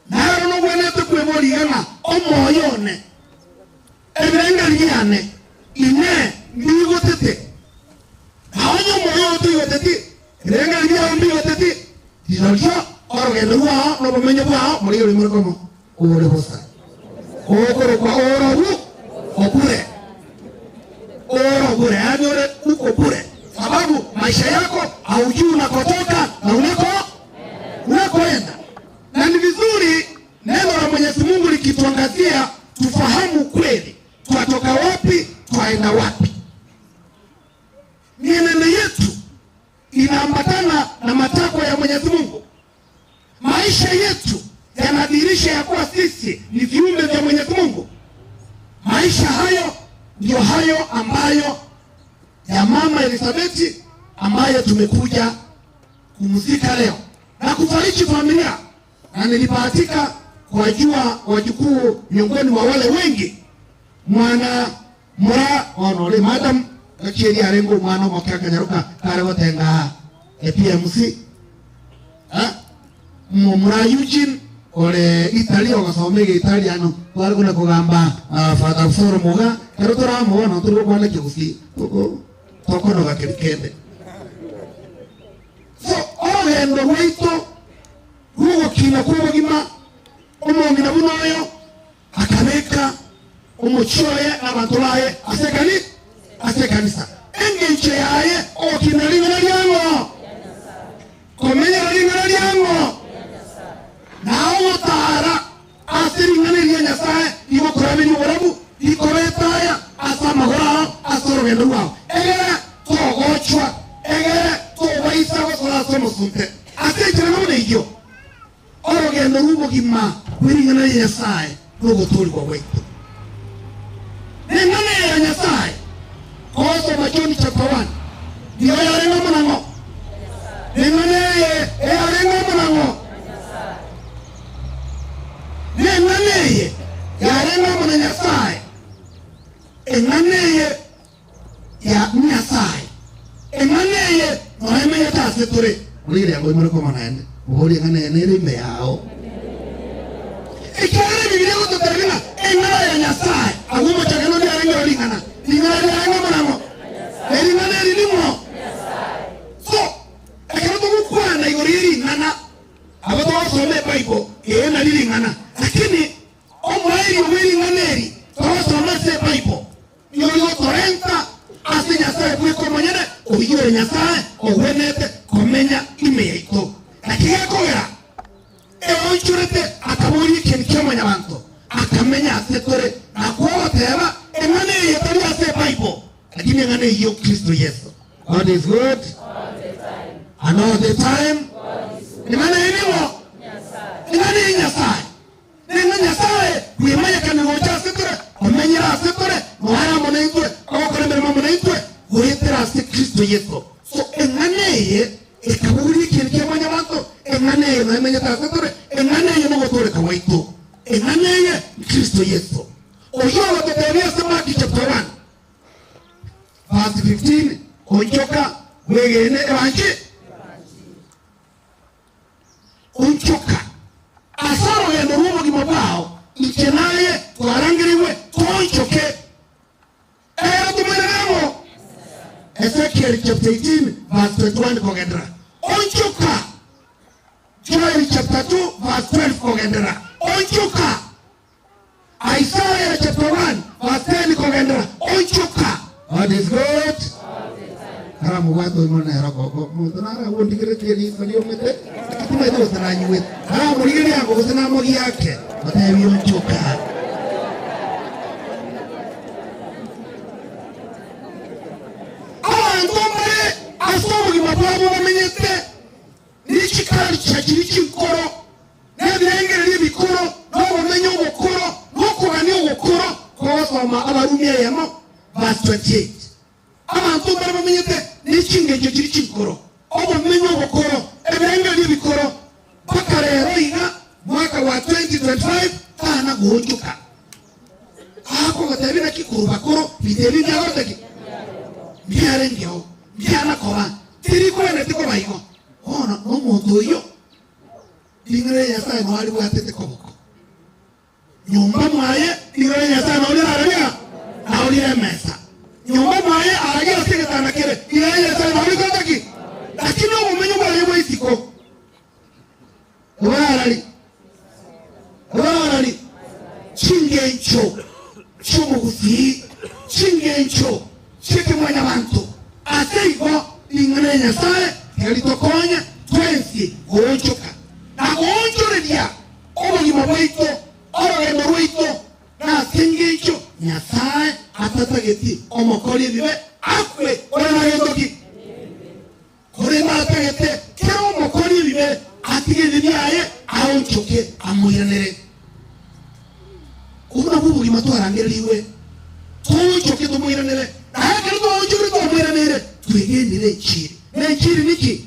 naro no gwenete kwebori gana omoyone ebirenga liyane ine ndigo tete haonyo moyo tu yotete ebirenga liya mbigo tete disoljo orgeno ruwa no bomenyo bwa muri uri muri komo ore bosa okoro kwa oro okure anyore ukopure sababu maisha yako, haujui unakotoka na unakoenda. Na ni vizuri neno la Mwenyezi Mungu likituangazia tufahamu kweli twatoka wapi, twaenda wapi. Mienendo yetu inaambatana na matakwa ya Mwenyezi Mungu. Maisha yetu yanadhihirisha ya kuwa sisi ni viumbe vya Mwenyezi Mungu. Maisha hayo ndio hayo ambayo ya Mama Elizabeth ambayo tumekuja kumzika leo na kufariji familia, na nilibahatika kuwajua wajukuu miongoni mwa wale wengi. Mwana mura onole madam kacheri arengo mwana mwaka nyaruka kare wotenga EPMC mura Eugene ole Italia wakasomege Italiano wale kuna kugamba Father Foro muga kero tora mo na turu kwa leke kusi toko no bakirikende. So ogendo waito huo kina kubo gima omongi na bunoyo akabeka umuchoye abantu baye asekanisa engenche yaye okinalinga lyango komenya linga lyango nawo tara asiringane lya Nyasaye ibo kurabiri burabu ikobetaya asama hora asorogendo rwao egere togochwa egere tobaisa wasora musunte asekera none iyo orogendo rubugima wiringana lya Nyasaye rugoturi kwa wetu nengane ya Nyasaye koso machoni chapter 1 ndio yarenga mwanango nengane yarenga mwanango nengane yarenga mwana Nyasaye engane ya Nyasaye engane noeme yatase tore ulire yango imore ko manaende uhori engane nere imbe yao ikare biblia kutoterina engane ya Nyasaye agumo chakano ya renga lingana lingana ya mwanango lingana lilimo so ekero tukukwana igoriri ngana abato wasome Bible ena lilingana lakini omwairi omwiringaneri tawasome se Bible yoyo torenta ase Nyasaye kwiko monyene oyire Nyasaye owenete komenya imeito lakini akogera eonchurete akaburi kenkyamo nyabantu akamenya asetore akwoteba engane yetari ase Bible lakini engane iyo Kristo Yesu. God is good and all the time. Engane iniwo engane Nyasaye engane Nyasaye wimanya kanigocha asetore omenyera asetore mwara monaitwe okorembere monaitwe wetera ase Kristo Yesu. So engane ekaburi kenkyamo nyabantu engane noemenya asetore engane yonogotore kawaito engane Kristo Yesu. Oyo watotebia Samaki chapter 1 verse 15 onchoka wegene ebanchi onchoka asaro ya norumo gimabao ikenaye twarangiriwe tonchoke tumenemo Ezekiel chapter 18 verse 21 kogendera onchoka Joel chapter 2 verse 12 kogendera onchoka Isaiah chapter 1 verse 10 kogendera onchoka. God is good kara muwato imona yarako mutana wondigere tiri saliyo mete kitima ito sananywe kara muligere yako kusana mogi yake matayi onchoka. Ndomare asomo gimababo bamenyete nichikari chakiri chinkoro nebirengere libikoro no menyo gukoro no kubani gukoro ko soma abarumye yamo verse 28 abantu bari bamenyete n'ichingeje kiri chinkoro obo menyo gukoro ebirengere libikoro bakarero inga mwaka wa 2025 kana guhujuka ako gatabina kikuru bakoro bitebi byagotaki byare ndio byana koba tiri kwene tiko bayigo ona omuntu yo ingere Nyasaye mwali bwatete koboko nyumba mwaye ingere Nyasaye mwali arabia naulire mesa nyumba mwaye aragira seketana kere ingere Nyasaye mwali kotaki lakini obumenyo bwaye bwitiko Warali chingencho chomugufi chingencho cheke mwana bantu aseigo tingana nyasaye yalitokonya twensi goonchoka na goonchoreria obogima bwaito orogendo rwaito na sengecho nyasaye atatageti omokori bibe akwe ore na gendoki ore na atagete kero omokori bibe atigethiniaye aonchoke amuiranere kuna bubugima twarangeriwe tuonchoke tumuiranere na kero tuonchoke tumuiranere twegendere chiri na chiri niki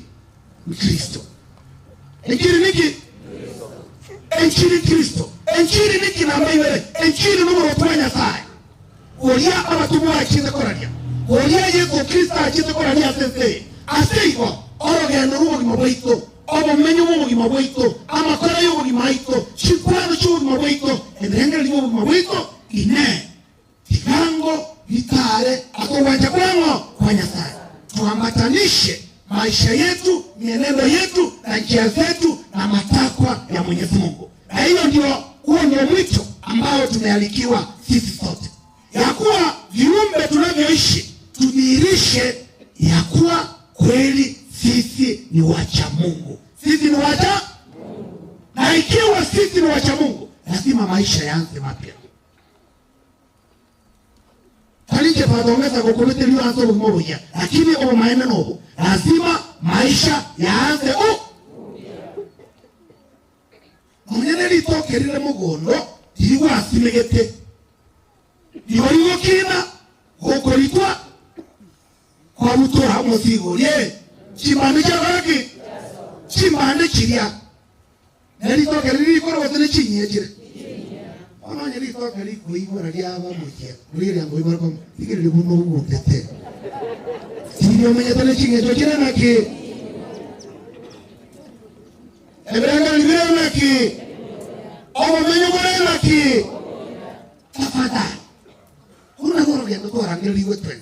Kristo. Enchiri niki? Enchiri Kristo. Enchiri niki na mbele. Enchiri numo watuanya sai. Olia abatumu achize korania. Olia Yesu Kristo achize korania sensei. Aseigo orogendo rumo gimaboito. Obo menyo rumo gimaboito. Ama kora yo gimaito. Chikwano chuo gimaboito. Endrenga limo gimaboito. Ine. Tigango vitare atowanja kwango kwa Nyasaye. Tuambatanishe maisha yetu, mienendo yetu na njia zetu na matakwa ya Mwenyezi Mungu. Na huo ndio mwito ambao tumealikiwa sisi sote. Ya kuwa viumbe tunavyoishi tudhihirishe ya kuwa kweli sisi ni wacha Mungu. Sisi ni wacha Mungu. Na ikiwa sisi ni wacha Mungu, lazima maisha yaanze mapya. Talije padongeza kukulete liyo anso kumoboja. Lakini obo maene nobo. Lazima maisha yaanze Mwenyene litoke lile mugondo liwa asimegete. Liwaliwo kina gokolitwa kwa mutora musigo. Ye chimande chagaki chimande chiria. Nelitoke lili koro watene chinye chire. Ono nyelitoke li kuigwa liaba mujia. Lili yango ibara kwa ikiri libuno ugutete. Sio menyetele chinge chokire naki. Ebranga libere naki. Omo menyo bore naki. Tafada. Kuna goro gendo to rangel liwe twen.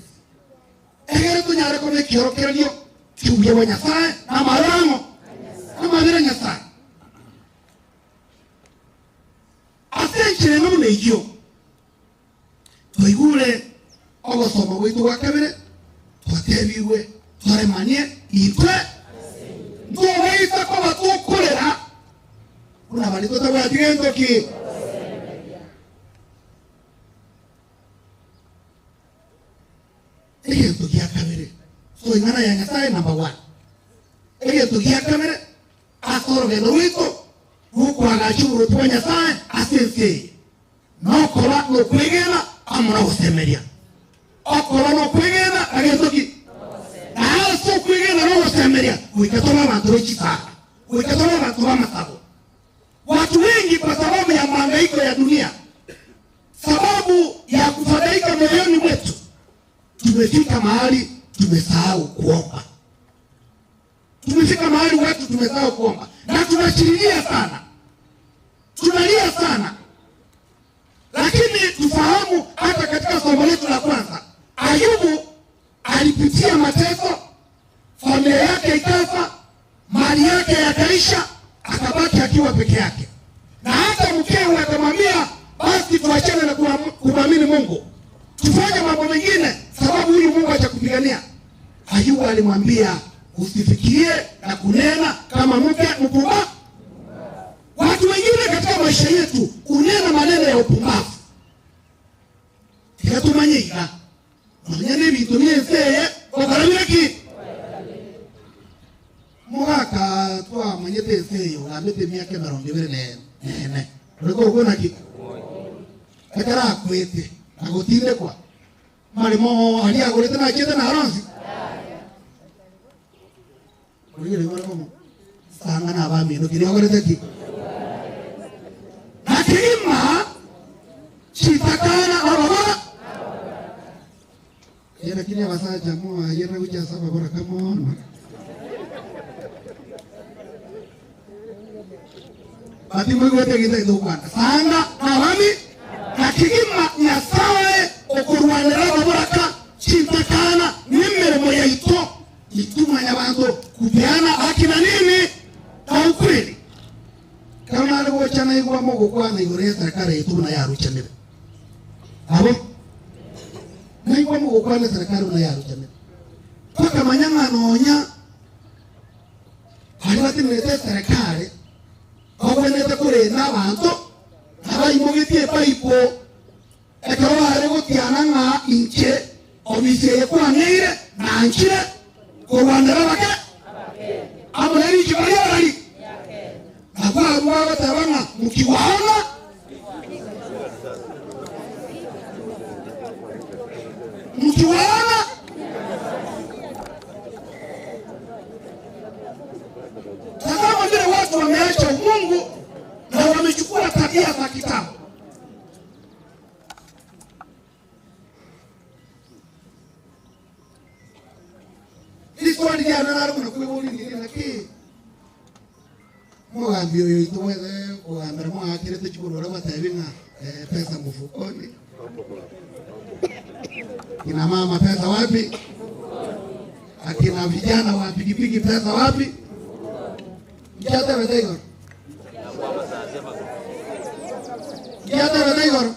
Egere to nyare ko me kioro kerdio. Kiuye wa Nyasaye na marango. Na mabere Nyasaye. Asenchire no ne yo. Toigule ogo somo witu wa kabere. Twatebiwe twaremanie itwe ndoweita ko batukorera kuna bali tutawa tigendo ki egento kia kamere so ingana ya Nyasaye number 1 egento kia kamere asoro gendo wito huko agachuru twa Nyasaye asense no kola no kwegena amuna usemeria okora no kwegena agendoki na so kwegena no usemeria uikatola bantu wechisa uikatola bantu wa masabo watu wengi kwa sababu ya mahangaiko ya dunia sababu ya kufadhaika moyoni mwetu tumefika mahali tumesahau kuomba tumefika mahali watu tumesahau kuomba na tunachililia sana tunalia sana lakini tufahamu hata katika somo letu la kwanza Ayubu alipitia mateso, familia yake ikafa, mali yake yakaisha, akabaki akiwa peke yake. Na hata mkewe akamwambia basi tuachane na kumwamini Mungu. Tufanye mambo mengine sababu huyu Mungu atakupigania. Ayubu alimwambia usifikirie na kunena kama mke mpumbavu. Watu wengine katika maisha yetu kunena maneno ya upumbavu. Ikatumanyika. Mwenyene bitumie seye okarabira ki mwaka twa mwenyete seye ugamete miaka 24 ne rego ubona ki akara kwete agotinde kwa marimo ali agorete na chete na aronsi Oligere ngora komo sanga na ba mino kiri agorete ki akima chitakana ababa Yera kini abasa jamu yera uja saba bora kama Bati mwe wote kita ndo kwana sanga na wami na kigima Nyasaye okurwanira baboraka chintakana nimirimo ya ito ituma y'abantu kupeana haki na nini na ukweli kama alibochana igwa mogo kwana igore serikali yetu na yaruchanira abo Naigwa Mungu kwa serikali unayaruchanira. Kwa bakamanya nonya hari batinete serikali bawenete kure n'abantu abayimugitie paipo ekaba hari gutiana nga inche obiseye kwanire nanchire kurwandara bake amuneri chibari bari abwa batabana mukiwana tazama vile watu wameacha Mungu na wamechukua tabia za kitabu. Ili swali ya nana kuna kuibuli ngine naki mwambio yoito weze kuambia mwakire tuchukuru wala watabinga pesa mfukoni. Kina mama pesa wapi? Akina vijana wa pikipiki pesa wapi? Jata wedaigo. Jata wedaigo.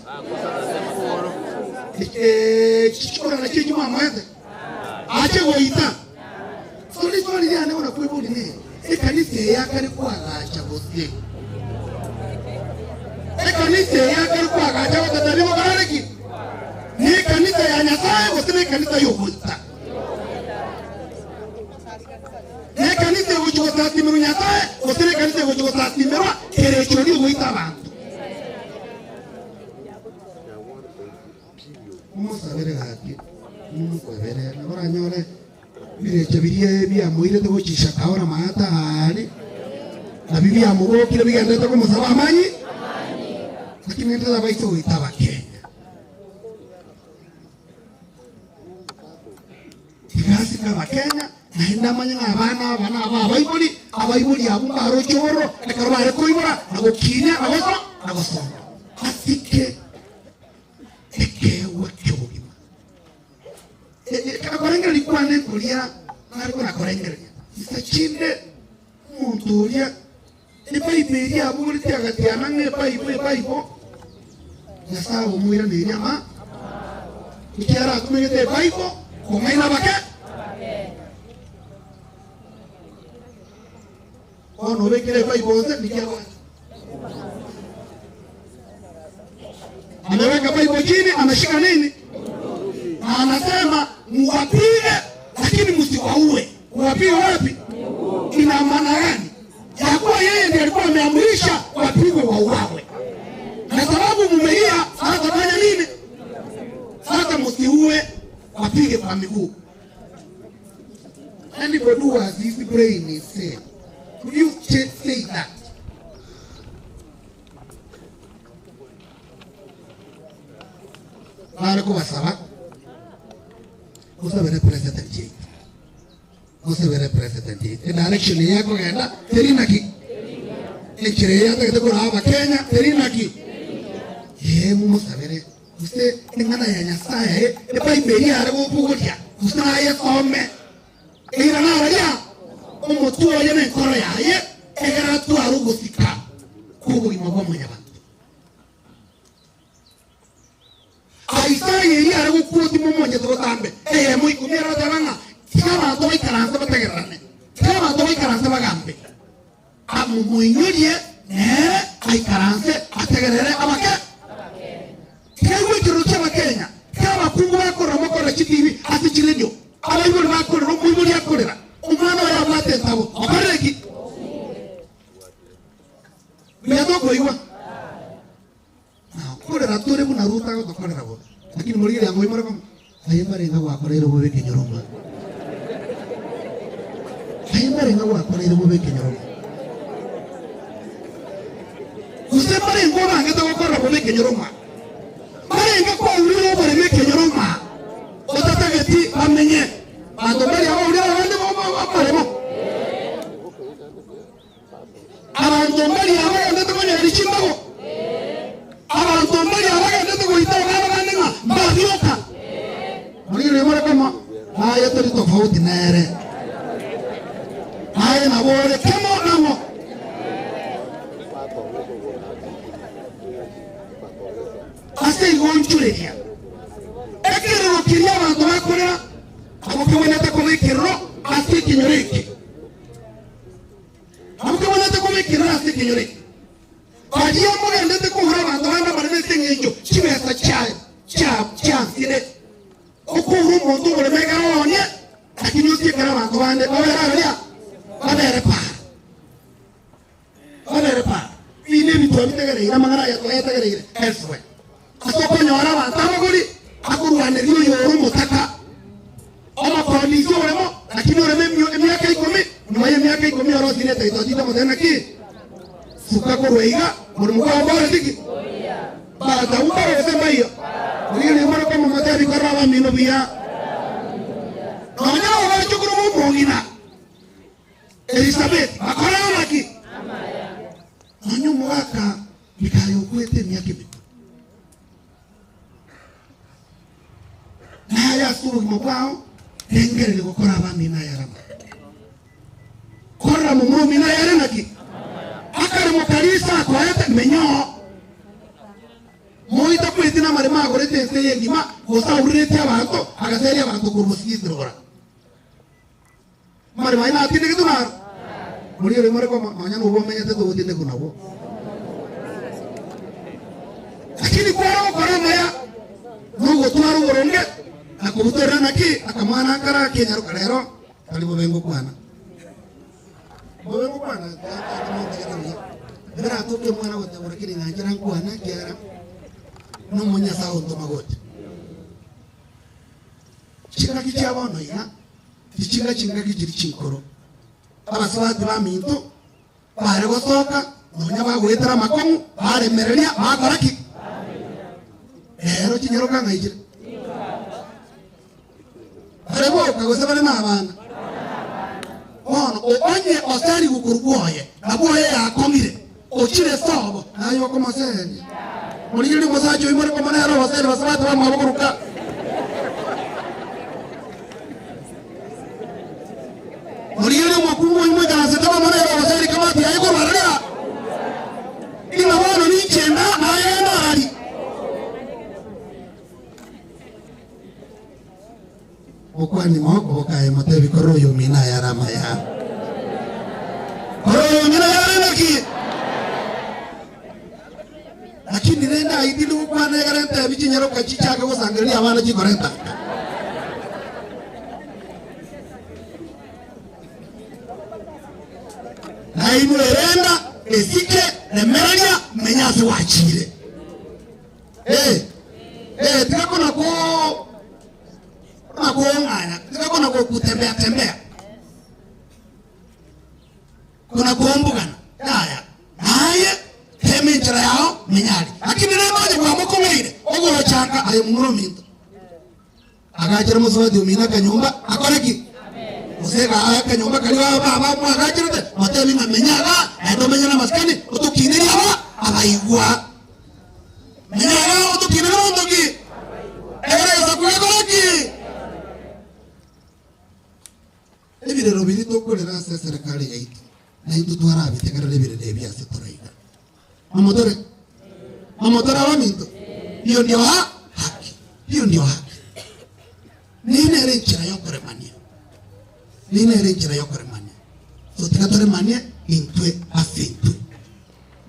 Chichukura na chichu mama wete. Ache goita. Soli ya ne wana kuibuli ne. Kanisa yakari kwa gacha bosi. Kanisa yakari kwa gacha watatalimu karareki. Ni kanisa ya Nyasaye wasine kanisa yobuta. Ni kanisa yobuta sati miru Nyasaye wasine kanisa yobuta sati miru kerechori yobuta bantu. Musabere hati. Mukwebere nabora nyore bireche biriye bya muire de gochisha kaora mata hari. Na bibia mugo kile bigende to kumusaba amanyi. Lakini ndio baito itabake. Kasi kama Kenya na indamanya abana abayibuli abumba arochoro ekarwa rekoibora nagokinya nagoso asike wakebugima kakorengera likwane kulia nariko nakorengera isachinde muntulia ni paipe ya abumuli tiagatiana nge paipo yasa umuira ni nyama ikiara kumegete paipo kumaina bake ono wekele paipo zote nikiawa ameweka paipo chini anashika nini na anasema muwapige lakini msiwaue. Kuwapige wapi? Ina maana gani? Ya kuwa yeye ndiye alikuwa ameamrisha wapigwe wauawe. Na sababu mumelia sasa fanya nini? Sasa msiue wapige kwa miguu. Anybody who has his brain is saying, could you say that? Marco Wasava Musavere President G. Musavere President G. In direction yako genda Terinaki. Echire yako genda kwa Kenya Terinaki. Musavere Use ngana ya Nyasaye epa iberia arabo pugotia. Usna ya kome. Ira na raja. Omotu ya ne koro ya ye. Egara tu arugo sika. Kugo imagwa manyaba. Aisa ye arabo puoti momonye to tambe. Muy kumira tabanga. Kama to ikaranza bategerane. Kama to ikaranza bagambe. Amu muinyurie ai karanze ategerere abake. Kewe kirucha Kenya. Kama kungu wako ramoko la chitivi atichilenyo. Abayibuli bako romo ibuli yakorera. Umwana wa mate tabo. Obareki. Miyado koiwa. Kore ratore kuna ruta ko kore rabo. Lakini muri yango imara ko ayemare nga wakorera bo beke nyoroma. Ayemare nga wakorera bo beke nyoroma. Usemare ngo bangeta gukora bo beke nyoroma. Marenga kwa uliro bore beke nyoroma. Otatageti amenye. Bandomari abo uliro bande bo baremo. Abandomari abo ndete ko nyari chimbago. Abandomari abo ndete ko itawa banenga mbavyoka. Muliro mara kama haya tari tofauti nere. Haya na bore kemo namo. Ase igonchuleria. Ekero kiria bantu bakorera abo kiboneta ko kubikiro asikinyoreke amuke bonete kubikiro asikinyoreke bagiye mugende kuhura abantu bana barese ngejo kibesa cha sire okuru umuntu buremega onye lakini usikara abantu bande babera ine bitwa bitegere ira magara ya toyetegere elswe asoko nyora abantu abaguri akurwane riyo yoro mutaka ama polisi oremo lakini oreme miaka 10 nyuma ya miaka 10 oro sine taito tita modena ki suka ko reiga muri mukwa bora tiki bada umbaro sema hiyo ni mara kama matari karawa mino bia nanya wa chukuru mungina Elizabeth akora laki nanyo mwaka bikayo kwete miaka 2 na ya suru mkwao engere gukora abami na yarama kora mu mina yarena ki akare mu kanisa kwete menyo moita kwete na mare magore tense yengima gosa urete abantu agaseri abantu kurumusigirora mare mai na tinde kitumar muri re mare ko manya no bomenye te to tinde kunabo lakini kora maya nugo tuaru goronge akubutora naki akamwana kara kenyaro karero kalibo bengo kwana bera toke mwana wote urakiri na jira kwana kiara no munya sawo to magote chira kichya bono ya kichira chinga kijiri chinkoro abaswati ba minto bare gosoka nonya bagwetera makomu bare mereria makoraki ero chinyero kanga ijira arebo kagosebale n'abana ono onye osari gukurugoye naboye yakomire okire sobo nayo ko maseri muri yiri musajo imore ko manero baseri basabata bamaburuka muri yiri mwakumu imwe kana setaba manero baseri kamati ayiko barara ina wono ni chenda na yenda ari okwani moko kae matebi koroyo mina ya rama ya koroyo mina ya rama ki lakini nenda idilu kwana ya renta bichinyero kwa chichaka kusangiria abana chikorenta na ibu erenda esike nemeranya menyasi wachire tikako na kuongana tikako na kutembea kuna kuombugana haya heme njira yao menyali lakini nemaje kwa mukomere ogoro chaka ayo muro minto agajira musodi umina kanyumba akoreki usega kanyumba kaliwa baba mu agajira te matebi na menyaga ndo menyana maskani utukinira abaigwa menyaga utukinira ndoki ereza kuyakoreki ebire robiri tokolera serikali yaitu na itu tuara bitegara lebire debia setoraiga mamotore wa minto hiyo ndio haki nine renchira yokore mania so tikatore mania intwe afintwe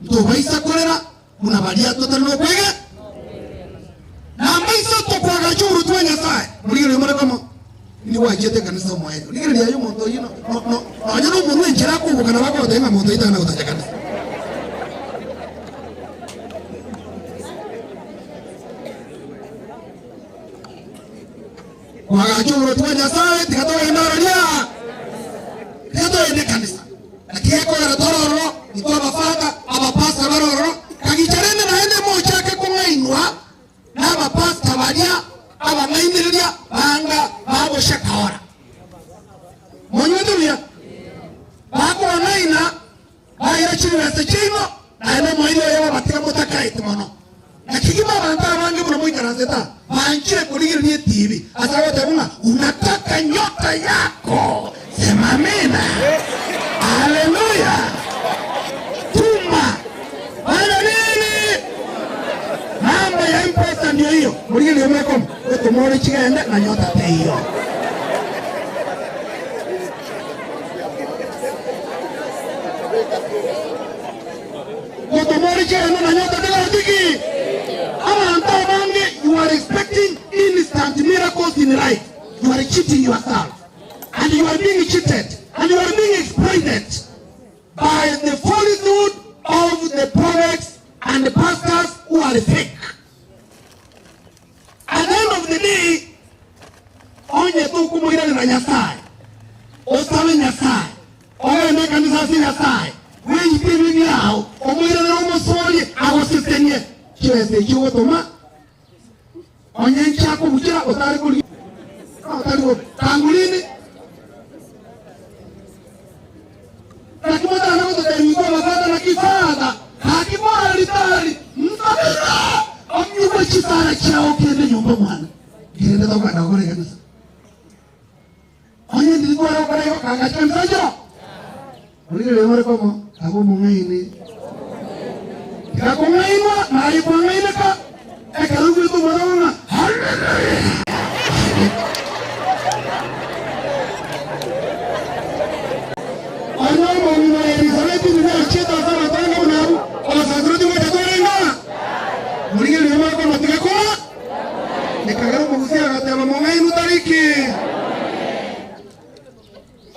ndo baisa kolera una balia totalo kwege na maiso to kwa gachuru twenya sai mulire mure kama ni wajete kanisa mwaendo ligere ya yumo ndo yino no anyano munwe njira ko bukana bako tenga moto itana utaja kanisa kwa gachuru twenya sai tikatoa ndaronia tikatoa ende kanisa lakini ko ya tororo itoa bafaka abapasa baroro kagicherende na ende mocha ke kumainwa na abapasa balia abangaineria banga babo shakaora monyudulia bako naina bayira chini chino na ene moyo yaba batika mutaka itmono nakigima banta bange bro moyo karazeta banchire kuligiri ni TV asawa tabuna unataka nyota yako sema amina haleluya tuma bana nini mambo ya mpesa ndio hiyo muligiri umeko wetu mori chigende na nyota hiyo You are expecting instant miracles in life. You are cheating yourself. And you are being cheated. And you are being exploited by the falsehood of the prophets and the pastors who are fake. At the end of the day, onye tu kumwira na Nyasaye. Osawe Nyasaye. Owe meka nisasi Nyasaye. Wenyi kiri yao. Omwira na omosoli awasistenye. Chwese chiwo toma. Onye nchako mchira otari kuli. Otari kuli. Tangulini. Nakimota na mtoto mikoa wakata na kifada. Hakimora litari. Mtabira. Omnyuko chisara chao kende nyumba mwana. Kirende toka na kore kanisa. Onye ndilikuwa na kore kakachika msajo. Onye lemore komo. Ako mungaini. Kako ngainwa. Na ayi kwa ngaini ka. Eka lugu itu mwana. Hallelujah. Onye mungu wa Elizabeth ni na cheta sana tanga unaru. Ola sangrudi mwete kore nga. Muringe lemore komo tika kuma. Nekagaro mugusia gatema mungainu tariki.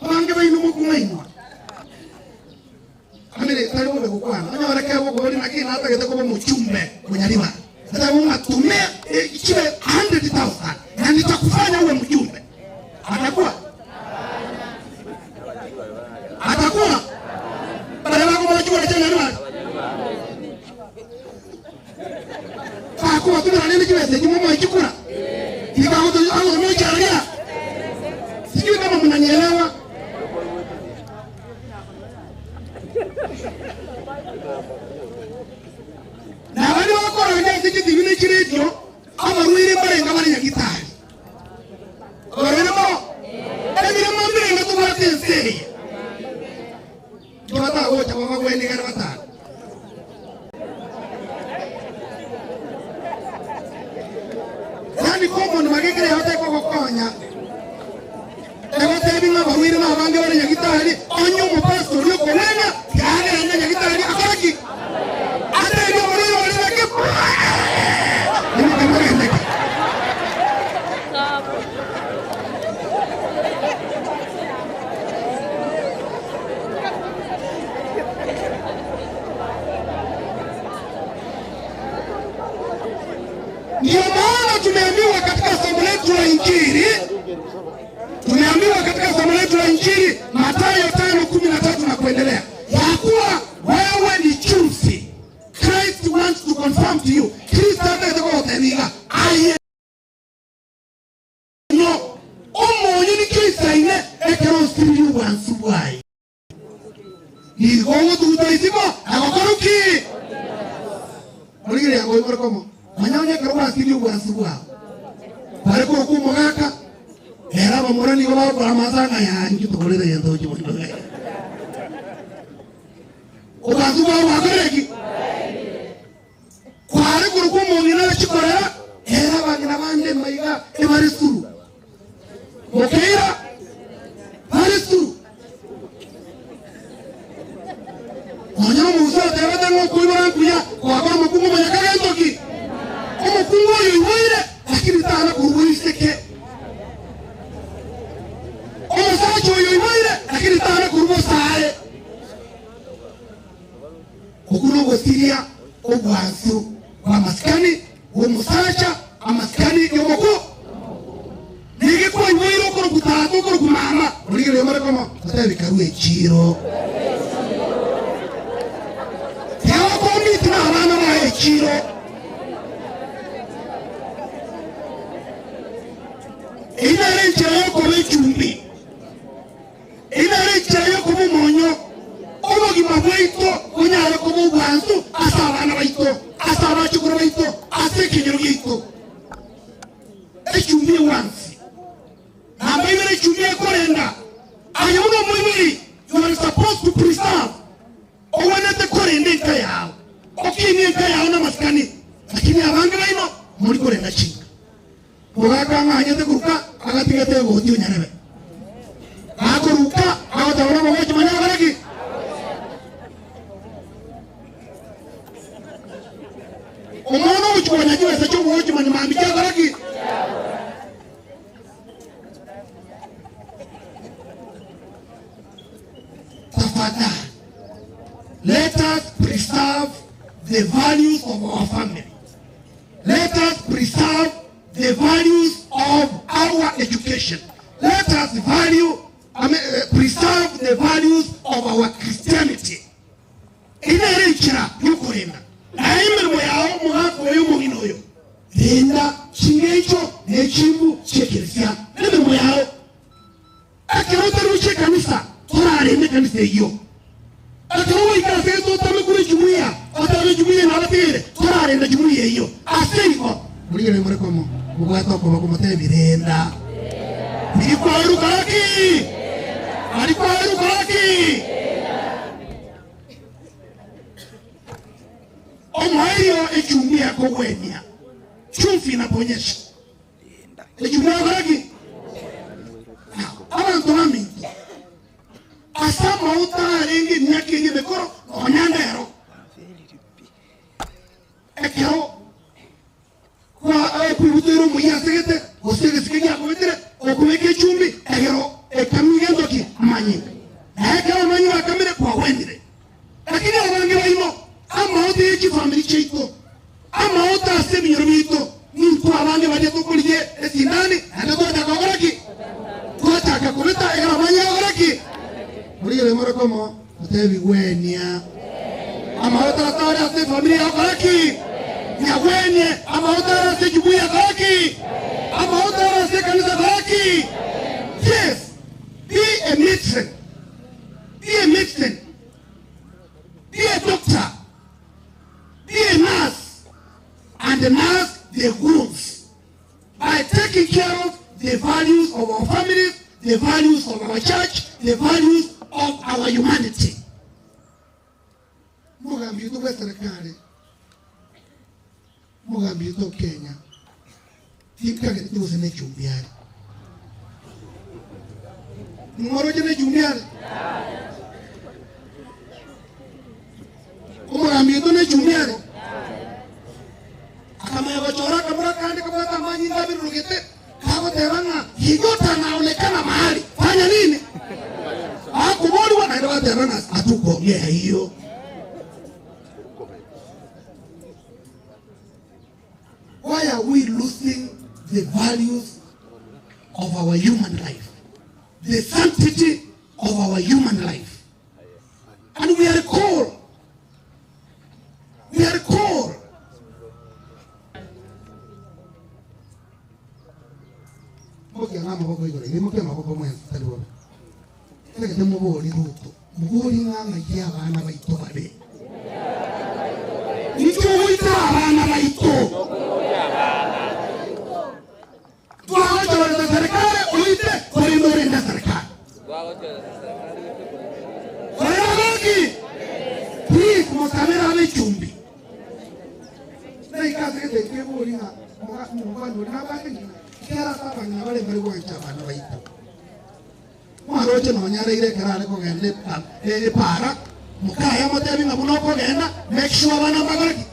Wange bainu mungainu. Amire tari mo bekukwana. Anya wareke wo ko na kina hata gete ko muchumbe kunyaliwa. Hata munga tumia ikiwe 100,000. Na nitakufanya uwe mjumbe. Atakuwa? Atakuwa? Badala yako mnachukua tena nani? Kwa tuna nini kiweze kimomo ikikula. Nika hoto au mmoja alia. Sijui kama mnanielewa. Na wale wako wanaenda tikiti vile kiredio ama mwili pale kama ni gitari. Wale mo. Ndio mambo ndio tunatensi. Tunataka wote kwa mambo yenu kana wata. Nani komo ni magekere yote kwa konya. Ego tebi na bawiri na bange wale gitari onyo mo pastor yo kolenya yale na gitari akaki. Ate ndio wale wale ke. Ni kama ndio. Ndio maana tumeambiwa katika somo letu la Injili. Tumeambiwa katika somo letu la Injili Mathayo 5:13 na kuendelea. Ya kuwa wewe ni chumvi. Christ wants to confirm to you. Kristo atakuwa utaniga. No. Omonye ni Kristo ine ekero siri wansubai. Ni gogo tutaisiko akokoruki. Oligere yango ikoro komo. Manyanya karuwa siri wansubai. Pare ko kumugaka. Era bamurani baba kwa mazanga ya njuto kolere yendo jimondo. Obanzuba wakoreki. Kware kurukumo ngina chikorera era bagina bande maiga ebarisuru. Mokeira barisuru. Onyo muso tebata ngo kuibara kuya kwa kwa mukungu manyakaga ntoki. Omukungu oyo iwire lakini tana kuruiseke. Omusacho oyo iwire lakini tana kurubosaye. Okuno siria obwansu wa maskani umusacha amaskani yomoko. Nige kwa iwire okoro kutatu okoro kumama. Oligere yomare kama atabi karuwe chiro. Yawa komi tina abana ba chiro. Ina rencha yoko bechumbi. Ina rencha yoko mumonyo. Omo gimabweito kunyara ko bwanzu asabana baito asaba chukuru baito asekinyiro gito. Echumbi wansi. Namba ibere chumbi ekorenda. Ayono mwibiri. You are supposed to preserve. Owanete korenda nkaya. Okini nkaya na maskani. Lakini abange baino muri korenda chinga. Mugaka nganyete kuruka agatigete goti unyarebe. Akoruka agotabona mogachi manya baraki. tafadhali, let us preserve the values of our family. Let us preserve the values of our education. Let us preserve the values of our Christianity. Ina rechira yukorenda. Naime mwao mwako yumo inoyo. Renda chingecho nechimbu chekelisia. Naime mwao. Akirota ruche kanisa. Tora arende kanisa iyo. Akirota ikase to tamekure jumuiya. Atame jumuiya na lapire. Tora arende jumuiya iyo. Aseniko. Muriye mureko mo. Mugwato ko bakumate birenda. Birikwa rukaraki. Arikwa rukaraki. Omayo echumia kogwenia. Chumfi na ponyesha. Echumia kogwenia. Abantu bamingi. Asama utarengi nyakingi bekoro onyandero. Ekero kwa kwibutero muyasegete osege sikenya kometere okumeke chumbi ekero ekamigendo ki manyi. Ekero manyi wakamere kwa wendire. Lakini abange bayimo ama ote yechi family cheito ama ota asemi yoromito nintu abange baje tokolije esindani ando kota kogoraki kota kakometa ekero manyi kogoraki muriye mara komo otebi wenia ama ota tawara ase family kogoraki ya wenye ama ota ase jubuya kogoraki ama ota ase kanisa kogoraki. Yes, be a matron, be a matron, be a doctor, be a nurse, and nurse the wounds by taking care of the values of our families, the values of our church, the values of our humanity. Mugambito kwa serikali, mugambito Kenya, tika kati usene chumbiari. Mungoro jene chumbiari. Mugambito ne chumbiari. Kama yabachora kabla kandi kabla tamanyi ndabi rugete kako tebanga higota naonekana mahali fanya nini akubodi wanaenda waterana atuko yeah hiyo. Why are we losing the values of our human life, the sanctity of our human life? And we are called Moja ngama bako hiyo ile moja mabako mwe talibo. Ile kete muboli ruto. Muboli ngama ya bana baito babe. Nicho wita bana baito. Tuwa cha serikali uite kwa ndore nda serikali. Wayaki. Please mokamera ale chumbi. Na ikaze kete keboli nga mugando na baki. Kera saba na wale bari kwa chama baito. Mwaroche no nyare ile kera ko gende para mukaya motebi ngabuno ko genda make sure bana magaki.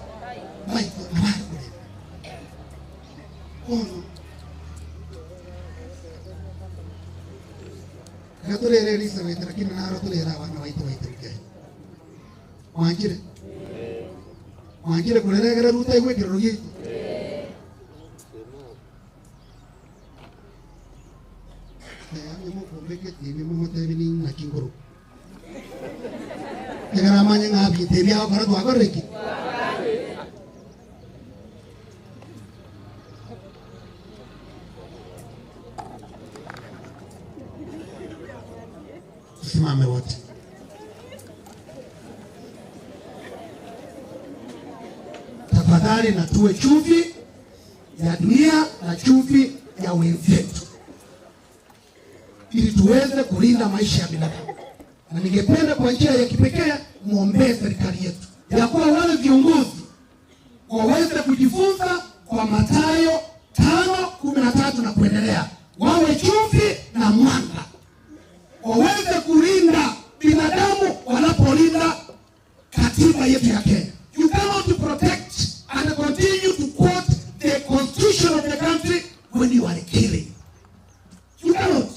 Baito abakure. Kono. Gatore risa wetra kina naro tole ra bana baito ke. Wanjire kulere gara ruta ikwe kirogi. Ini mau tebi ni nak kingkuru. Negara mana ngabi tebi awak orang tua kau reki. Simame wote. Tafadhali na tuwe chumvi ya dunia na chumvi ya wenzetu, ili tuweze kulinda maisha ya binadamu. Na ningependa kwa njia ya kipekee muombee serikali yetu ya kuwa wale viongozi waweze kujifunza kwa Mathayo 5:13 na kuendelea, wawe chumvi na mwanga, waweze kulinda binadamu wanapolinda katiba yetu ya Kenya. You cannot protect and continue to quote the constitution of the country when you are killing. You cannot.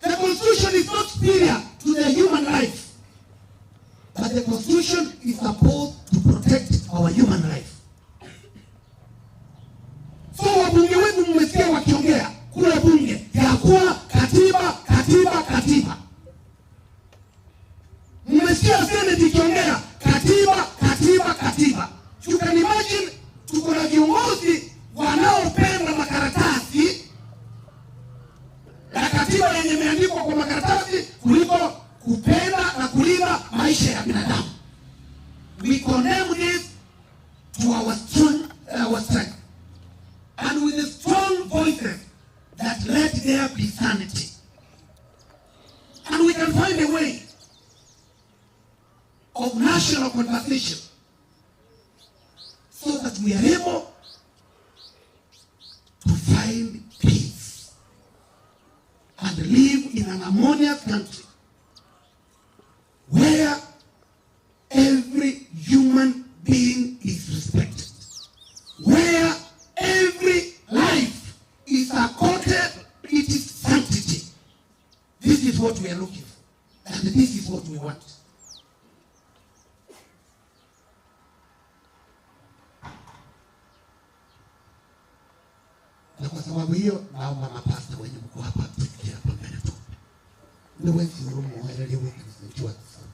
The constitution is not superior to the yenye imeandikwa kwa makaratasi kuliko kupenda na kulinda maisha ya binadamu. We condemn this to our strength. And with the strong voices that let there be sanity. And we can find a way of national conversation so that we are able to find peace and live in an harmonious country where every human being is respected, where every life is accorded its sanctity. This is what we are looking for, and this is what we want. Na kwa sababu hiyo naomba mapasta wenye mko hapa tufikie hapa mbele tu. Ndio wengi wanaelewa kilichojua sana.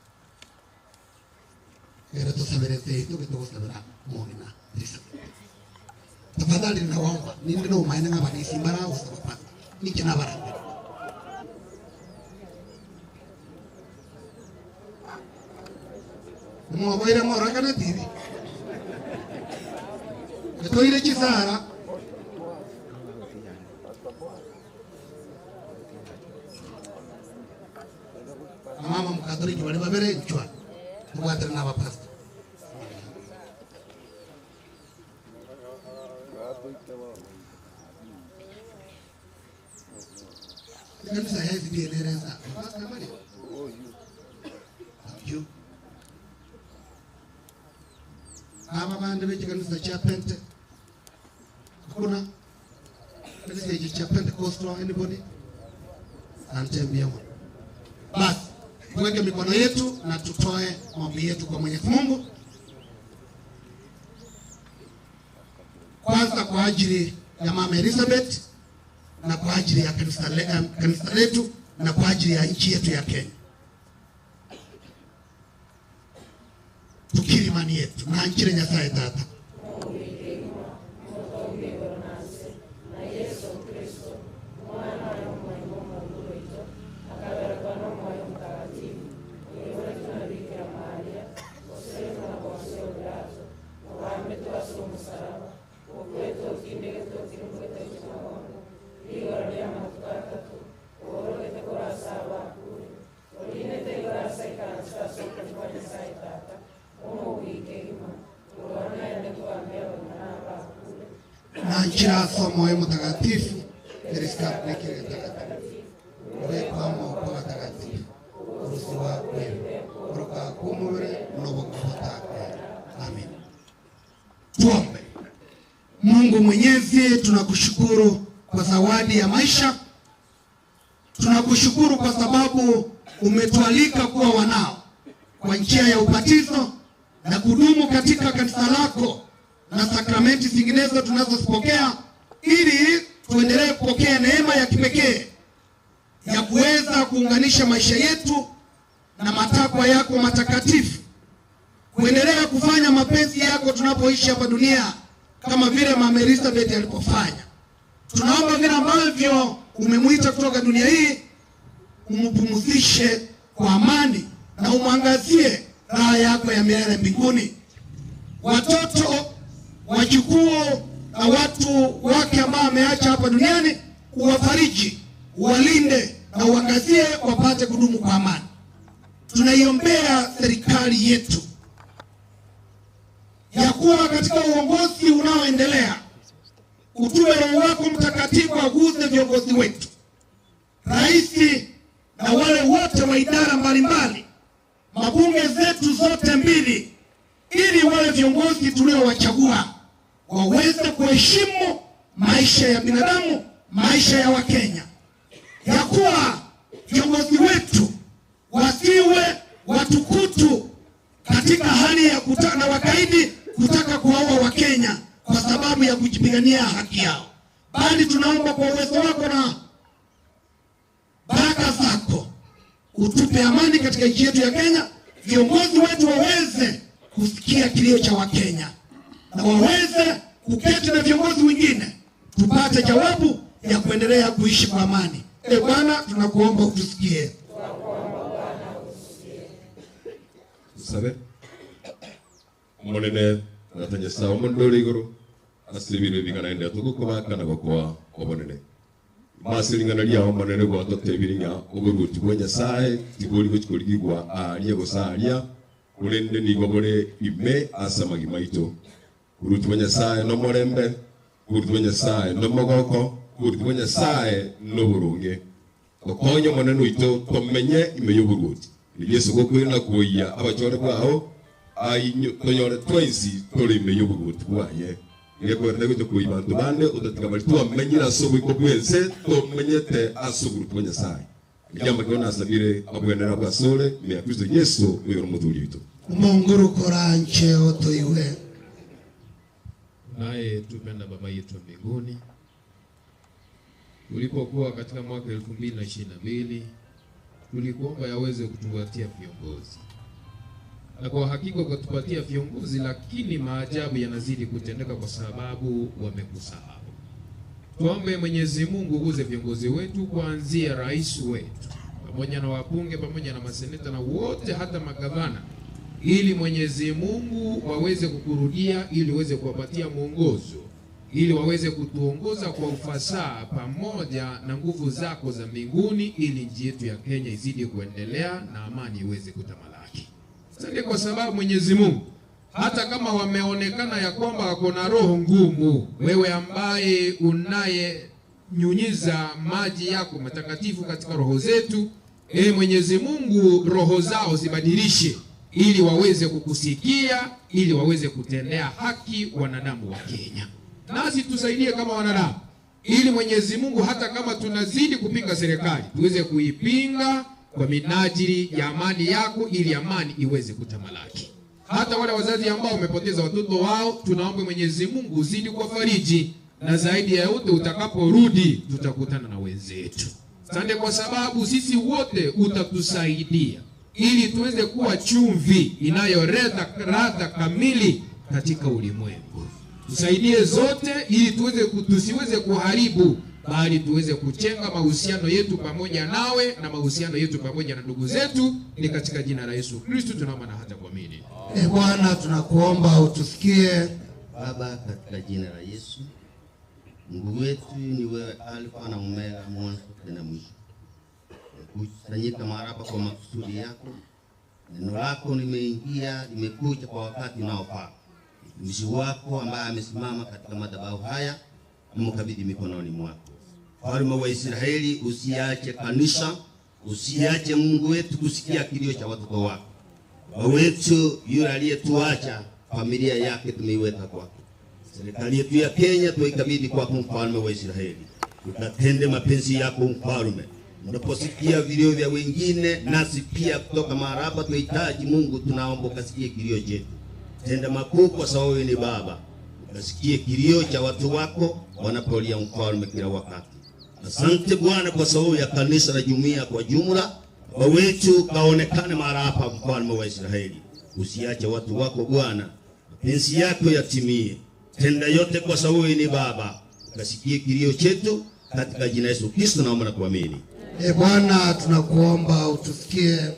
Era tusaberete hiyo kitu sabera muona. Tafadhali naomba ndio maana ngaba ni simbara usapata. Nikina baraka. Mwaboira moranga na TV. Ndio ile kisara. Mama mkatoliki wale babere nchwa. Mwatera na bapasta. Kanisa hizi ndiye nereza. Basta mali. Yo. Aba bande beje kanisa cha Pente. Kuna kanisa cha Pentecostal anybody? Antembea. Basi tuweke mikono yetu na tutoe maombi yetu kwa Mwenyezi Mungu. Kwanza kwa ajili ya Mama Elizabeth na kwa ajili ya kanisa letu na kwa ajili ya nchi yetu ya Kenya. Tukiri imani yetu na nchire Nyasaye tata. Na njia somo ya mtakatifu Kristo pekee mtakatifu wewe kama kwa mtakatifu usiwa wewe kutoka kumure mnobokota. Amen. Tuombe. Mungu Mwenyezi, tunakushukuru kwa zawadi ya maisha. Tunakushukuru kwa sababu umetualika kuwa wanao kwa njia ya ubatizo na kudumu katika kanisa lako na sakramenti zinginezo tunazozipokea, ili tuendelee kupokea neema ya kipekee ya kuweza kuunganisha maisha yetu na matakwa yako matakatifu, kuendelea kufanya mapenzi yako tunapoishi hapa dunia kama vile Mama Elizabeth alipofanya. Tunaomba vile ambavyo umemwita kutoka dunia hii, umpumzishe kwa amani na umwangazie raha yako ya milele mbinguni. Watoto, wajukuu na watu wake ambao ameacha hapa duniani, uwafariji, uwalinde na uangazie wapate kudumu kwa amani. Tunaiombea serikali yetu ya kuwa katika uongozi unaoendelea, utume Roho wako Mtakatifu aguze viongozi wetu, rais na wale wote wa idara mbalimbali, mabunge zetu zote mbili, ili wale viongozi tuliowachagua waweze kuheshimu maisha ya binadamu, maisha ya Wakenya, ya kuwa viongozi wetu wasiwe watukutu katika hali ya kutaka wakaidi kutaka kuwaua Wakenya kwa sababu ya kujipigania haki yao, bali tunaomba kwa uwezo wako na baraka zako utupe amani katika nchi yetu ya Kenya. Viongozi wetu waweze kusikia kilio cha Wakenya na waweze kuketi na viongozi wengine tupate jawabu ya kuendelea kuishi kwa amani Bwana tunakuomba utusikie. Sabe? Monene natanya sawa mondole iguru asibire bingana tukukuba kana gokwa obonene. Masilinga lia omonene gwa totebiringa oburuti bwenya sae tibuli gochikoligwa aliye gosalia kulende ni gobore ime asamagi maito. Uruti bwenya sae no morembe, uruti bwenya sae no mogoko, uruti bwenya sae no burunge. Okonyo monene ito tomenye imeyoburuti. Yesu gokwina kuya abachore bwao ayinyo tonyore twensi tole imeyoburuti bwaye. Ngeko rego to kuyi bantu bande udatika bali tu amenyira sobo ko bwense to menyete asuburu twenye sai. Jambo kiona asabire abwenera kwa sole me Kristo Yesu uyo mudhuri ito. Munguru koranche otoiwe. Naye tupenda baba yetu mbinguni. Ulipokuwa katika mwaka 2022 tulikuomba yaweze kutupatia viongozi. Na kwa hakika ukatupatia viongozi, lakini maajabu yanazidi kutendeka kwa sababu wamekusahau. Tuombe Mwenyezi Mungu uguze viongozi wetu kuanzia rais wetu pamoja na wabunge pamoja na maseneta na wote hata magavana, ili Mwenyezi Mungu waweze kukurudia, ili uweze kuwapatia mwongozo, ili waweze kutuongoza kwa ufasaha pamoja na nguvu zako za mbinguni, ili nchi yetu ya Kenya izidi kuendelea na amani iweze kutamalaki. Asante kwa sababu Mwenyezi Mungu, hata kama wameonekana ya kwamba wako na roho ngumu, wewe ambaye unayenyunyiza maji yako matakatifu katika roho zetu, Mwenyezi Mungu, roho zao zibadilishe ili waweze kukusikia, ili waweze kutendea haki wanadamu wa Kenya. Nasi tusaidie kama wanadamu, ili Mwenyezi Mungu, hata kama tunazidi kupinga serikali, tuweze kuipinga kwa minajili ya amani yako, ili amani iweze kutamalaki. Hata wale wazazi ambao wamepoteza watoto wao, tunaomba Mwenyezi Mungu uzidi kuwafariji, na zaidi ya yote utakaporudi tutakutana na wenzetu. Asante kwa sababu sisi wote utatusaidia, ili tuweze kuwa chumvi inayoreta ladha kamili katika ulimwengu. Tusaidie zote ili tusiweze kuharibu, bali tuweze kuchenga mahusiano yetu pamoja nawe na mahusiano yetu pamoja na ndugu zetu. Ni katika jina la Yesu Kristo tunaomba na hata kuamini. Bwana tunakuomba utusikie. Baba, katika jina la Yesu, Mungu wetu ni wewe Alfa na Omega, mwanzo na mwisho. Kusanyika mahali hapa kwa makusudi yako. Neno lako limekuja kwa wakati unaofaa. Mtumishi wako ambaye amesimama katika madhabahu haya, amkabidhi mikononi mwako. Mfalme wa Israeli, usiache kanisa, usiache Mungu wetu kusikia kilio cha watoto wako. Baba wetu yule aliyetuacha, familia yake tumeiweka kwako. Serikali yetu ya Kenya tuikabidhi kwako, Mfalme wa Israeli. Ukatende mapenzi yako Mfalme. Unaposikia vilio vya wengine, nasi pia kutoka mahali hapa tunahitaji Mungu, tunaomba ukasikie kilio chetu. Tenda makuu kwa sababu wewe ni Baba. Ukasikie kilio cha watu wako wanapolia Mfalme kila wakati. Asante Bwana kwa sababu ya kanisa la jumuiya kwa jumla. Baba wetu kaonekane mahali hapa, Mfalme wa Israeli. Usiache watu wako Bwana, mapenzi yako yatimie. Tenda yote kwa sababu wewe ni Baba. Ukasikie kilio chetu katika jina la Yesu Kristo naomba na kuamini. Bwana tunakuomba utusikie.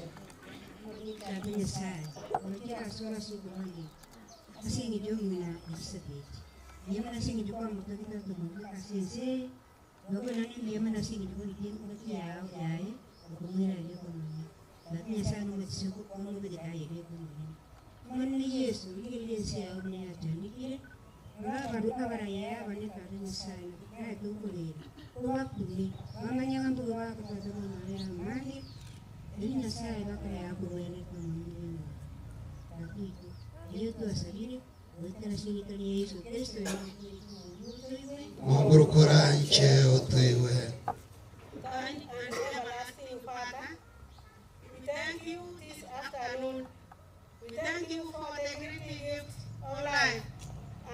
Mungu koranche otoiwe. Kind and everlasting Father, we thank you this afternoon. We thank you for the great gift of life.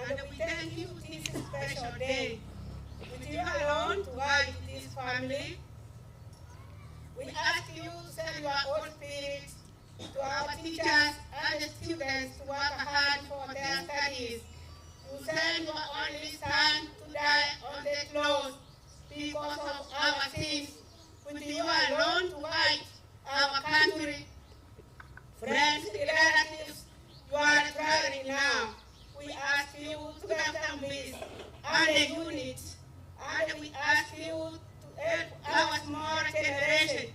And we thank you this special day. With you alone to guide this family, we ask you to send your Holy Spirit to our teachers and the students to work hard for their studies. You send your only Son to die on the cross because of our sins, and a unit. And we ask you to help our small generation.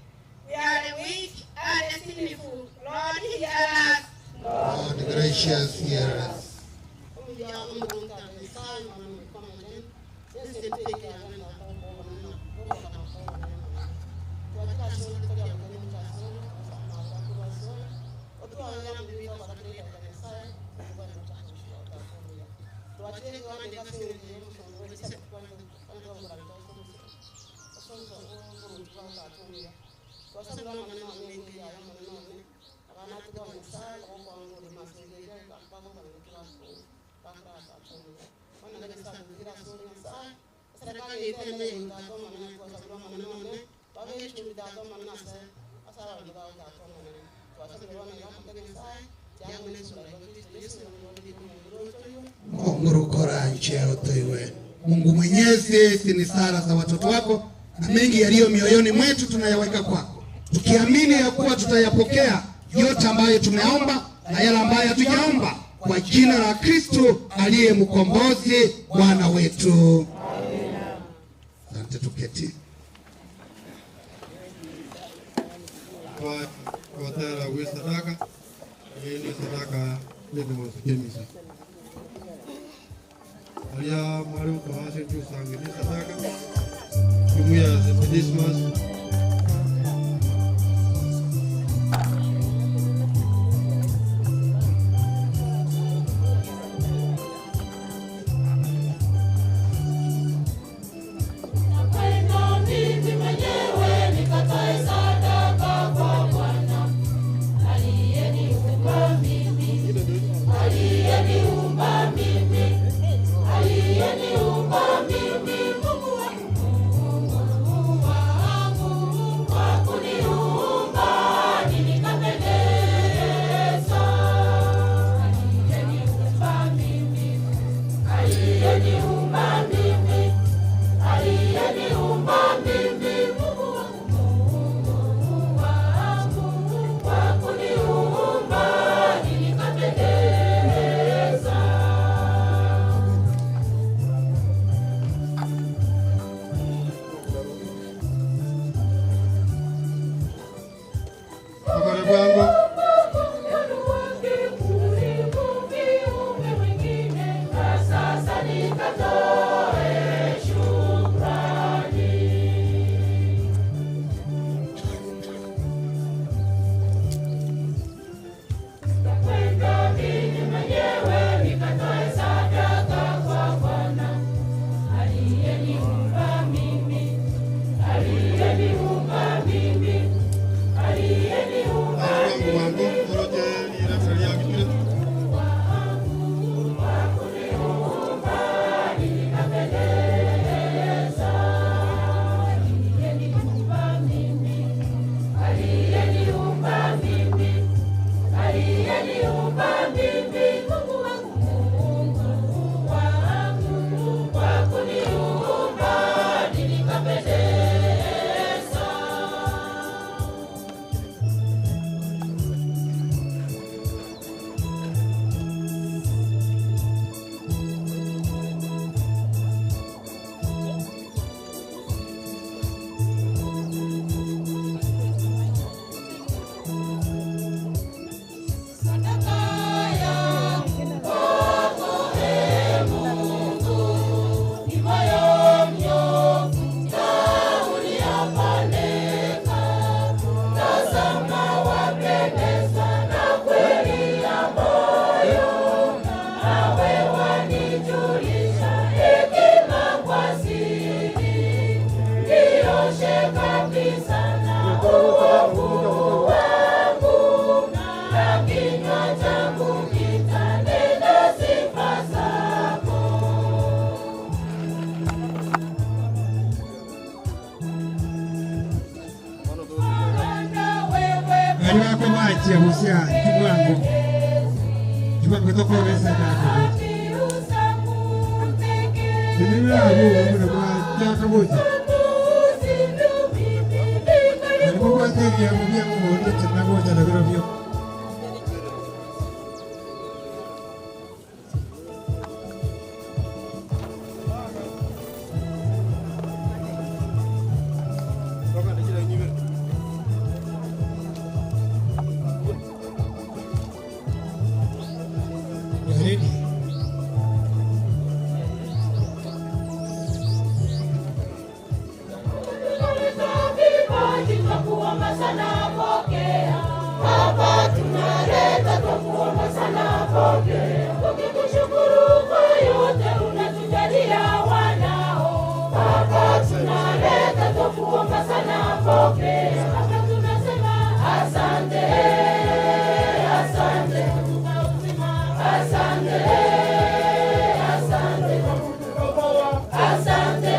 We are weak and sinful. Lord, hear us. Lord, gracious, hear us. Mungu Mwenyezi, ni sala za watoto wako na mengi yaliyo mioyoni mwetu tunayaweka kwako, tukiamini ya kuwa tutayapokea yote ambayo tumeomba na yale ambayo hatujaomba, kwa jina la Kristo aliye mkombozi Bwana wetu. Asante, tuketi. Kwa tara wa sadaka, ni sadaka ndio mwafikimisa. Alia mwalimu kwa hasi tu sangi ni sadaka. Jumuiya za Dismas. twakuomba sana, pokea. Baba tunaleta twakuomba sana, pokea. Tukikushukuru kwa yote unatujalia wanao. Baba tunaleta twakuomba sana, pokea. Baba tunasema asante, asante, asante, asante, asante, asante,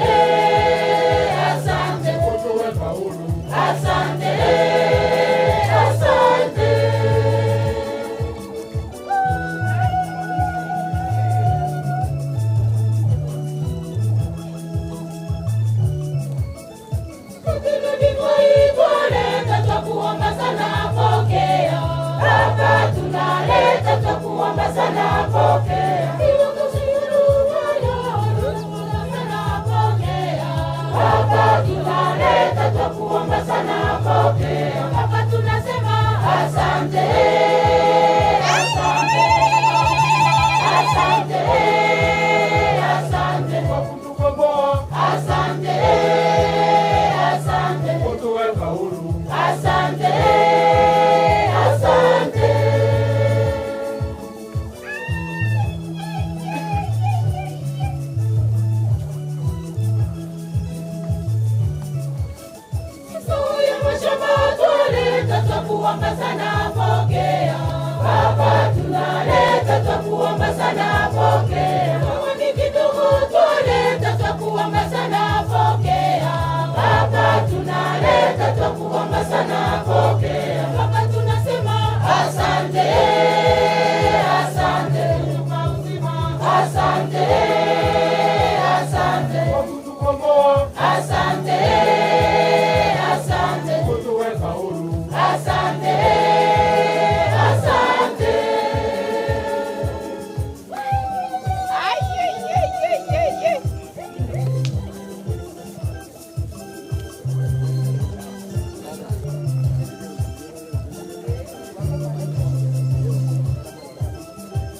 asante, asante. Tukirudi kwa Ikoleta twakuomba sana, pokea. Baba tunaleta twakuomba sana, pokea. Baba tunaleta twakuomba sana, pokea. Baba tunasema asante, asante, asante, asante kwa kutukomboa, asante, asante kutuweka huru, asante, asante. Twakuomba sana, pokea. Baba tunaleta twakuomba sana, pokea. Kama ni kidogo twaleta twakuomba sana, pokea. Baba tunaleta twakuomba sana, pokea. Baba tunasema asante, asante, asante, asante kwa kutukomboa, asante, asante kutuweka huru, asante, asante.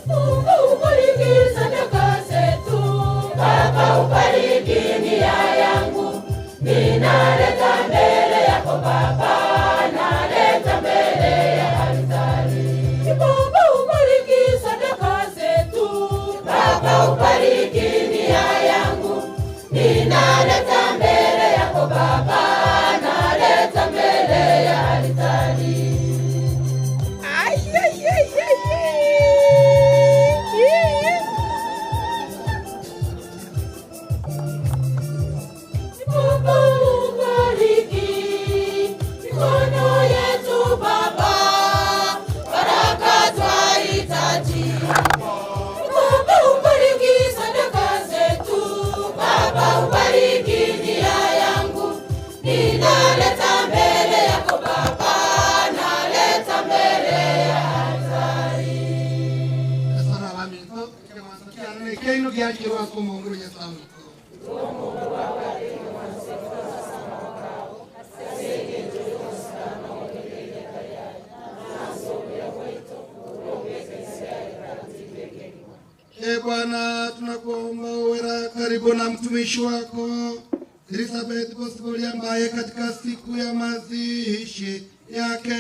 Mungu ubariki sadaka zetu, Baba ubariki nia yangu, ninaleta mbele yako Baba, naleta mbele ya altari. Baba ubariki sadaka zetu, Baba ubariki nia yangu, ninaleta mbele yako Baba, naleta mbele ya altari. Baba ubariki mikono yetu Baba, baraka twahitaji. Baba ubariki sadaka zetu, Baba ubariki nia yangu, ninaleta mbele yako Baba, naleta mbele ya altari. Sara wami to kama sakia ne kaino kia kirwa ko monguru ya samu. Bwana tunakuomba uwe karibu na mtumishi wako Elizabeth Gospel ambaye katika siku ya mazishi yake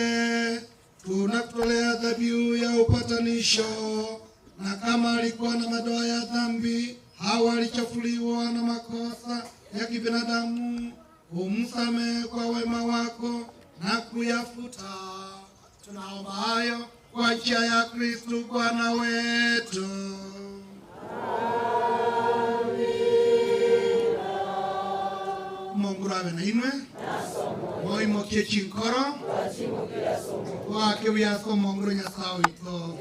tunakutolea dhabihu ya upatanisho, na kama alikuwa na madoa ya dhambi au alichafuliwa na makosa ya kibinadamu, umsamehe kwa wema wako na kuyafuta. Tunaomba hayo kwa njia ya Kristo Bwana wetu. Mungu rawe na inwe moi mokie chinkoro wake wiako Mungu nyasao ito.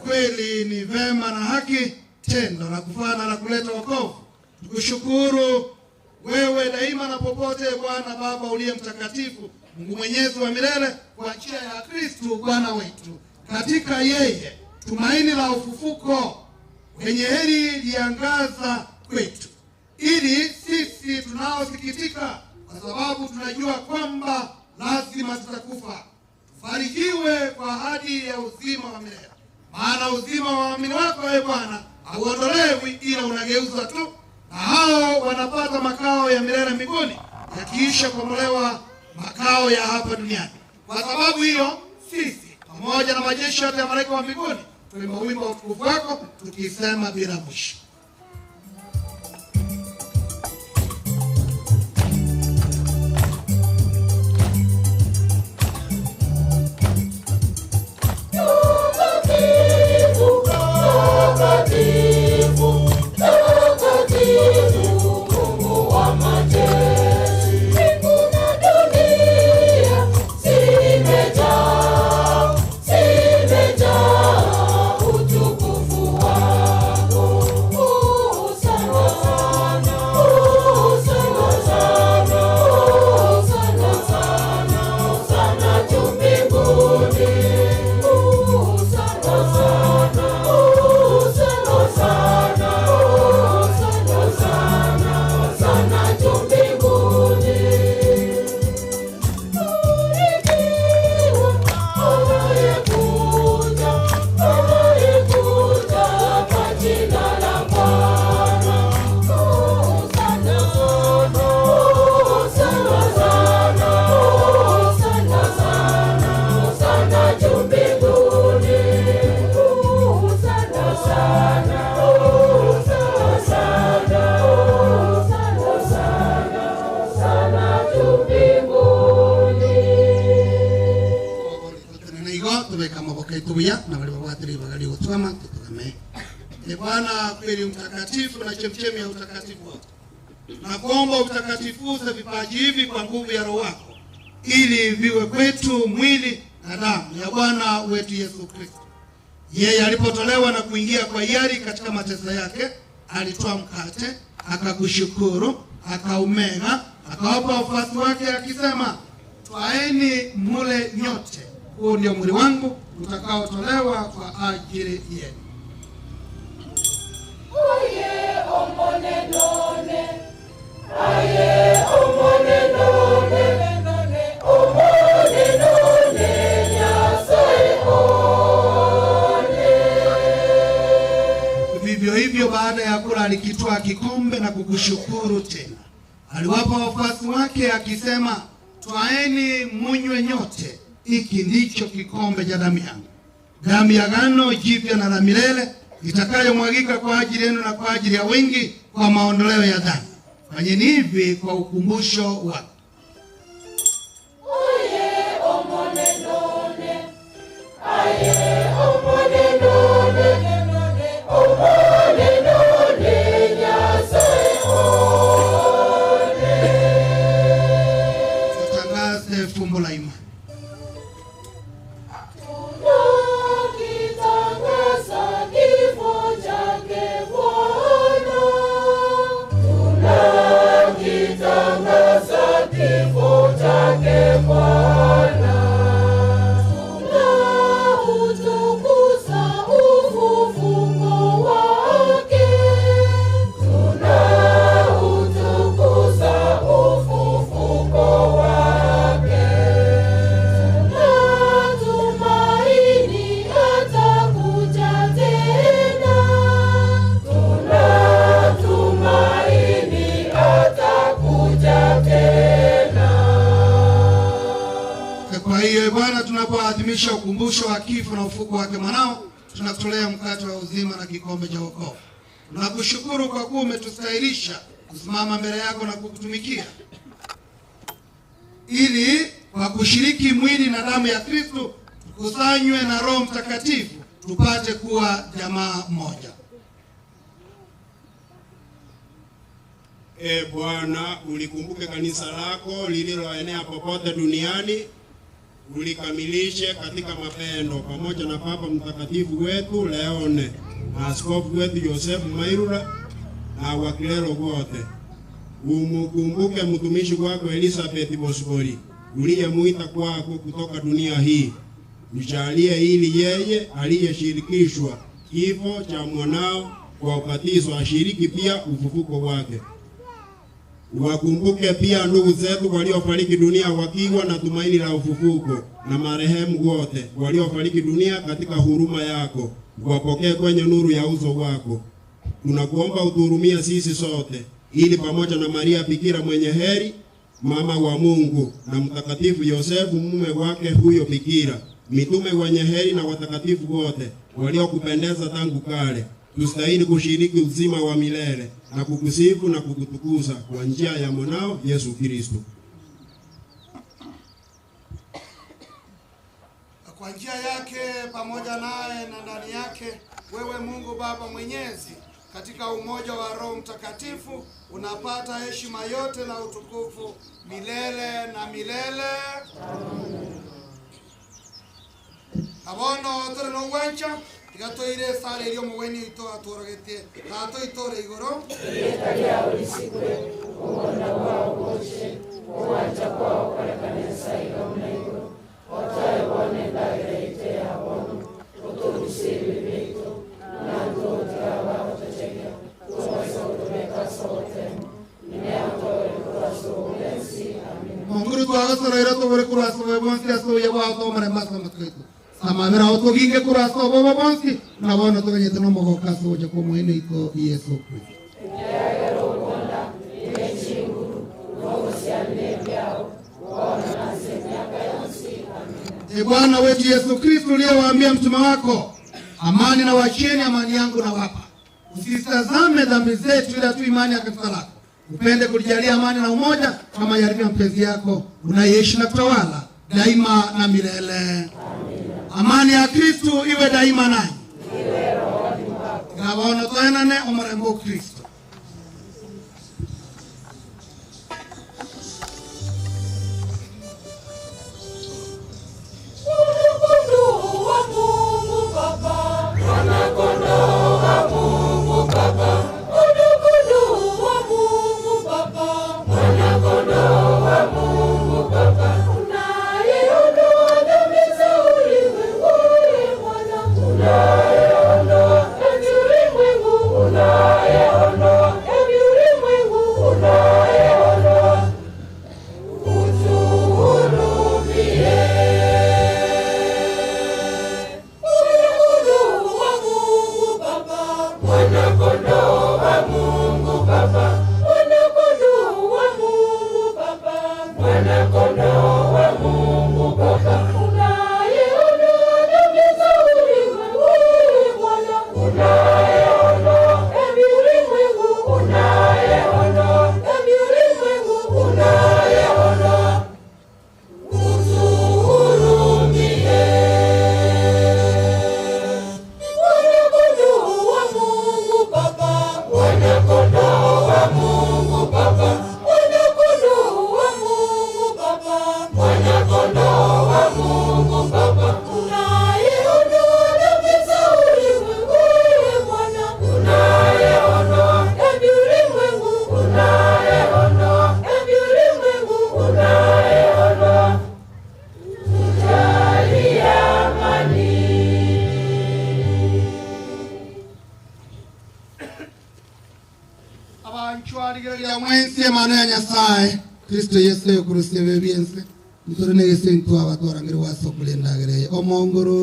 Kweli ni vema na haki tendo la kufana na kuleta wokovu. Tukushukuru wewe daima na popote Bwana Baba uliye mtakatifu, Mungu mwenyezi wa milele, kwa njia ya Kristo Bwana wetu. Katika yeye tumaini la ufufuko wenye heri liangaza kwetu, ili sisi tunaosikitika kwa sababu tunajua kwamba lazima tutakufa, tufarijiwe kwa ahadi ya uzima wa milele. Maana uzima wa waamini wako ewe Bwana hauondolewi, ila unageuzwa tu, na hao wanapata makao ya milele mbinguni, yakiisha kuondolewa yao ya hapa duniani. Kwa sababu hiyo sisi pamoja na majeshi yote ya malaika wa mbinguni tuimba wimbo wa utukufu wako tukisema bila mwisho. Bwana kweli mtakatifu na chemchemi ya utakatifu wako. Na kuomba utakatifuze vipaji hivi kwa nguvu ya Roho wako ili viwe kwetu mwili na damu ya Bwana wetu Yesu Kristo. Yeye alipotolewa na kuingia kwa hiari katika mateso yake, alitoa mkate, akakushukuru, akaumega, akawapa wafuasi wake akisema, twaeni mule nyote, huu ndio mwili wangu utakaotolewa kwa ajili yenu. Aye omone none, aye omone none, omone none, Nyasaye one. Vivyo hivyo baada ya kula alikitwaa kikombe na kukushukuru tena. Aliwapa wafuasi wake akisema, twaeni munywe nyote, hiki ndicho kikombe cha damu yangu, damu ya agano jipya na la milele itakayomwagika kwa ajili yenu na kwa ajili ya wengi kwa maondoleo ya dhambi. Fanyeni hivi kwa ukumbusho wako. Aye omone none, aye omone none, omone none, Nyasaye one. Tutangaze fumbo la imani. Tunakitangaza kifo chake Bwana, tunakitangaza kifo chake Bwana, tunautukuza ufufuko wake, tunautukuza ufufuko wake, tunatumaini atakuja tena, tunatumaini atakuja tena. Kwa hiyo Bwana, tunapoadhimisha ukumbusho wa kifo na ufufuko wake mwanao, tunakutolea mkate wa uzima na kikombe cha wokovu. Tunakushukuru kwa kuwa umetustahilisha kusimama mbele yako na kukutumikia, ili kwa kushiriki mwili na damu ya Kristo tukusanywe na Roho Mtakatifu tupate kuwa jamaa moja. Bwana, ulikumbuke kanisa lako lililoenea popote duniani, ulikamilishe katika mapendo, pamoja na Papa Mtakatifu wetu Leone na askofu wetu Joseph Mairura na wakilelo wote. Umukumbuke mtumishi wako Elizabeth Bosbori uliyemuita kwako kutoka dunia hii. Mjalie ili yeye aliyeshirikishwa kifo cha mwanao kwa ubatizo ashiriki pia ufufuko wake. Wakumbuke pia ndugu zetu waliofariki dunia wakiwa na tumaini la ufufuko, na marehemu wote waliofariki dunia katika huruma yako, wapokee kwenye nuru ya uso wako. Tunakuomba utuhurumie sisi sote, ili pamoja na Maria Bikira mwenye heri mama wa Mungu, na Mtakatifu Yosefu mume wake huyo bikira, mitume wenye heri na watakatifu wote waliokupendeza tangu kale, tustahili kushiriki uzima wa milele na kukusifu na kukutukuza kwa njia ya mwanao Yesu Kristo. Kwa njia yake pamoja naye na ndani yake, wewe Mungu Baba Mwenyezi, katika umoja wa Roho Mtakatifu, unapata heshima yote na utukufu milele na milele. Abono tore no wancha tigatoire sare rio mweni ito atoragete tato itore igoro Italia ulisikwe ubona wao wote uwanja kwao kwa kanisa ikamnego otae bone ndagete abono uturusiri bito na ndoto aba tutacheka tuwasotomeka sote nimeatoe kuraso yensi amin Monguru tuagasoro irato bore kuraso bonsi aso yawa to mare masa matkaito samavera auto ginge kuraso bobo bonsi na bono to ganyete no mogo kaso je como eno ito Yesu Kristo. Bwana wetu Yesu Kristo uliyewaambia mtume wako, amani na wachieni, amani yangu na wapa. Usitazame dhambi zetu, ila tu imani ya kanisa lako. Upende kulijalia amani na umoja kama yalivyo mapenzi yako, unayeishi na kutawala daima na milele. Amani ya Kristo iwe daima nanyi. Gabaona toenane omurembo Kristo. Kristo Yesu kurusebe biense mturene Yesu ntu abatora ngiri waso kulenda gere omongoro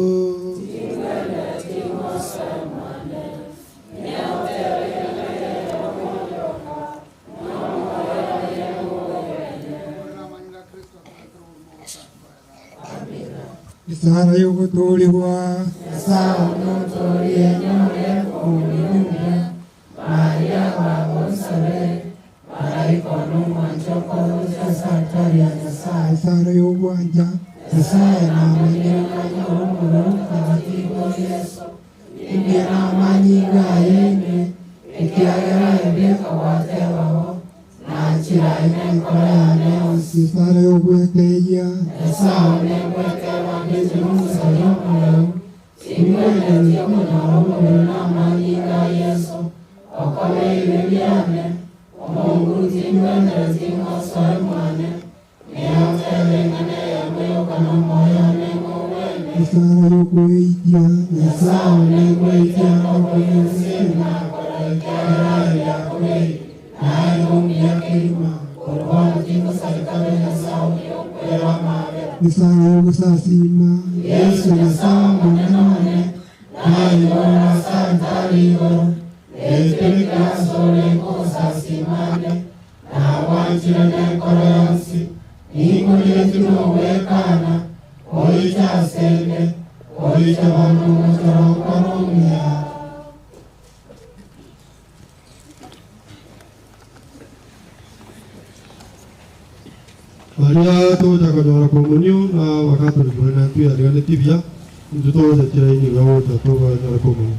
Isara yuko tuliwa Sawa notori enyore kuminuga Maria wa Gonzale Malaika numwanjoko Sasatari ya Nyasaye Isara yuko anja Nyasaye na mwenye umuru Mtakatifu Yesu Ingia na manyiga yene Ikiagera ebeka watewaho Nachira ene kora neosi Isara yuko ekeja Sawa nebwekewa Nizumusa yomuru Simwele niyomuru na manyiga Yesu Okole iwebiane Mungu timwele zingoswe mwane Neotele ngane ya mweo kana moyo nengo wene Isara yuko eja Yasao nengo itia koko yusina Kora ikiara ya kwe Na ilungi ya kilima Kuruwa mtingo sarikale yasao Yokwewa mawe Isara yuko sasima Yesu yasao mwenenone Na ilunga santari yoro Epeleka sole kosa simane Na wanjire nekoro yansi kinowekana oicha sende oicha bandu chorokoromia Maria tuja kanyora komunio na wakati tulipona tu ya gani tibia mtoto za chai ni gao za toba na komunio.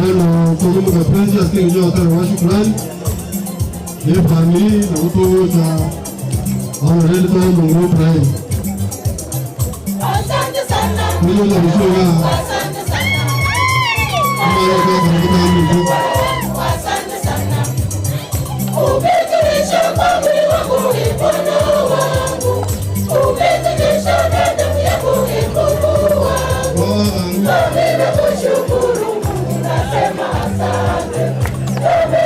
Neno kuhusu kwa prince asili ujao tena wa shukrani. Ni family na uto za honorable to Mungu Prime. Asante sana. Mungu na mshoga. Asante sana. Asante sana. Umetulisha kwa mwili wangu Bwana wangu. Umetulisha na damu yako Mungu wangu. Ninakushukuru Mungu, nasema asante.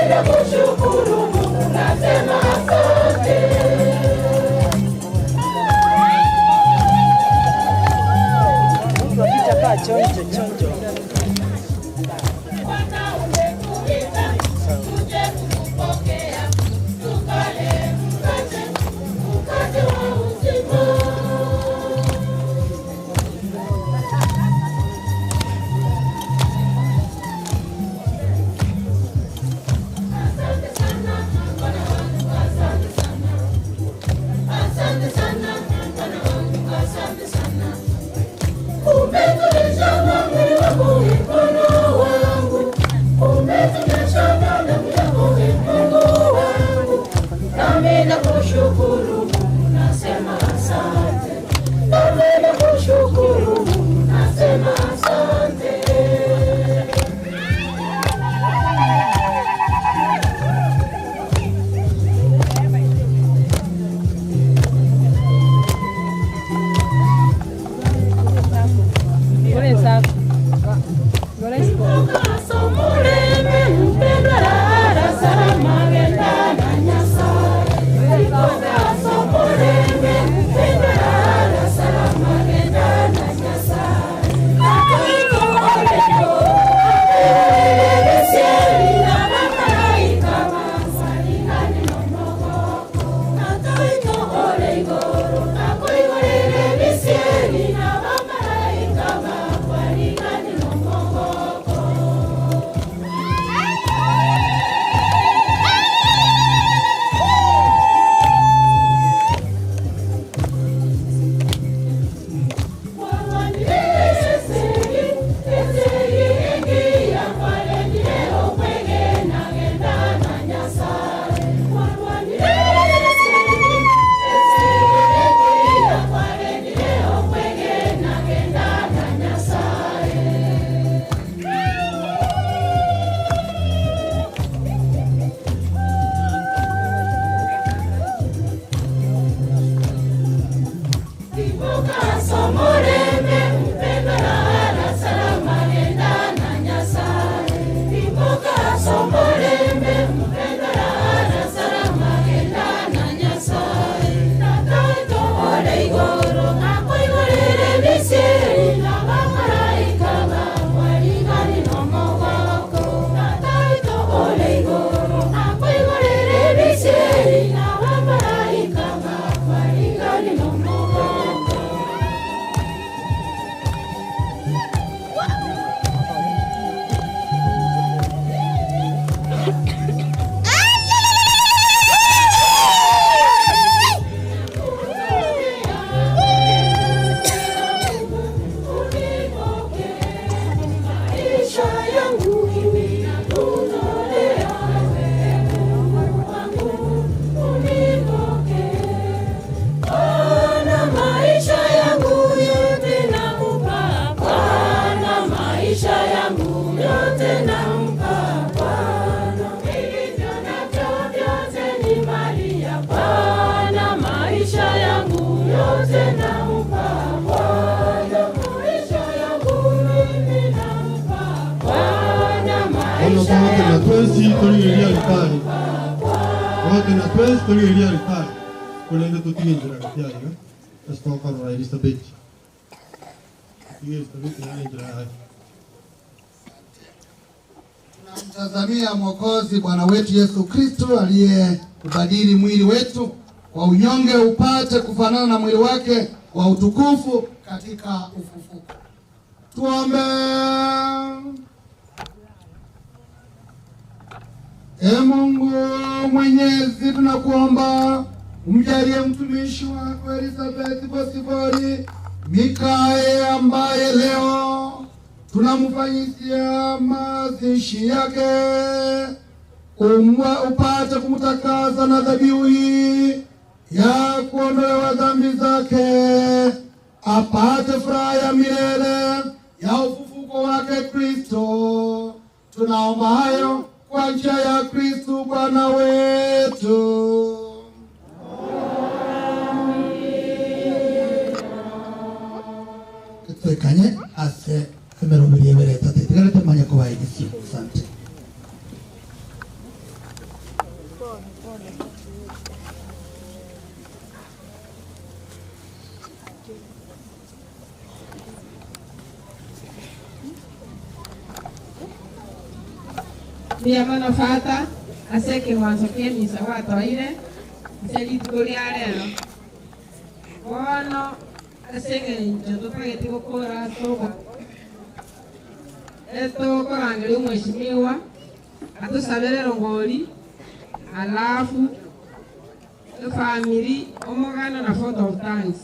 Ninakushukuru Mungu, nasema asante. Mungu akichaka chonjo chonjo. Nakushukuru Mungu, nasema asante. Nakushukuru Mungu, nasema asante. Tunamtazamia Mwokozi Bwana wetu Yesu Kristo aliye kubadili mwili wetu kwa unyonge upate kufanana na mwili wake wa utukufu katika ufufuko. Tuombe. Mungu Mwenyezi, tunakuomba umjalie mtumishi wako Elizabeth Bosibori Mikae ambaye leo tunamfanyizia mazishi yake, upate kumtakaza na dhabihu hii ya kuondolewa dhambi zake, apate furaha ya milele ya ufufuko wake Kristo. Tunaomba hayo kwa njia ya Kristo Bwana wetu. Tuekanye ase emeromerie bereta tetegarete manya ko baigisi. Asante. Ndia mana fata aseke mwanzo kemi sabato ile selituri areno bono asenge njoto pageti gukora toka eto korangeli mheshimiwa atusabere rongoli alafu family omogana na photo of thanks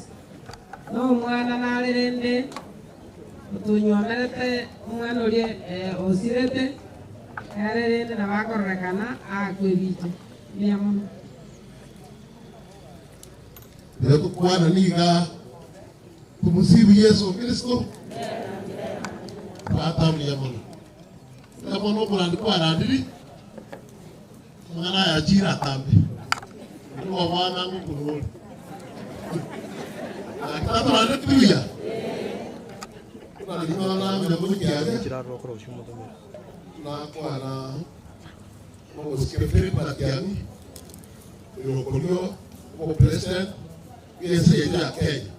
no mwana nalerende utunyomerete mwana ulie osirete yarerende na bakorekana akwebije niamu Bila kukwana niga kumusibu Yesu Kristo. Pata mliamono. Kama no kurandi kwa randiri. Mwana ya jira tambe. Ndio wana ngukuru. Akata rande tuya. Kuna lima na mina kuja. Jira ro kro shumo to. Na kwa na mo sikeferi para kiani. Yo kolio o president Yesi ya Kenya.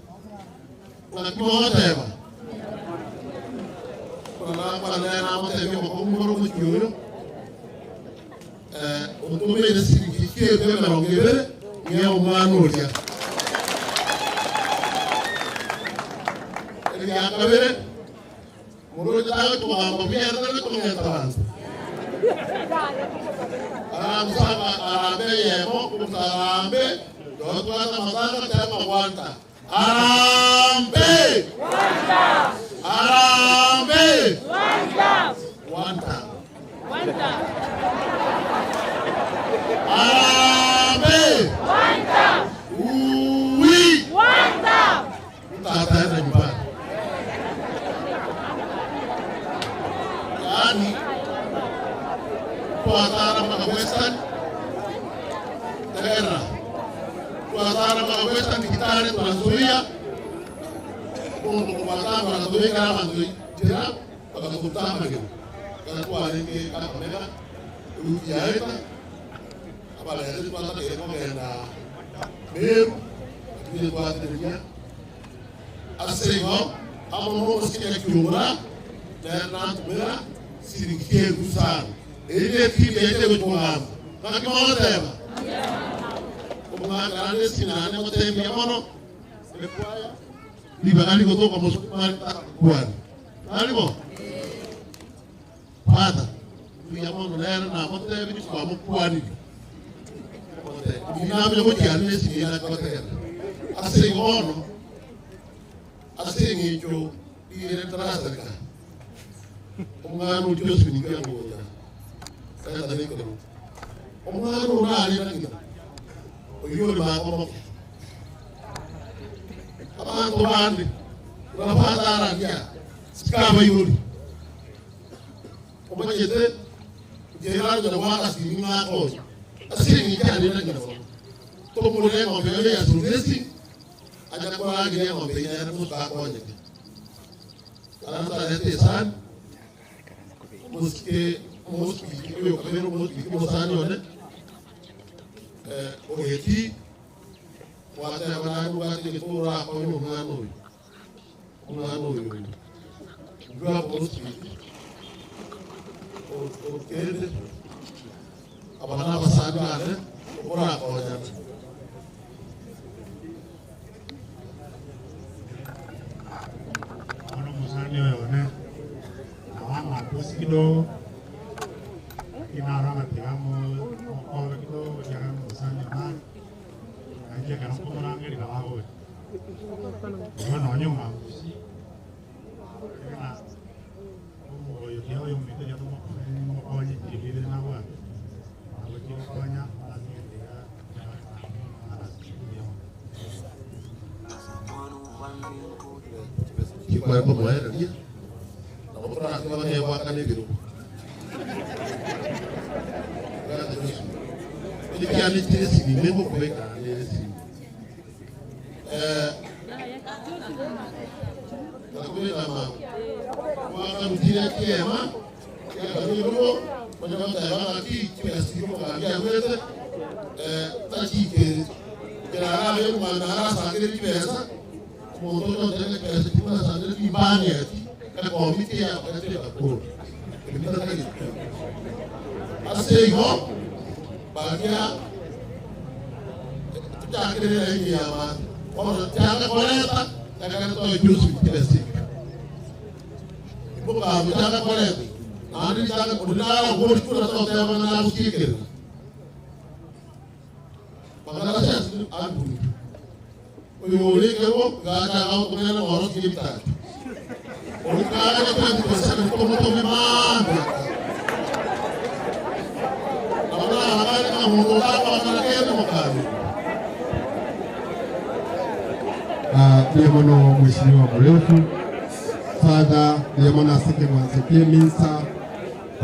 Kuna kimoja tema. Kuna na mtemi kwa kumoro mjuro. Utume ile siri kike kwa marongere ni umano dia. Ile ya kabere. Moro jata kwa mabia na kwa ngetawan. Aramsaba arambe yemo kumsarambe. Doa hata madhara tema wanta. Arambe! Wanta! Arambe! Wanta! Wanta! Wanta! Arambe! Wanta! Uwi! Wanta! Utataenda nyumbani. Yaani kwa tara mpaka Western Terra Tuatara kwa Western Kitale tunazuia kuwatama wanazuia kama nzui tena wakakutama hiyo kwa nini kama mega ukiaita abala ya tu hata kama kwenda beru kile kwa tena asego ama mo sikia kiungura na tumera sirikie kusana ile timu yetu kwa kama kama tena Kumanga ane sinane motemi ya mono Lekwaya Liba nani kutoka mosukumani kuwani Nalimo Pata Kuya mono nena na motemi kwa mkuwani Minami ya moji ane sinina kwa tena Ase ngono Ase ngicho Ire trasarika Kumanga nudio sinikia ngoja Kaya tani kero Kumanga nunani nangita Yule mama abantu bandi urapata rangia sikaba yuri omanyete gerardo na waka sinima ko asingi cyane na ngiro to mure ngo mbere ya survesi aja kwa ngire ngo mbere ya muta ko nyeke alanta ete san muske yo kamero muske musani one Ogeti wata wanangu wate kitura kwa ngano gwa posti o kende abana basadi ane ora kwa jana ono musani oyone awanga kusikido inaranga tigamo okobe kido jagamo musani amani anje kana kumurangeli kabago no nyuma kana Yo yumbite ya tumokonye kibile na wa. Abo kimokonya aziendega Kiko ko moya dia. Na ko tra ka ne wa ka ne biru. Ini kia ni tiri sini memo ko be ka ne sini. Kule nama. Wa ka mtira kiema. Ya ka ni ro. Kwa jamaa ta ki kia sini ko ka ya wete. Ta ki ke. Kira ra yo ma na ra sa ke ki pesa. Moto no tene pesa ti ma sa ti bani ati. Ka komiti ya ka ti ka ko. Kita ta ki. Ase go. Bagia. Ta ke ne ni ya ma. Ora jangan koleta, jangan toh justru tidak sih. Ibu kamu jangan koleta, nanti jangan benar boros pun atau saya mana aku sikir. Makanya saya sendiri adu. Uli kau gak ada kau kemudian orang kita. Uli kau ada yang besar itu motor memang. Karena ada yang motor apa lagi yang makan. Diamono mheshimiwa mrefu Father diamono asike mwanzike minsa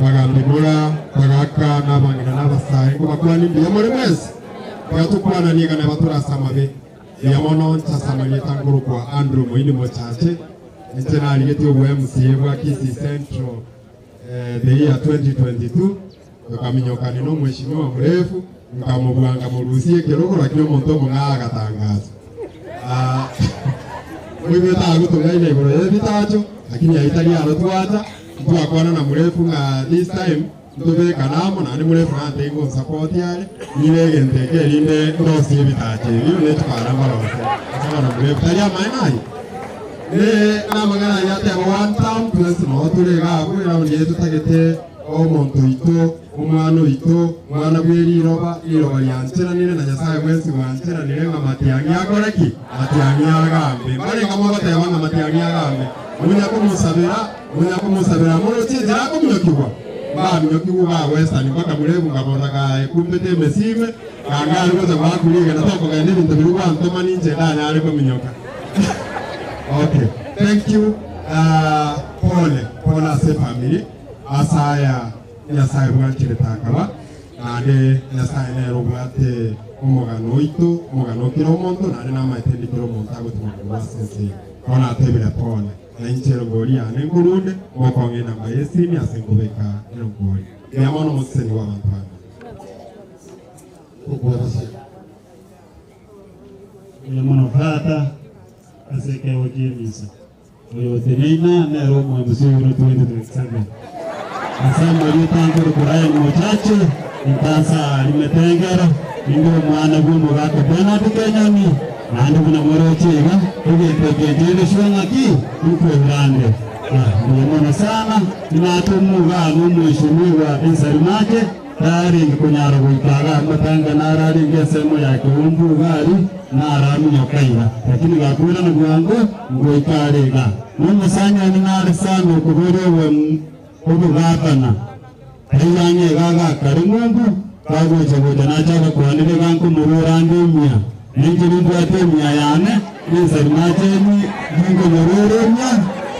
bagambigura bagaka n'abangana n'abasayi ngo bakwani diamono mwese batukwana niga na batura samabe diamono ntasamanye tanguru kwa Andrew Moini Mochache internali yetu MCA wa Kisii Central the year 2022 bakaminyokana no mheshimiwa mrefu nkamubwanga murusie kiroko lakini omuntu omwe agatangaza Wewe tagu tungaile iboro yebitacho lakini haitali alotwata twakwana na mrefu nga this time ndobe kanamo na ni mrefu ante ngo support yale nilege ndeke linde ndosi yebitacho iyo ne twara barose sana mrefu tali amainai ne na magana yate one time plus no tulega ko ira yetu tagete o monto ito umwana ito mwana bweri roba yansera nire na nyasaye mwezi wansera nire nga matiangi akoreki matiangi agambe mbale kama batema nga matiangi agambe munya kumusabira muno chizira kumyokibwa ba myokibwa ba western mpaka murebu ngabona ka kumpete mesime kanga ngoza bakuliga natoko ga n'ibintu biri kwa ntoma ninje dani ariko minyoka. Okay, thank you Paul as a family asaya Nyasaye bwakire takaba nade Nyasaye nero bwate umugano ito umugano kiro omuntu nade namaitendi kiro omuntu agutuma sense kona atebira pone na inchero gori ane ngurunde mokonge namba yesini asengobeka ero gori yamono museni wa bantu yamono fata aseke ojemisa oyo tenina nero mu msiru 2027 Asamba yutangira kuraya Mochache intasa limetengera ndio mwana gumu gako bena tukanyani nandi kuna morochega tugetegejele shwangaki tukwelande ndio mwana sana ninatumuga n'umwishimiwa Insarimaje tari kunyara kuitaga matanga narari ngesemo yake umbugali narami nyokaira lakini gakura na gwango ngoikarega n'umusanya ninari sana kuberewe Obu gabana ayanye gaga karimumbu kagoje boda nachaga kwanire ganko mururande mya ninjiri ndwate mya yane Insarimaje ni ngo mururenya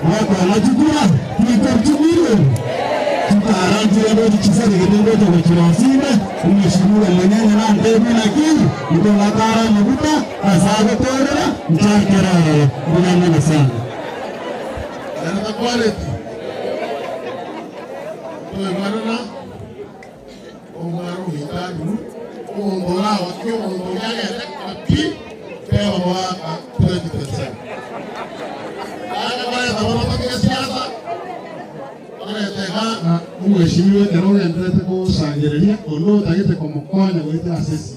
wako anachukua nikortumire tukaranti ndo kisari kidogo cha kirosime umeshimura mwenyewe na ndebi na kii ndo nakara mabuta asaga torera mchakera mwana sana na quality Marana, Omaru Hitadu, Omora, Wakio, Omoyale, Api, Pewa, 20%. Mheshimiwa Daroga ndete ko sangereria ono tagete ko mukonya wete asesi.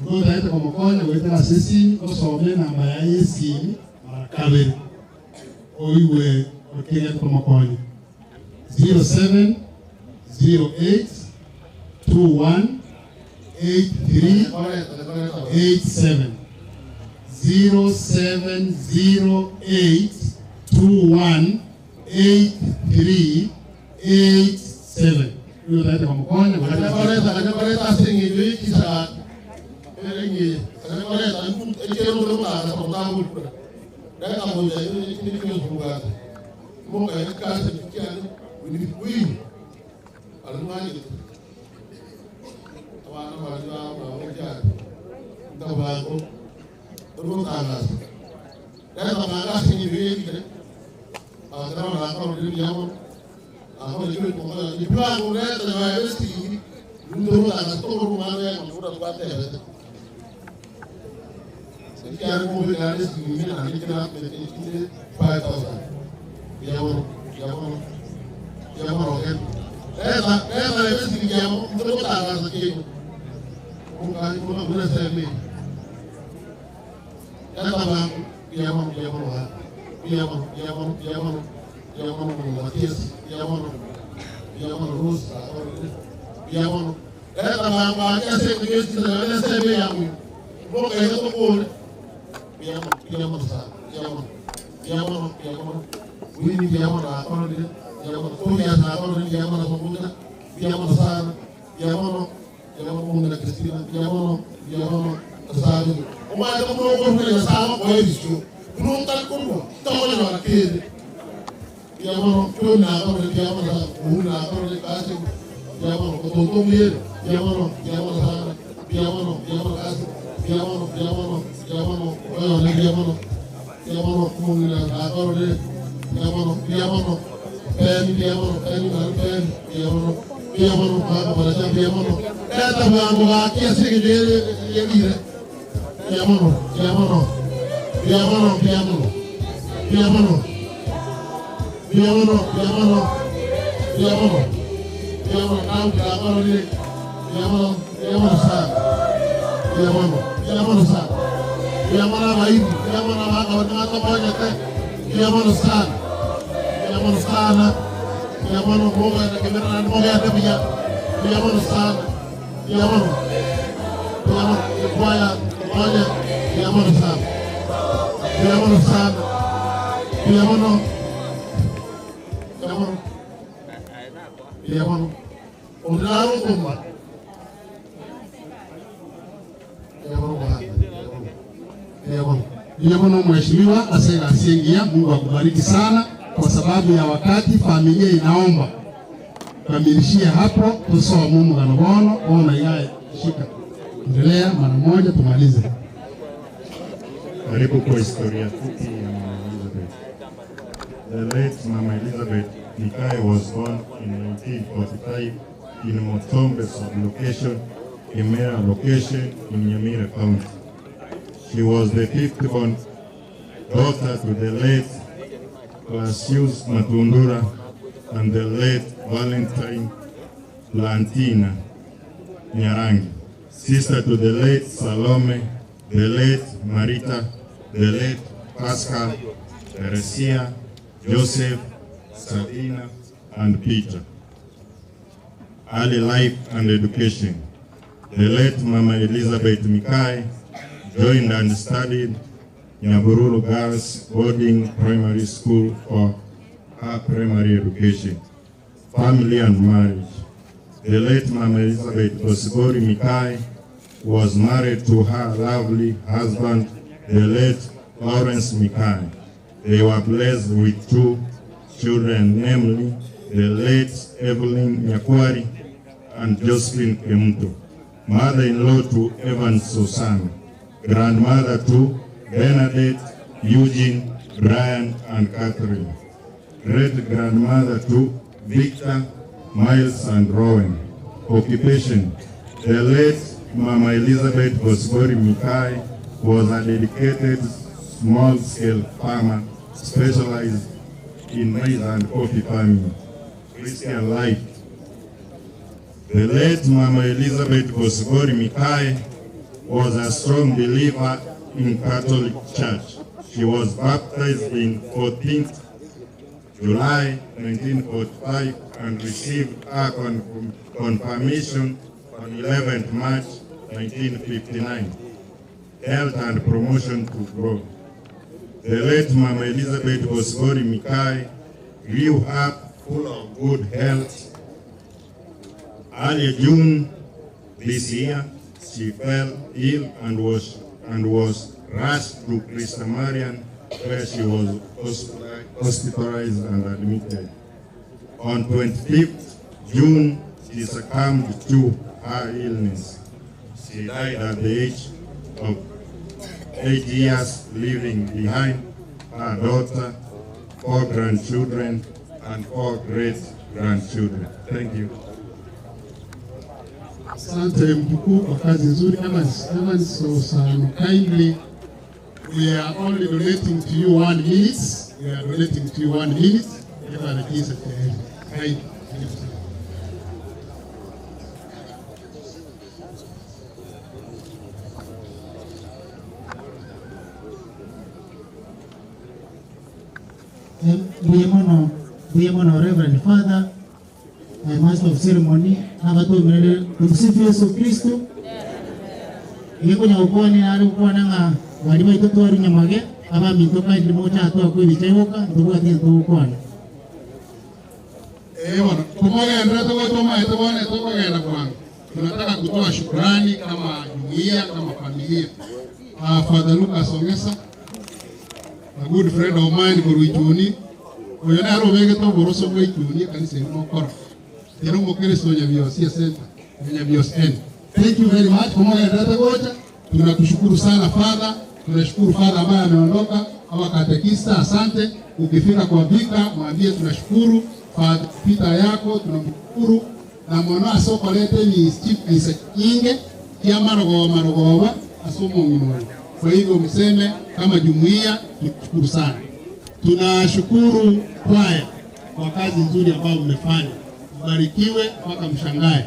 Ono tagete ko mukonya wete asesi osome namba ya yesi kabiri. Oiwe okenya ko mukonya 07 08 21 83 87 07 08 21 8387. Huyo taita kwa mkono. Kanakoleta singi wiki saa. Elengi. Kanakoleta ikero ndo mara kwa mtangu. Daika moja ni kuzunguka. Mungu anakasa kiani. Ni kuyi. Almani. Wana wajua waoja. Ndabango. Ndo tangazo. Daika mara singi wiki. Akara na akara ndio jambo. Ahora yo me pongo ni plan con esto de la vez y no la gasto con madre con una parte de esto. Se quiere mover a este nivel a nivel de 5000. Ya bueno. Esa vez que llamo, no lo hagas aquí. Una semi. Ya está llamamos Matías, llamamos Rosa, llamamos. Esta mamá que hace que yo se vea muy. Porque yo no puedo. Llamamos. Winnie llamamos a Corona, llamamos Tobias a Corona, llamamos a Pomuna, llamamos a Sara, llamamos a Cristina, llamamos a Sara. O mais como não comprei essa água com eles, não está como estão olhando aqui. Llamamos a Corona, llamamos a Corona, casa, llamamos a Totomir, llamamos a Sara, llamamos a casa, llamamos a Corona, llamamos esta mamá aquí así que viene. Llámanos. Sana, llamamos Boga, que me dan Boga de Villa, llamamos Sana, llamamos Guaya, llamamos Sana, Undraro Kumba, llamamos Mheshimiwa Asela Asiengia. Mungu akubariki sana. Kwa sababu ya wakati, familia inaomba kamilishie hapo tusoma Mungu kanogono ona yae shika. Endelea mara moja tumalize. Karibu kwa historia fupi ya Mama Elizabeth. The late Mama Elizabeth Mikai was born in 1945 in Motombe sublocation, Imera location in Nyamira County. She was the fifth born daughter to the late Clausius Matundura and the late Valentine Lantina Nyarangi, sister to the late Salome, the late Marita, the late Pascal, Teresia, Joseph, Sabina, and Peter. Early life and education. The late Mama Elizabeth Mikai joined and studied Nyabururu Girls Boarding Primary School for her primary education. Family and marriage. The late Mama Elizabeth Osibori Mikai was married to her lovely husband, the late Lawrence Mikai. They were blessed with two children, namely the late Evelyn Nyakwari and Josephine Kemuto, mother-in-law to Evan Susana, grandmother to Bernadette, Eugene, Brian, and Catherine. Great-grandmother to Victor, Miles, and Rowan. Occupation. The late Mama Elizabeth Osibori Mikai was a dedicated small-scale farmer specialized in maize and coffee farming. Christian life. The late Mama Elizabeth Osibori Mikai was a strong believer in Catholic Church. She was baptized in 14th July 1945 and received her confirmation on 11th March 1959. Health and promotion to growth. The late Mama Elizabeth Osibori Mikai grew up full of good health. Early June this year, she fell ill and was rushed to Krishna Marian, where she was hospitalized and admitted. On 25th June, she succumbed to her illness. She died at the age of 8 years, leaving behind her daughter, 4 grandchildren, and 4 great-grandchildren. Thank you. Asante mkuu kwa kazi nzuri. Evans Osano, kindly, we are only donating to you 1 minute. We are donating to you 1 minute. Kindly. Buyemono, Reverend Father, my Master of Ceremony, Nagato Tumsifu Yesu Kristo. Yeko nya ukoni ari ukona nga wali baito twari nyamage aba mintoka ndimo cha atwa ko bichewoka ndugu ati ukona. Bwana, tumoge ndio tokoma etobone tokogenda kwangu. Tunataka kutoa shukrani kama jumuiya, kama familia. Father Lucas Ongesa, a good friend of mine Kuruituni. Oyona aro bege to boroso Kuruituni kanisa mokora. Tero mokristo nyabiosia center, nyabios end. Thank you very much. Tumoge ndio tokocha. Tunakushukuru sana Father. Tunashukuru Father ambaye ameondoka. Hawa katekista, asante. Ukifika kwa Vika, mwambie tunashukuru. Father Peter yako tunamshukuru na mwana soko lete ni chief Isaac Inge ya marogo asomo mmoja. Kwa hivyo mseme kama jumuiya tunashukuru sana. Tunashukuru kwaya kwa kazi nzuri ambayo mmefanya. Mbarikiwe mpaka mshangae.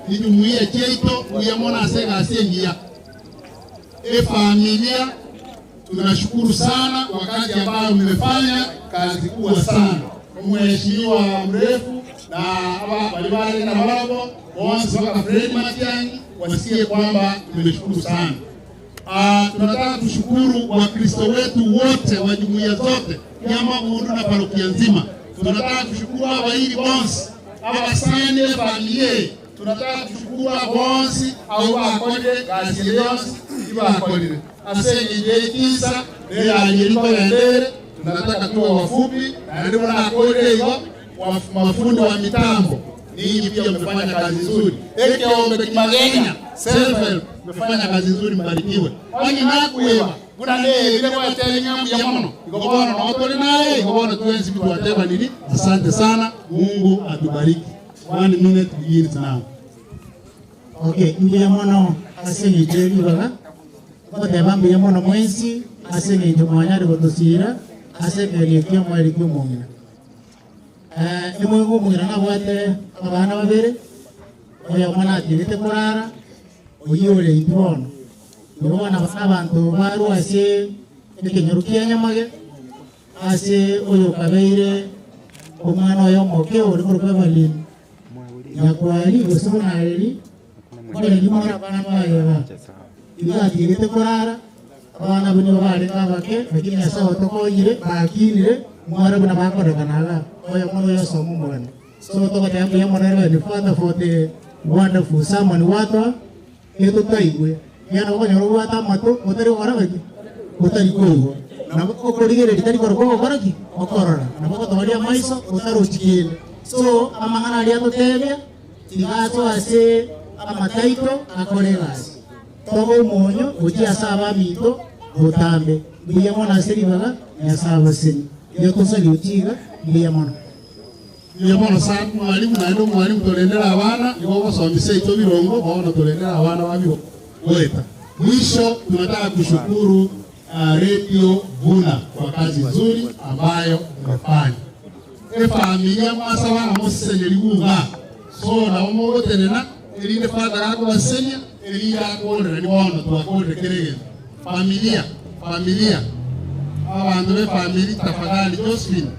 Ni jumuiya cheito uyamona asega asengia. Familia tunashukuru sana kwa kazi ambayo mmefanya, kazi kubwa sana. Mheshimiwa mrefu na walibali na wabo wansi waka Fred Matiang'i wasikie kwamba tumeshukuru sana. Tunataka tushukuru Wakristo wetu wote wa jumuiya zote Nyama Mundu na parokia nzima. Tunataka kushukuru abairi bonsi abasande familia. Tunataka kushukuru bonsi au akode kazi yonsi ibakolire asenye kisa ya yiriko yendere. Tunataka tuwe wafupi na ndio na akode hiyo mafundi wa mitambo. Ninyi pia mmefanya kazi nzuri. Eke ombe kimagenya self mmefanya kazi nzuri, mbarikiwe. Kwani nakuwa kuna ile kwa telingamu ya mono. Igobona na watu naye, igobona tuenzi vitu wateba nini? Asante sana. Mungu atubariki. 1 minute begins now. Okay, ndiye mono asenye jeri baga. Kote bambu ya mono mwenzi asenye njomanyari kotosira asenye kyo mwali kyo mongina. Imwe mongina na bwate abana babere. Oya mwana dirite kurara. Oyole intono. Yobona abantu baru ase ekenyorukia nyamage ase oyo kabeire omwana oyo moke ori kurupe balini nyakwali gusubona eri kole nyimora bana bayeba ibatirite kurara abana bino bari kabake bakini asa otokoyire bakinire mwara buna bakorekanaga oyo mwana oyo somo mwana so to kata ya mwana ni father for the wonderful sermon wato eto taigwe yana ko wata mato otari warabaki otari ko na ko korigere ditari ko koraki okorora na ko tobaria maiso otaro chikile so amangana alia to tebia tigato ase amataito akoregasi togo monyo oji asaba mito otambe biya mona seri baga yasaba seri yo to seri utiga biya mona sana mwalimu tolendera abana ibo basomisa ito birongo baona tolendera abana babiro weta. Mwisho tunataka kushukuru Radio Buna kwa kazi nzuri ambayo mmefanya. Familia mwasa wana mosengeri bunga. So na omote nena elinde fata kako basenya elinde akondera ni baona tuakondera kerege. Familia. Abantu be family tafadhali Josephine.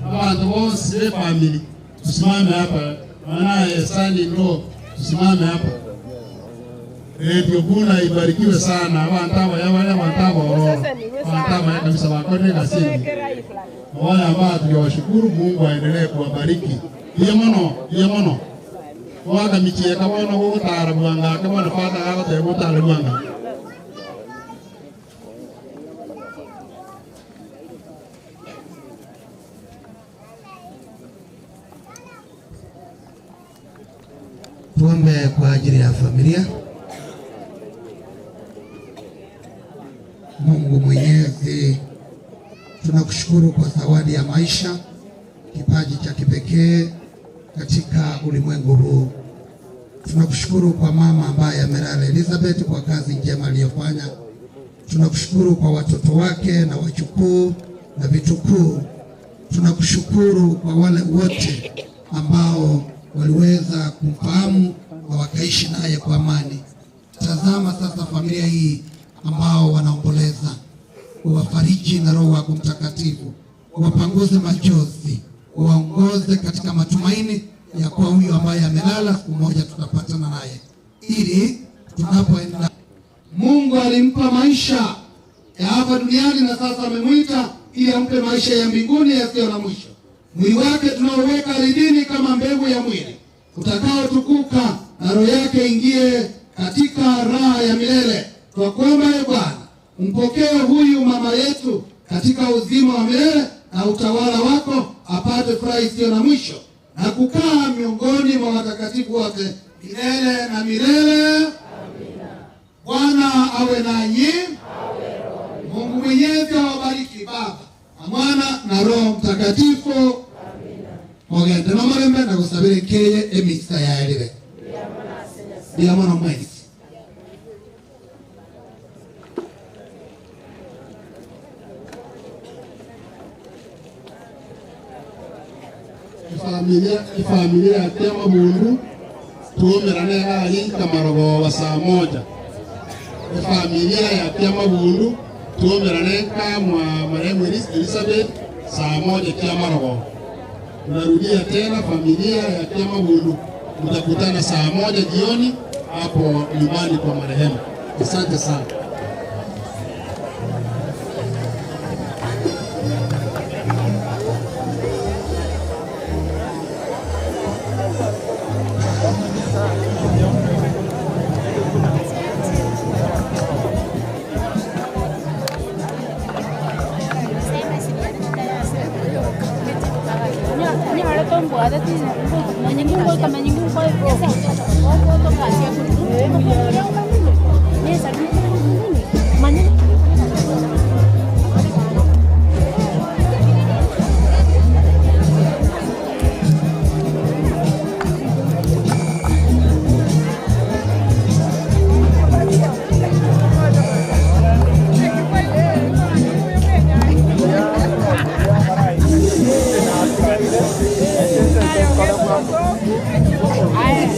Abantu bose be family. Tusimame hapa. Maana sani ndo tusimame hapa. Radio Buna ibarikiwe sana. Abantu aba yaba abantu aba ororo. Abantu aba kabisa wakone kasini. Wale ambao tuliwashukuru, Mungu aendelee kuwabariki. Iya mono. Waka michieka wana ko tarabuanga kama na fata ka te ko tarabuanga. Tuombe kwa ajili ya familia. Mungu Mwenyezi, tunakushukuru kwa zawadi ya maisha, kipaji cha kipekee katika ulimwengu huu. Tunakushukuru kwa mama ambaye amelala Elizabeth kwa kazi njema aliyofanya. Tunakushukuru kwa watoto wake na wajukuu na vitukuu. Tunakushukuru kwa wale wote ambao waliweza kumfahamu na wakaishi naye kwa amani. Tazama sasa familia hii ambao wanaomboleza, uwafariji na Roho wako Mtakatifu, uwapanguze machozi, uwaongoze katika matumaini ya kuwa huyu ambaye amelala siku moja tutapatana naye, ili tunapoenda. Mungu alimpa maisha ya hapa duniani na sasa amemwita ili ampe maisha ya mbinguni yasiyo na mwisho. Mwili wake tunaoweka ardhini kama mbegu ya mwili utakaotukuka, na roho yake ingie katika raha ya milele. Twakuomba Ee Bwana, umpokee huyu mama yetu katika uzima wa milele na utawala wako, apate furaha isiyo na mwisho na kukaa miongoni mwa watakatifu wote milele na milele. Amina. Bwana awe nanyi. Mungu Mwenyezi awabariki Baba na Mwana na Roho Mtakatifu. Amina. Mogende no marembe na gusabire keye emisa ya elibe. Dia mwana mwezi. Familia ya Tema Bundu tuomerane hali kamarogo wa saa moja. Familia ya Tema Bundu tuomerane kama marehemu Elizabeth saa moja Kiamarogo. Tunarudia tena, familia ya Tema Bundu mtakutana saa moja jioni hapo nyumbani kwa marehemu. Asante sana. Ay,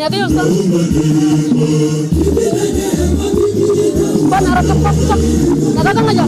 Adiós, ¿no? Van a arrancar, nada con allá.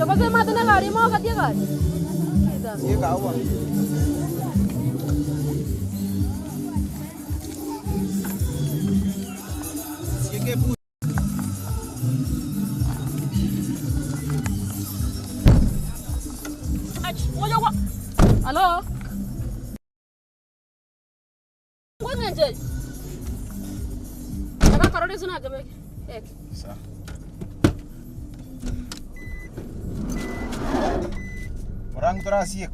Coba saya mati nak hari mau kat dia kan? Iya kau. Halo. Kau ngajak? Kakak karo di sana aja baik. Bisa. Orang terasik.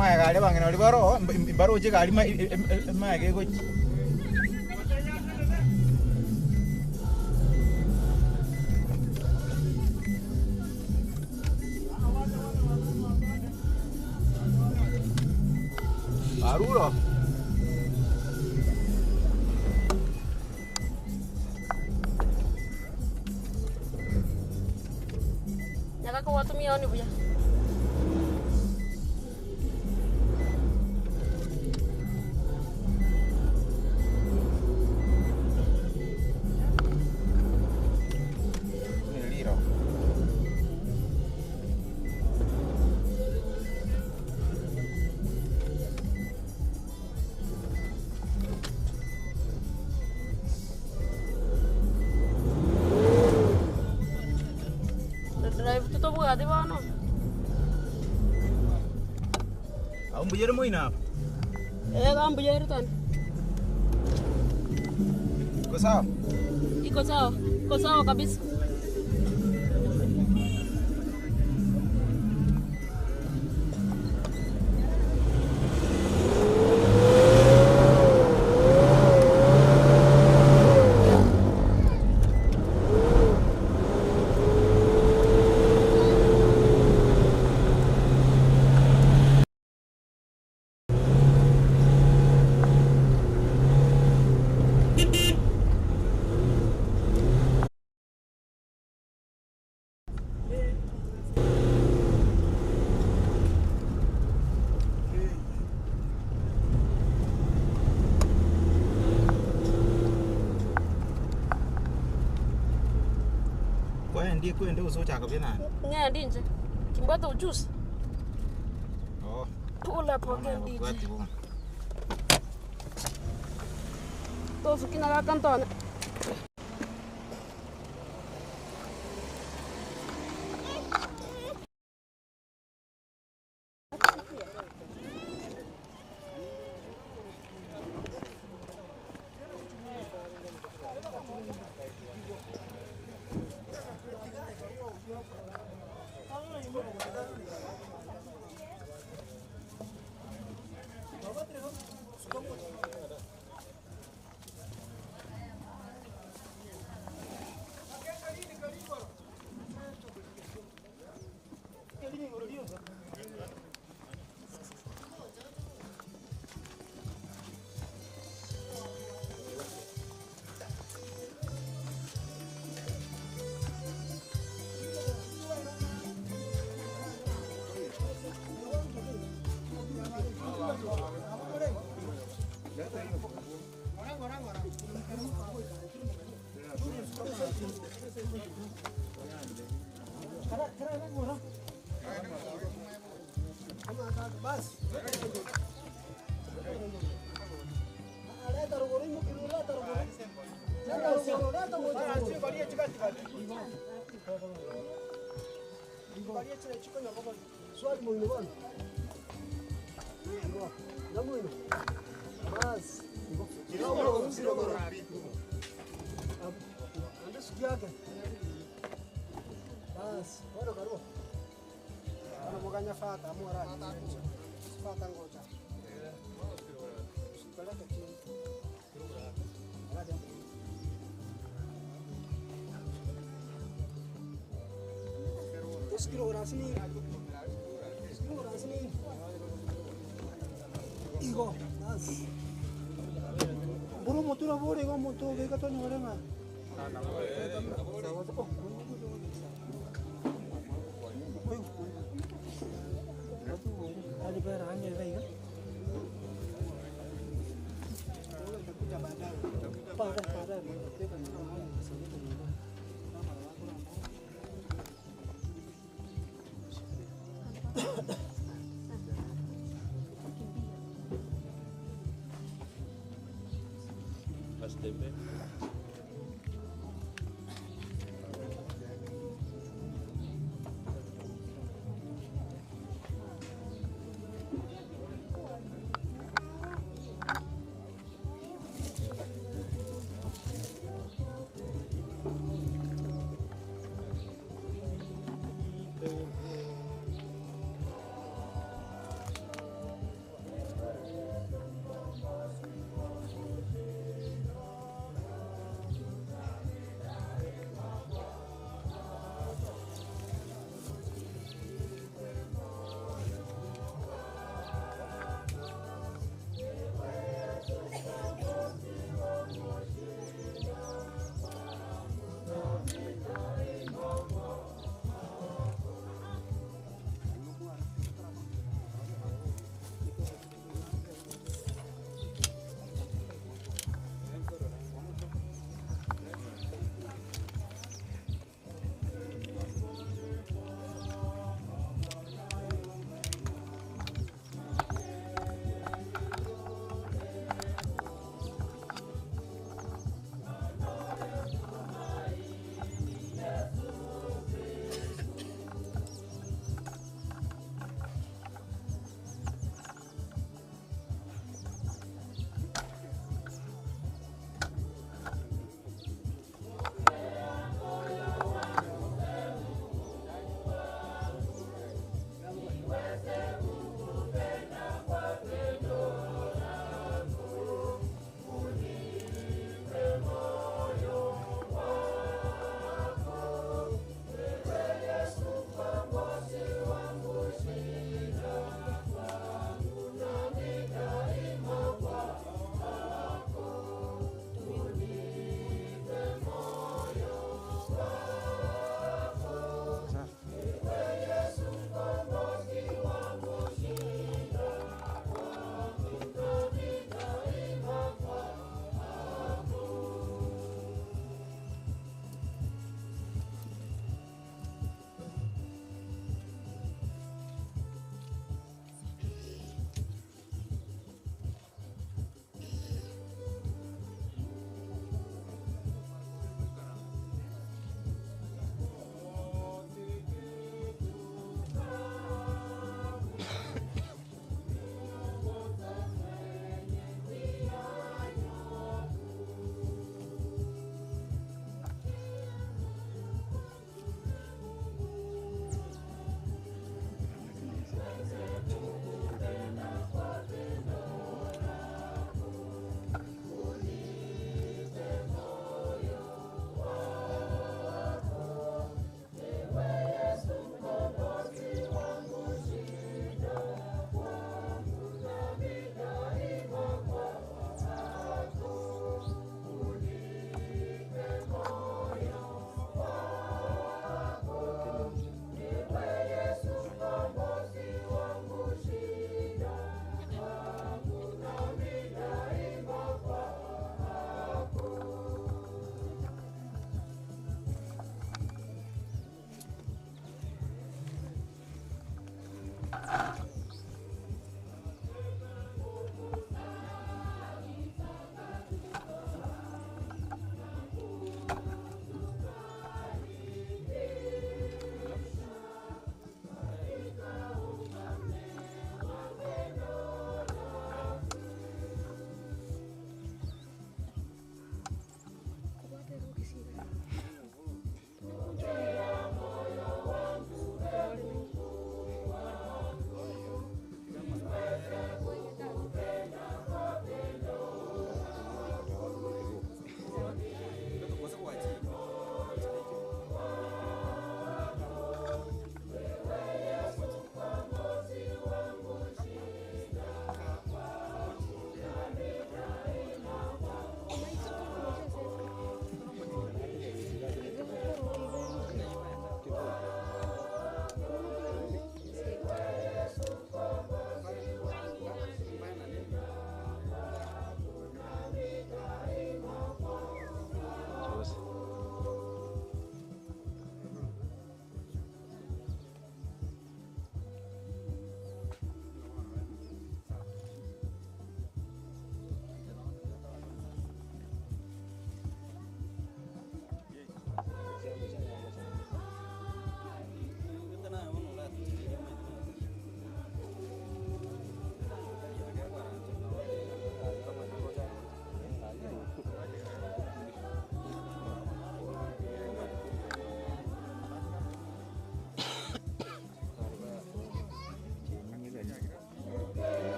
Mai gari bang, ini baru aja gari mai kayak gue. Baru loh. Jaga kau waktu miau nih punya. Di mana? Kamu bayar mau inap? Kamu bayar tuan. Ikut sao kabis. Đi quên đâu số trả có biết nào? Nghe đi chứ. Chúng bắt đầu juice. Pull up again, DJ. Todos aqui na cantona. Igo, nas. Buru motor bore go motor ke kato nyore ma. Ada barang ya baik. Parah.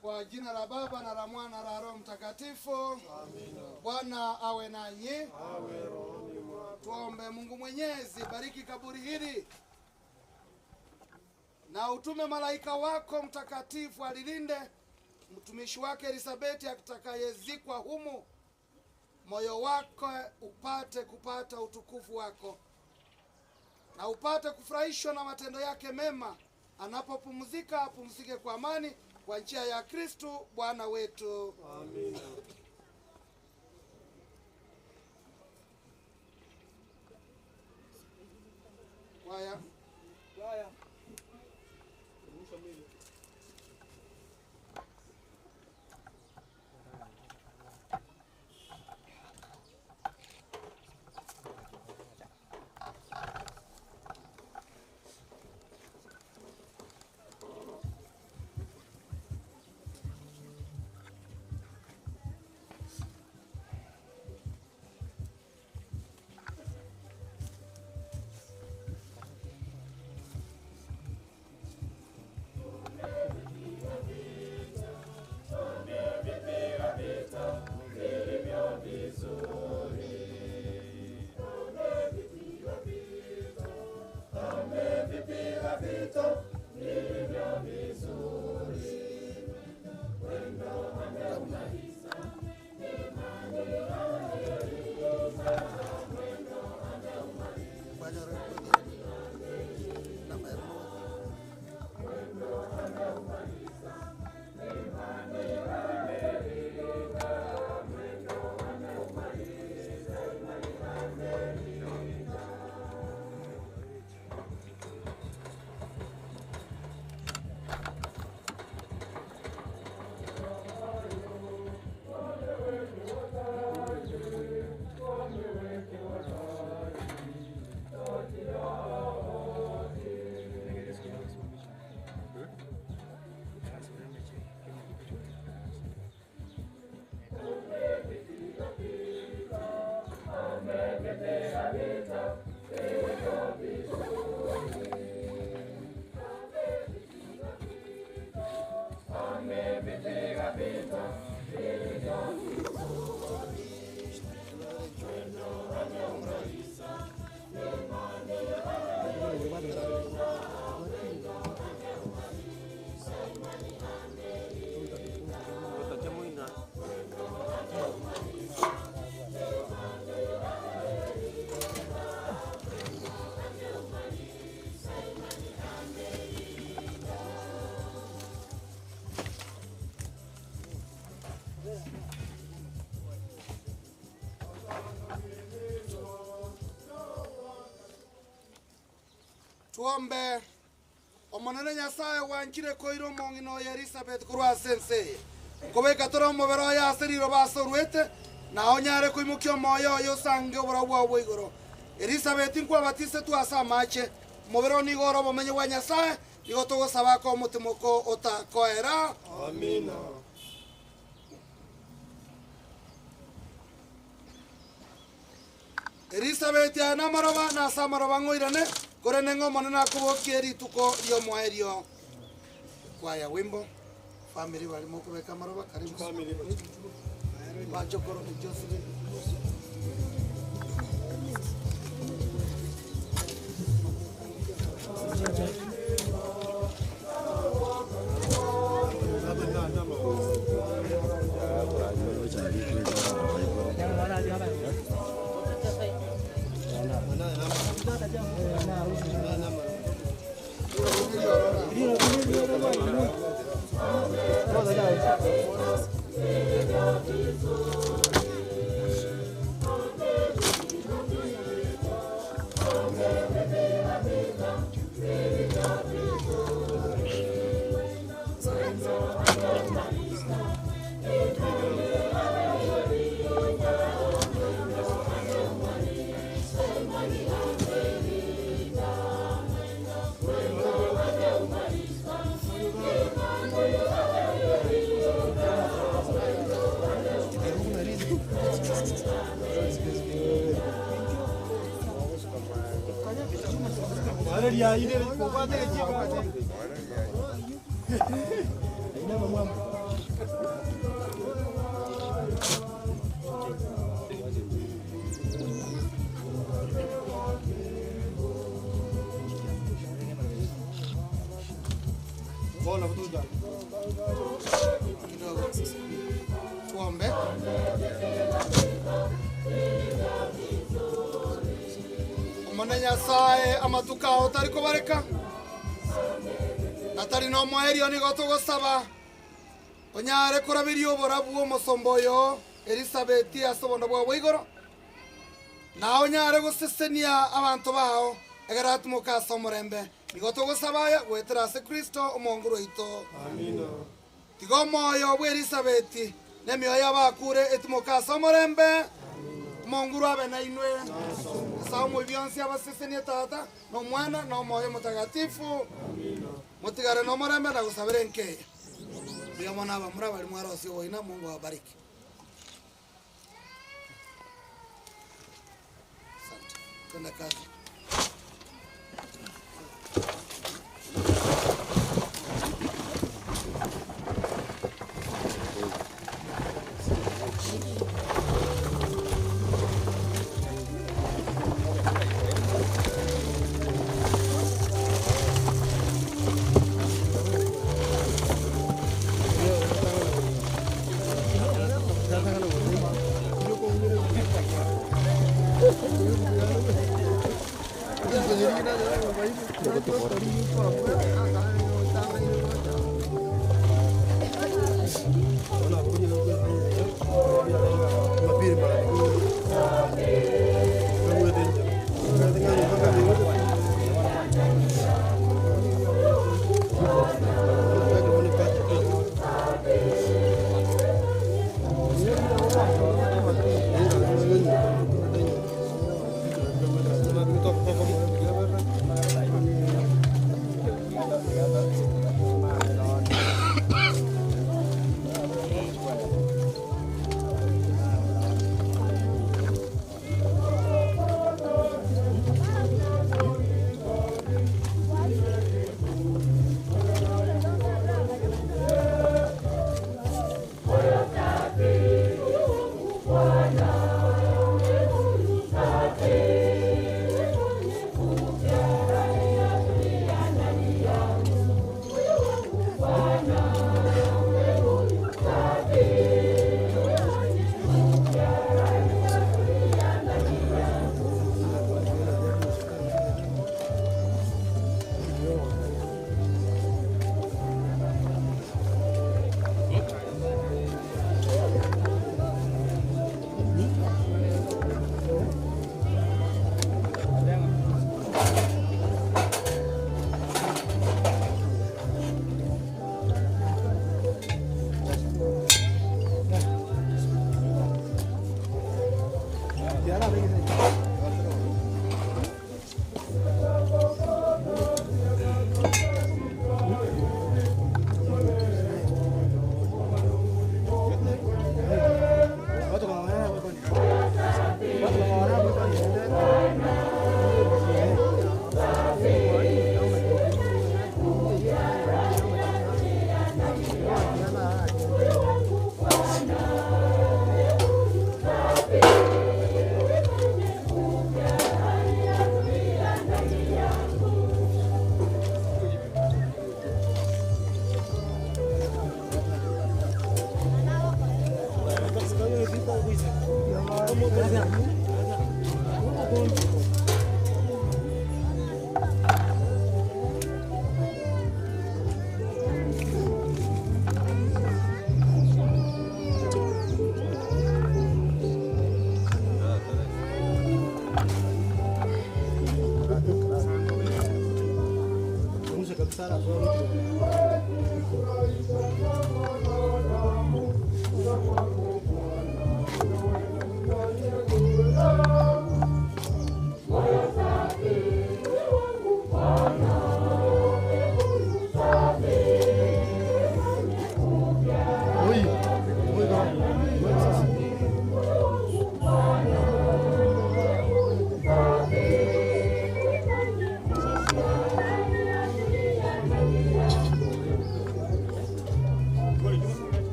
Kwa jina la Baba na la Mwana na la Roho Mtakatifu. Amina. Bwana awe nanyi. Awe rohoni mwako. Tuombe. Mungu Mwenyezi, bariki kaburi hili na utume malaika wako mtakatifu alilinde mtumishi wake Elisabeti atakayezikwa humu, moyo wako upate kupata utukufu wako na upate kufurahishwa na matendo yake mema. Anapopumzika apumzike kwa amani kwa njia ya Kristo Bwana wetu. Amina. Kwaya. Tuombe. Omonene Nyasaye wanchire koiro mongino ya Elizabeth kurwa sense. Kobeka toro mobero ya seriro basorwete na onyare kuimukio moyo yo sange obora bwa igoro. Elizabeth nkwa batise tu asa mache mobero ni goro bomenye wa Nyasaye igo togo sabako mutimoko otakoera. Amina. Elizabeth ya namaroba na samaroba ngoirane kore nengo monena kubokieri tuko yo mwaerio kwa ya wimbo family wali moko beka maroba karibu family bachokoro ni Joseph ya ile kwa tele chika. Bola butuja. Tuombe. Omone Nyasaye amatukao tari kubareka natari no mwerio ni goto gosaba onyare kurabirio borabu omosomboyo Elizabeth asobondo bwa igoro na onyare gusesenia abantu bao egaratu mukasa omorembe ni goto gosaba gwetera se Kristo omonguru ito. Amina. Tigo moyo bwa Elizabeth nemioyo abakure etumukasa omorembe monguru abe na inwe saumu byonsi abasesenia tata no mwana no moyo mutagatifu. Amina. Mutigare no morembe na gusabire nke biya mwana aba muri abari mwarosi woina Mungu awabariki. Asante. Kwenda kazi.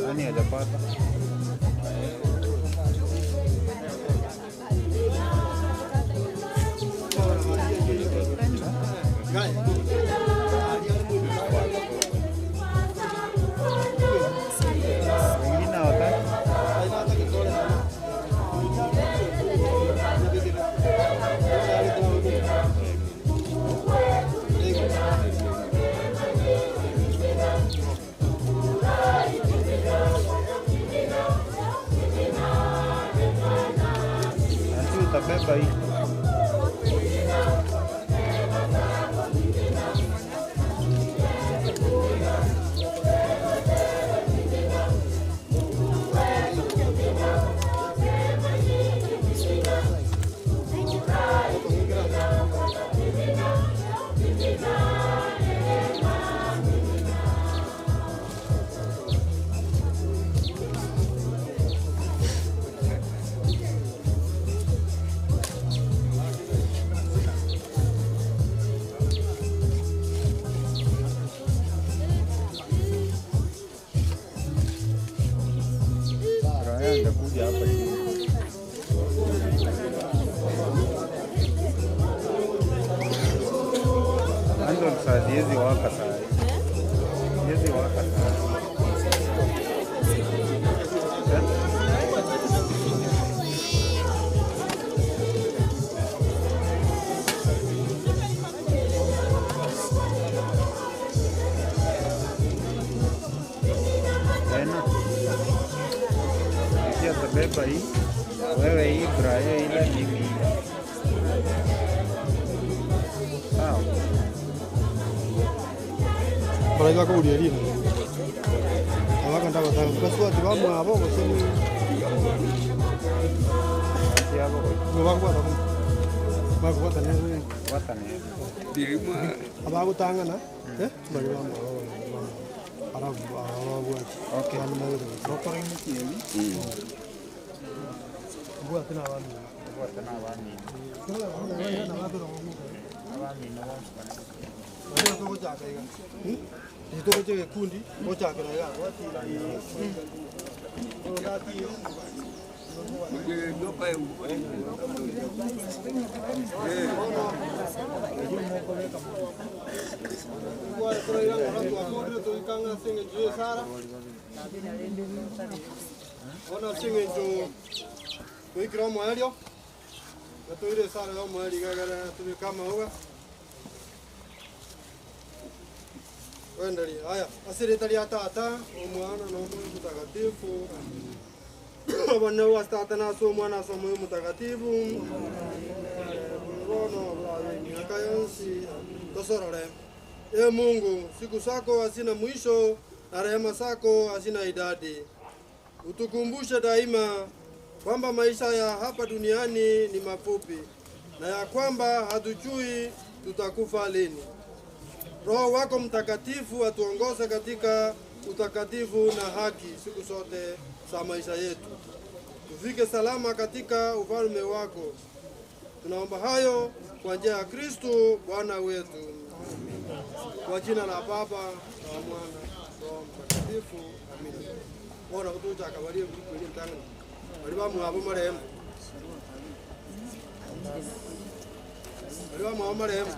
Nani hajapata? Utabeba hii. Kuja hapa chini. Ando saa siwezi waka saa hii. Siwezi waka saa hii. Beba hii, wewe hii, Brayo ile, mimi hii. Sawa. Baraiga kuuria rino. Abaka ndaba tangu kaswa tibamu abo gusini. Yabo. Mubangwa bako. Bako watane. Watane. Dirima. Abago tangana. Bari bamu abo. Arabu abo. Okay. Okore ni kiemi. Buat tena wani. Buat tena wani. Wani na wani. Ndio kwa chaka hiyo. Ndio kwa chaka kundi, kwa chaka na ya. Wati. Ngati. Ndio pa Kwa kwa ile ngoro tu ikanga singe juu sara. Ona singe juu Kuikira mwaelio. Gatuire sara yo mweli gagara tubikama huwa. Wendeli haya asirita ya tata omwana no mutagatifu. Bwana wa tata na so mwana so mutagatifu. Rono akayonsi tosorore. Mungu siku zako hazina mwisho na rehema zako hazina idadi. Utukumbushe daima kwamba maisha ya hapa duniani ni mafupi na ya kwamba hatujui tutakufa lini. Roho wako Mtakatifu atuongoze katika utakatifu na haki siku zote za maisha yetu. Tufike salama katika ufalme wako. Tunaomba hayo kwa njia ya Kristo Bwana wetu. Kwa jina la Baba na Mwana na Roho Mtakatifu. Amina. Bora kutuja kabarie kwenye mtanga. Baliba mwabo marehemu. Baliba mwabo marehemu.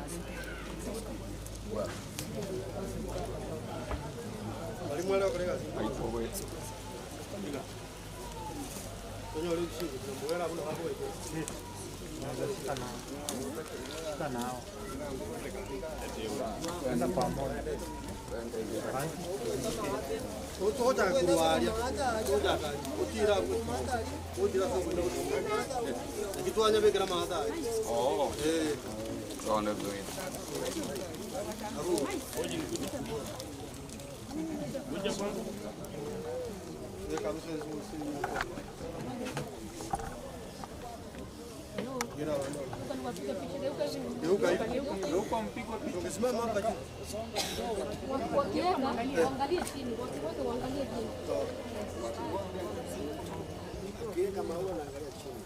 Balimu leo kurega. Konyo leo chini, mbona hapo hapo hivi. Nao. Kwenda pamoja. Utoja kuwalia. Utoja utira utira sokundo. Kitwanya bekera mata. Oh. Tuone vile. Abu. Kuja kwangu. Ndio kabisa Ukisimama hapa juu. Waangalie chini, wote waangalie chini. Kile kama huwa anaangalia chini.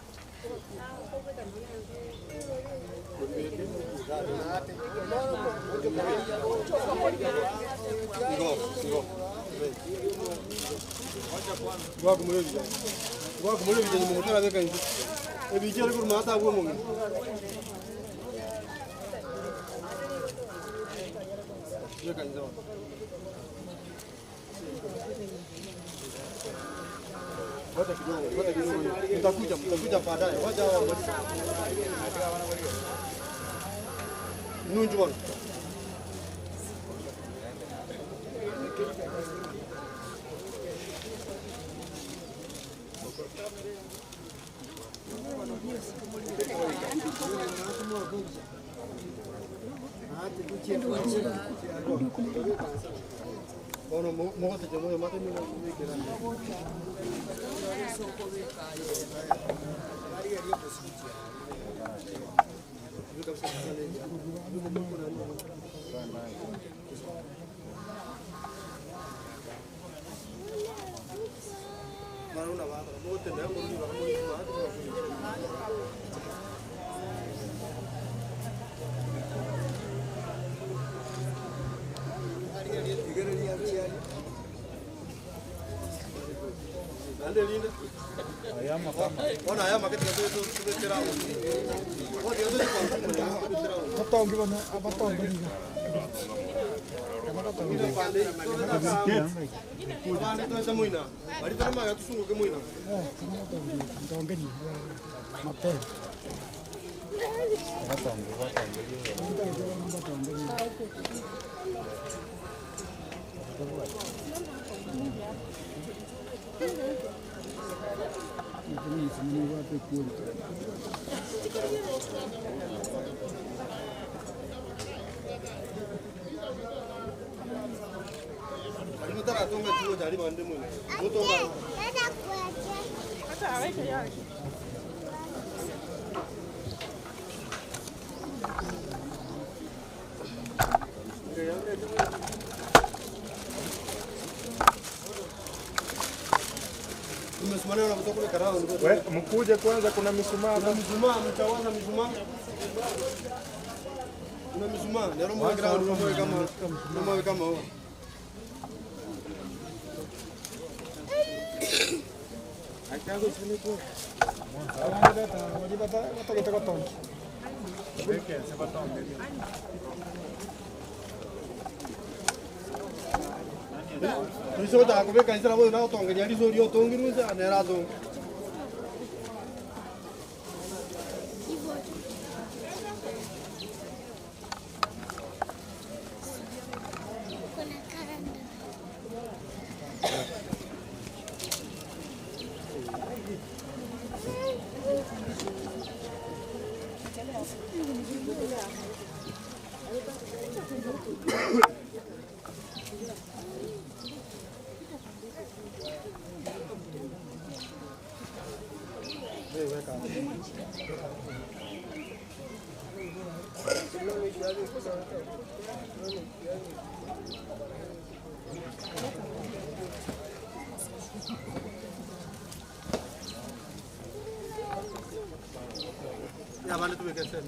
Mtakuja baadaye. Wacha hao Nunju bwana. Bueno, mo te llamo mate ni Mkuje kwanza, kuna mishumaa. Kuna mishumaa, mtawaza mishumaa. Kuna mishumaa, ndio mwa ground kama huo. Akaanza chini tu. Hata kitaka tonki. Beke, sema tonki. Tuliso da kubeka insala bodo na tonki, yari so rio tonki ruza anera tonki. Ya vale tuve que hacer.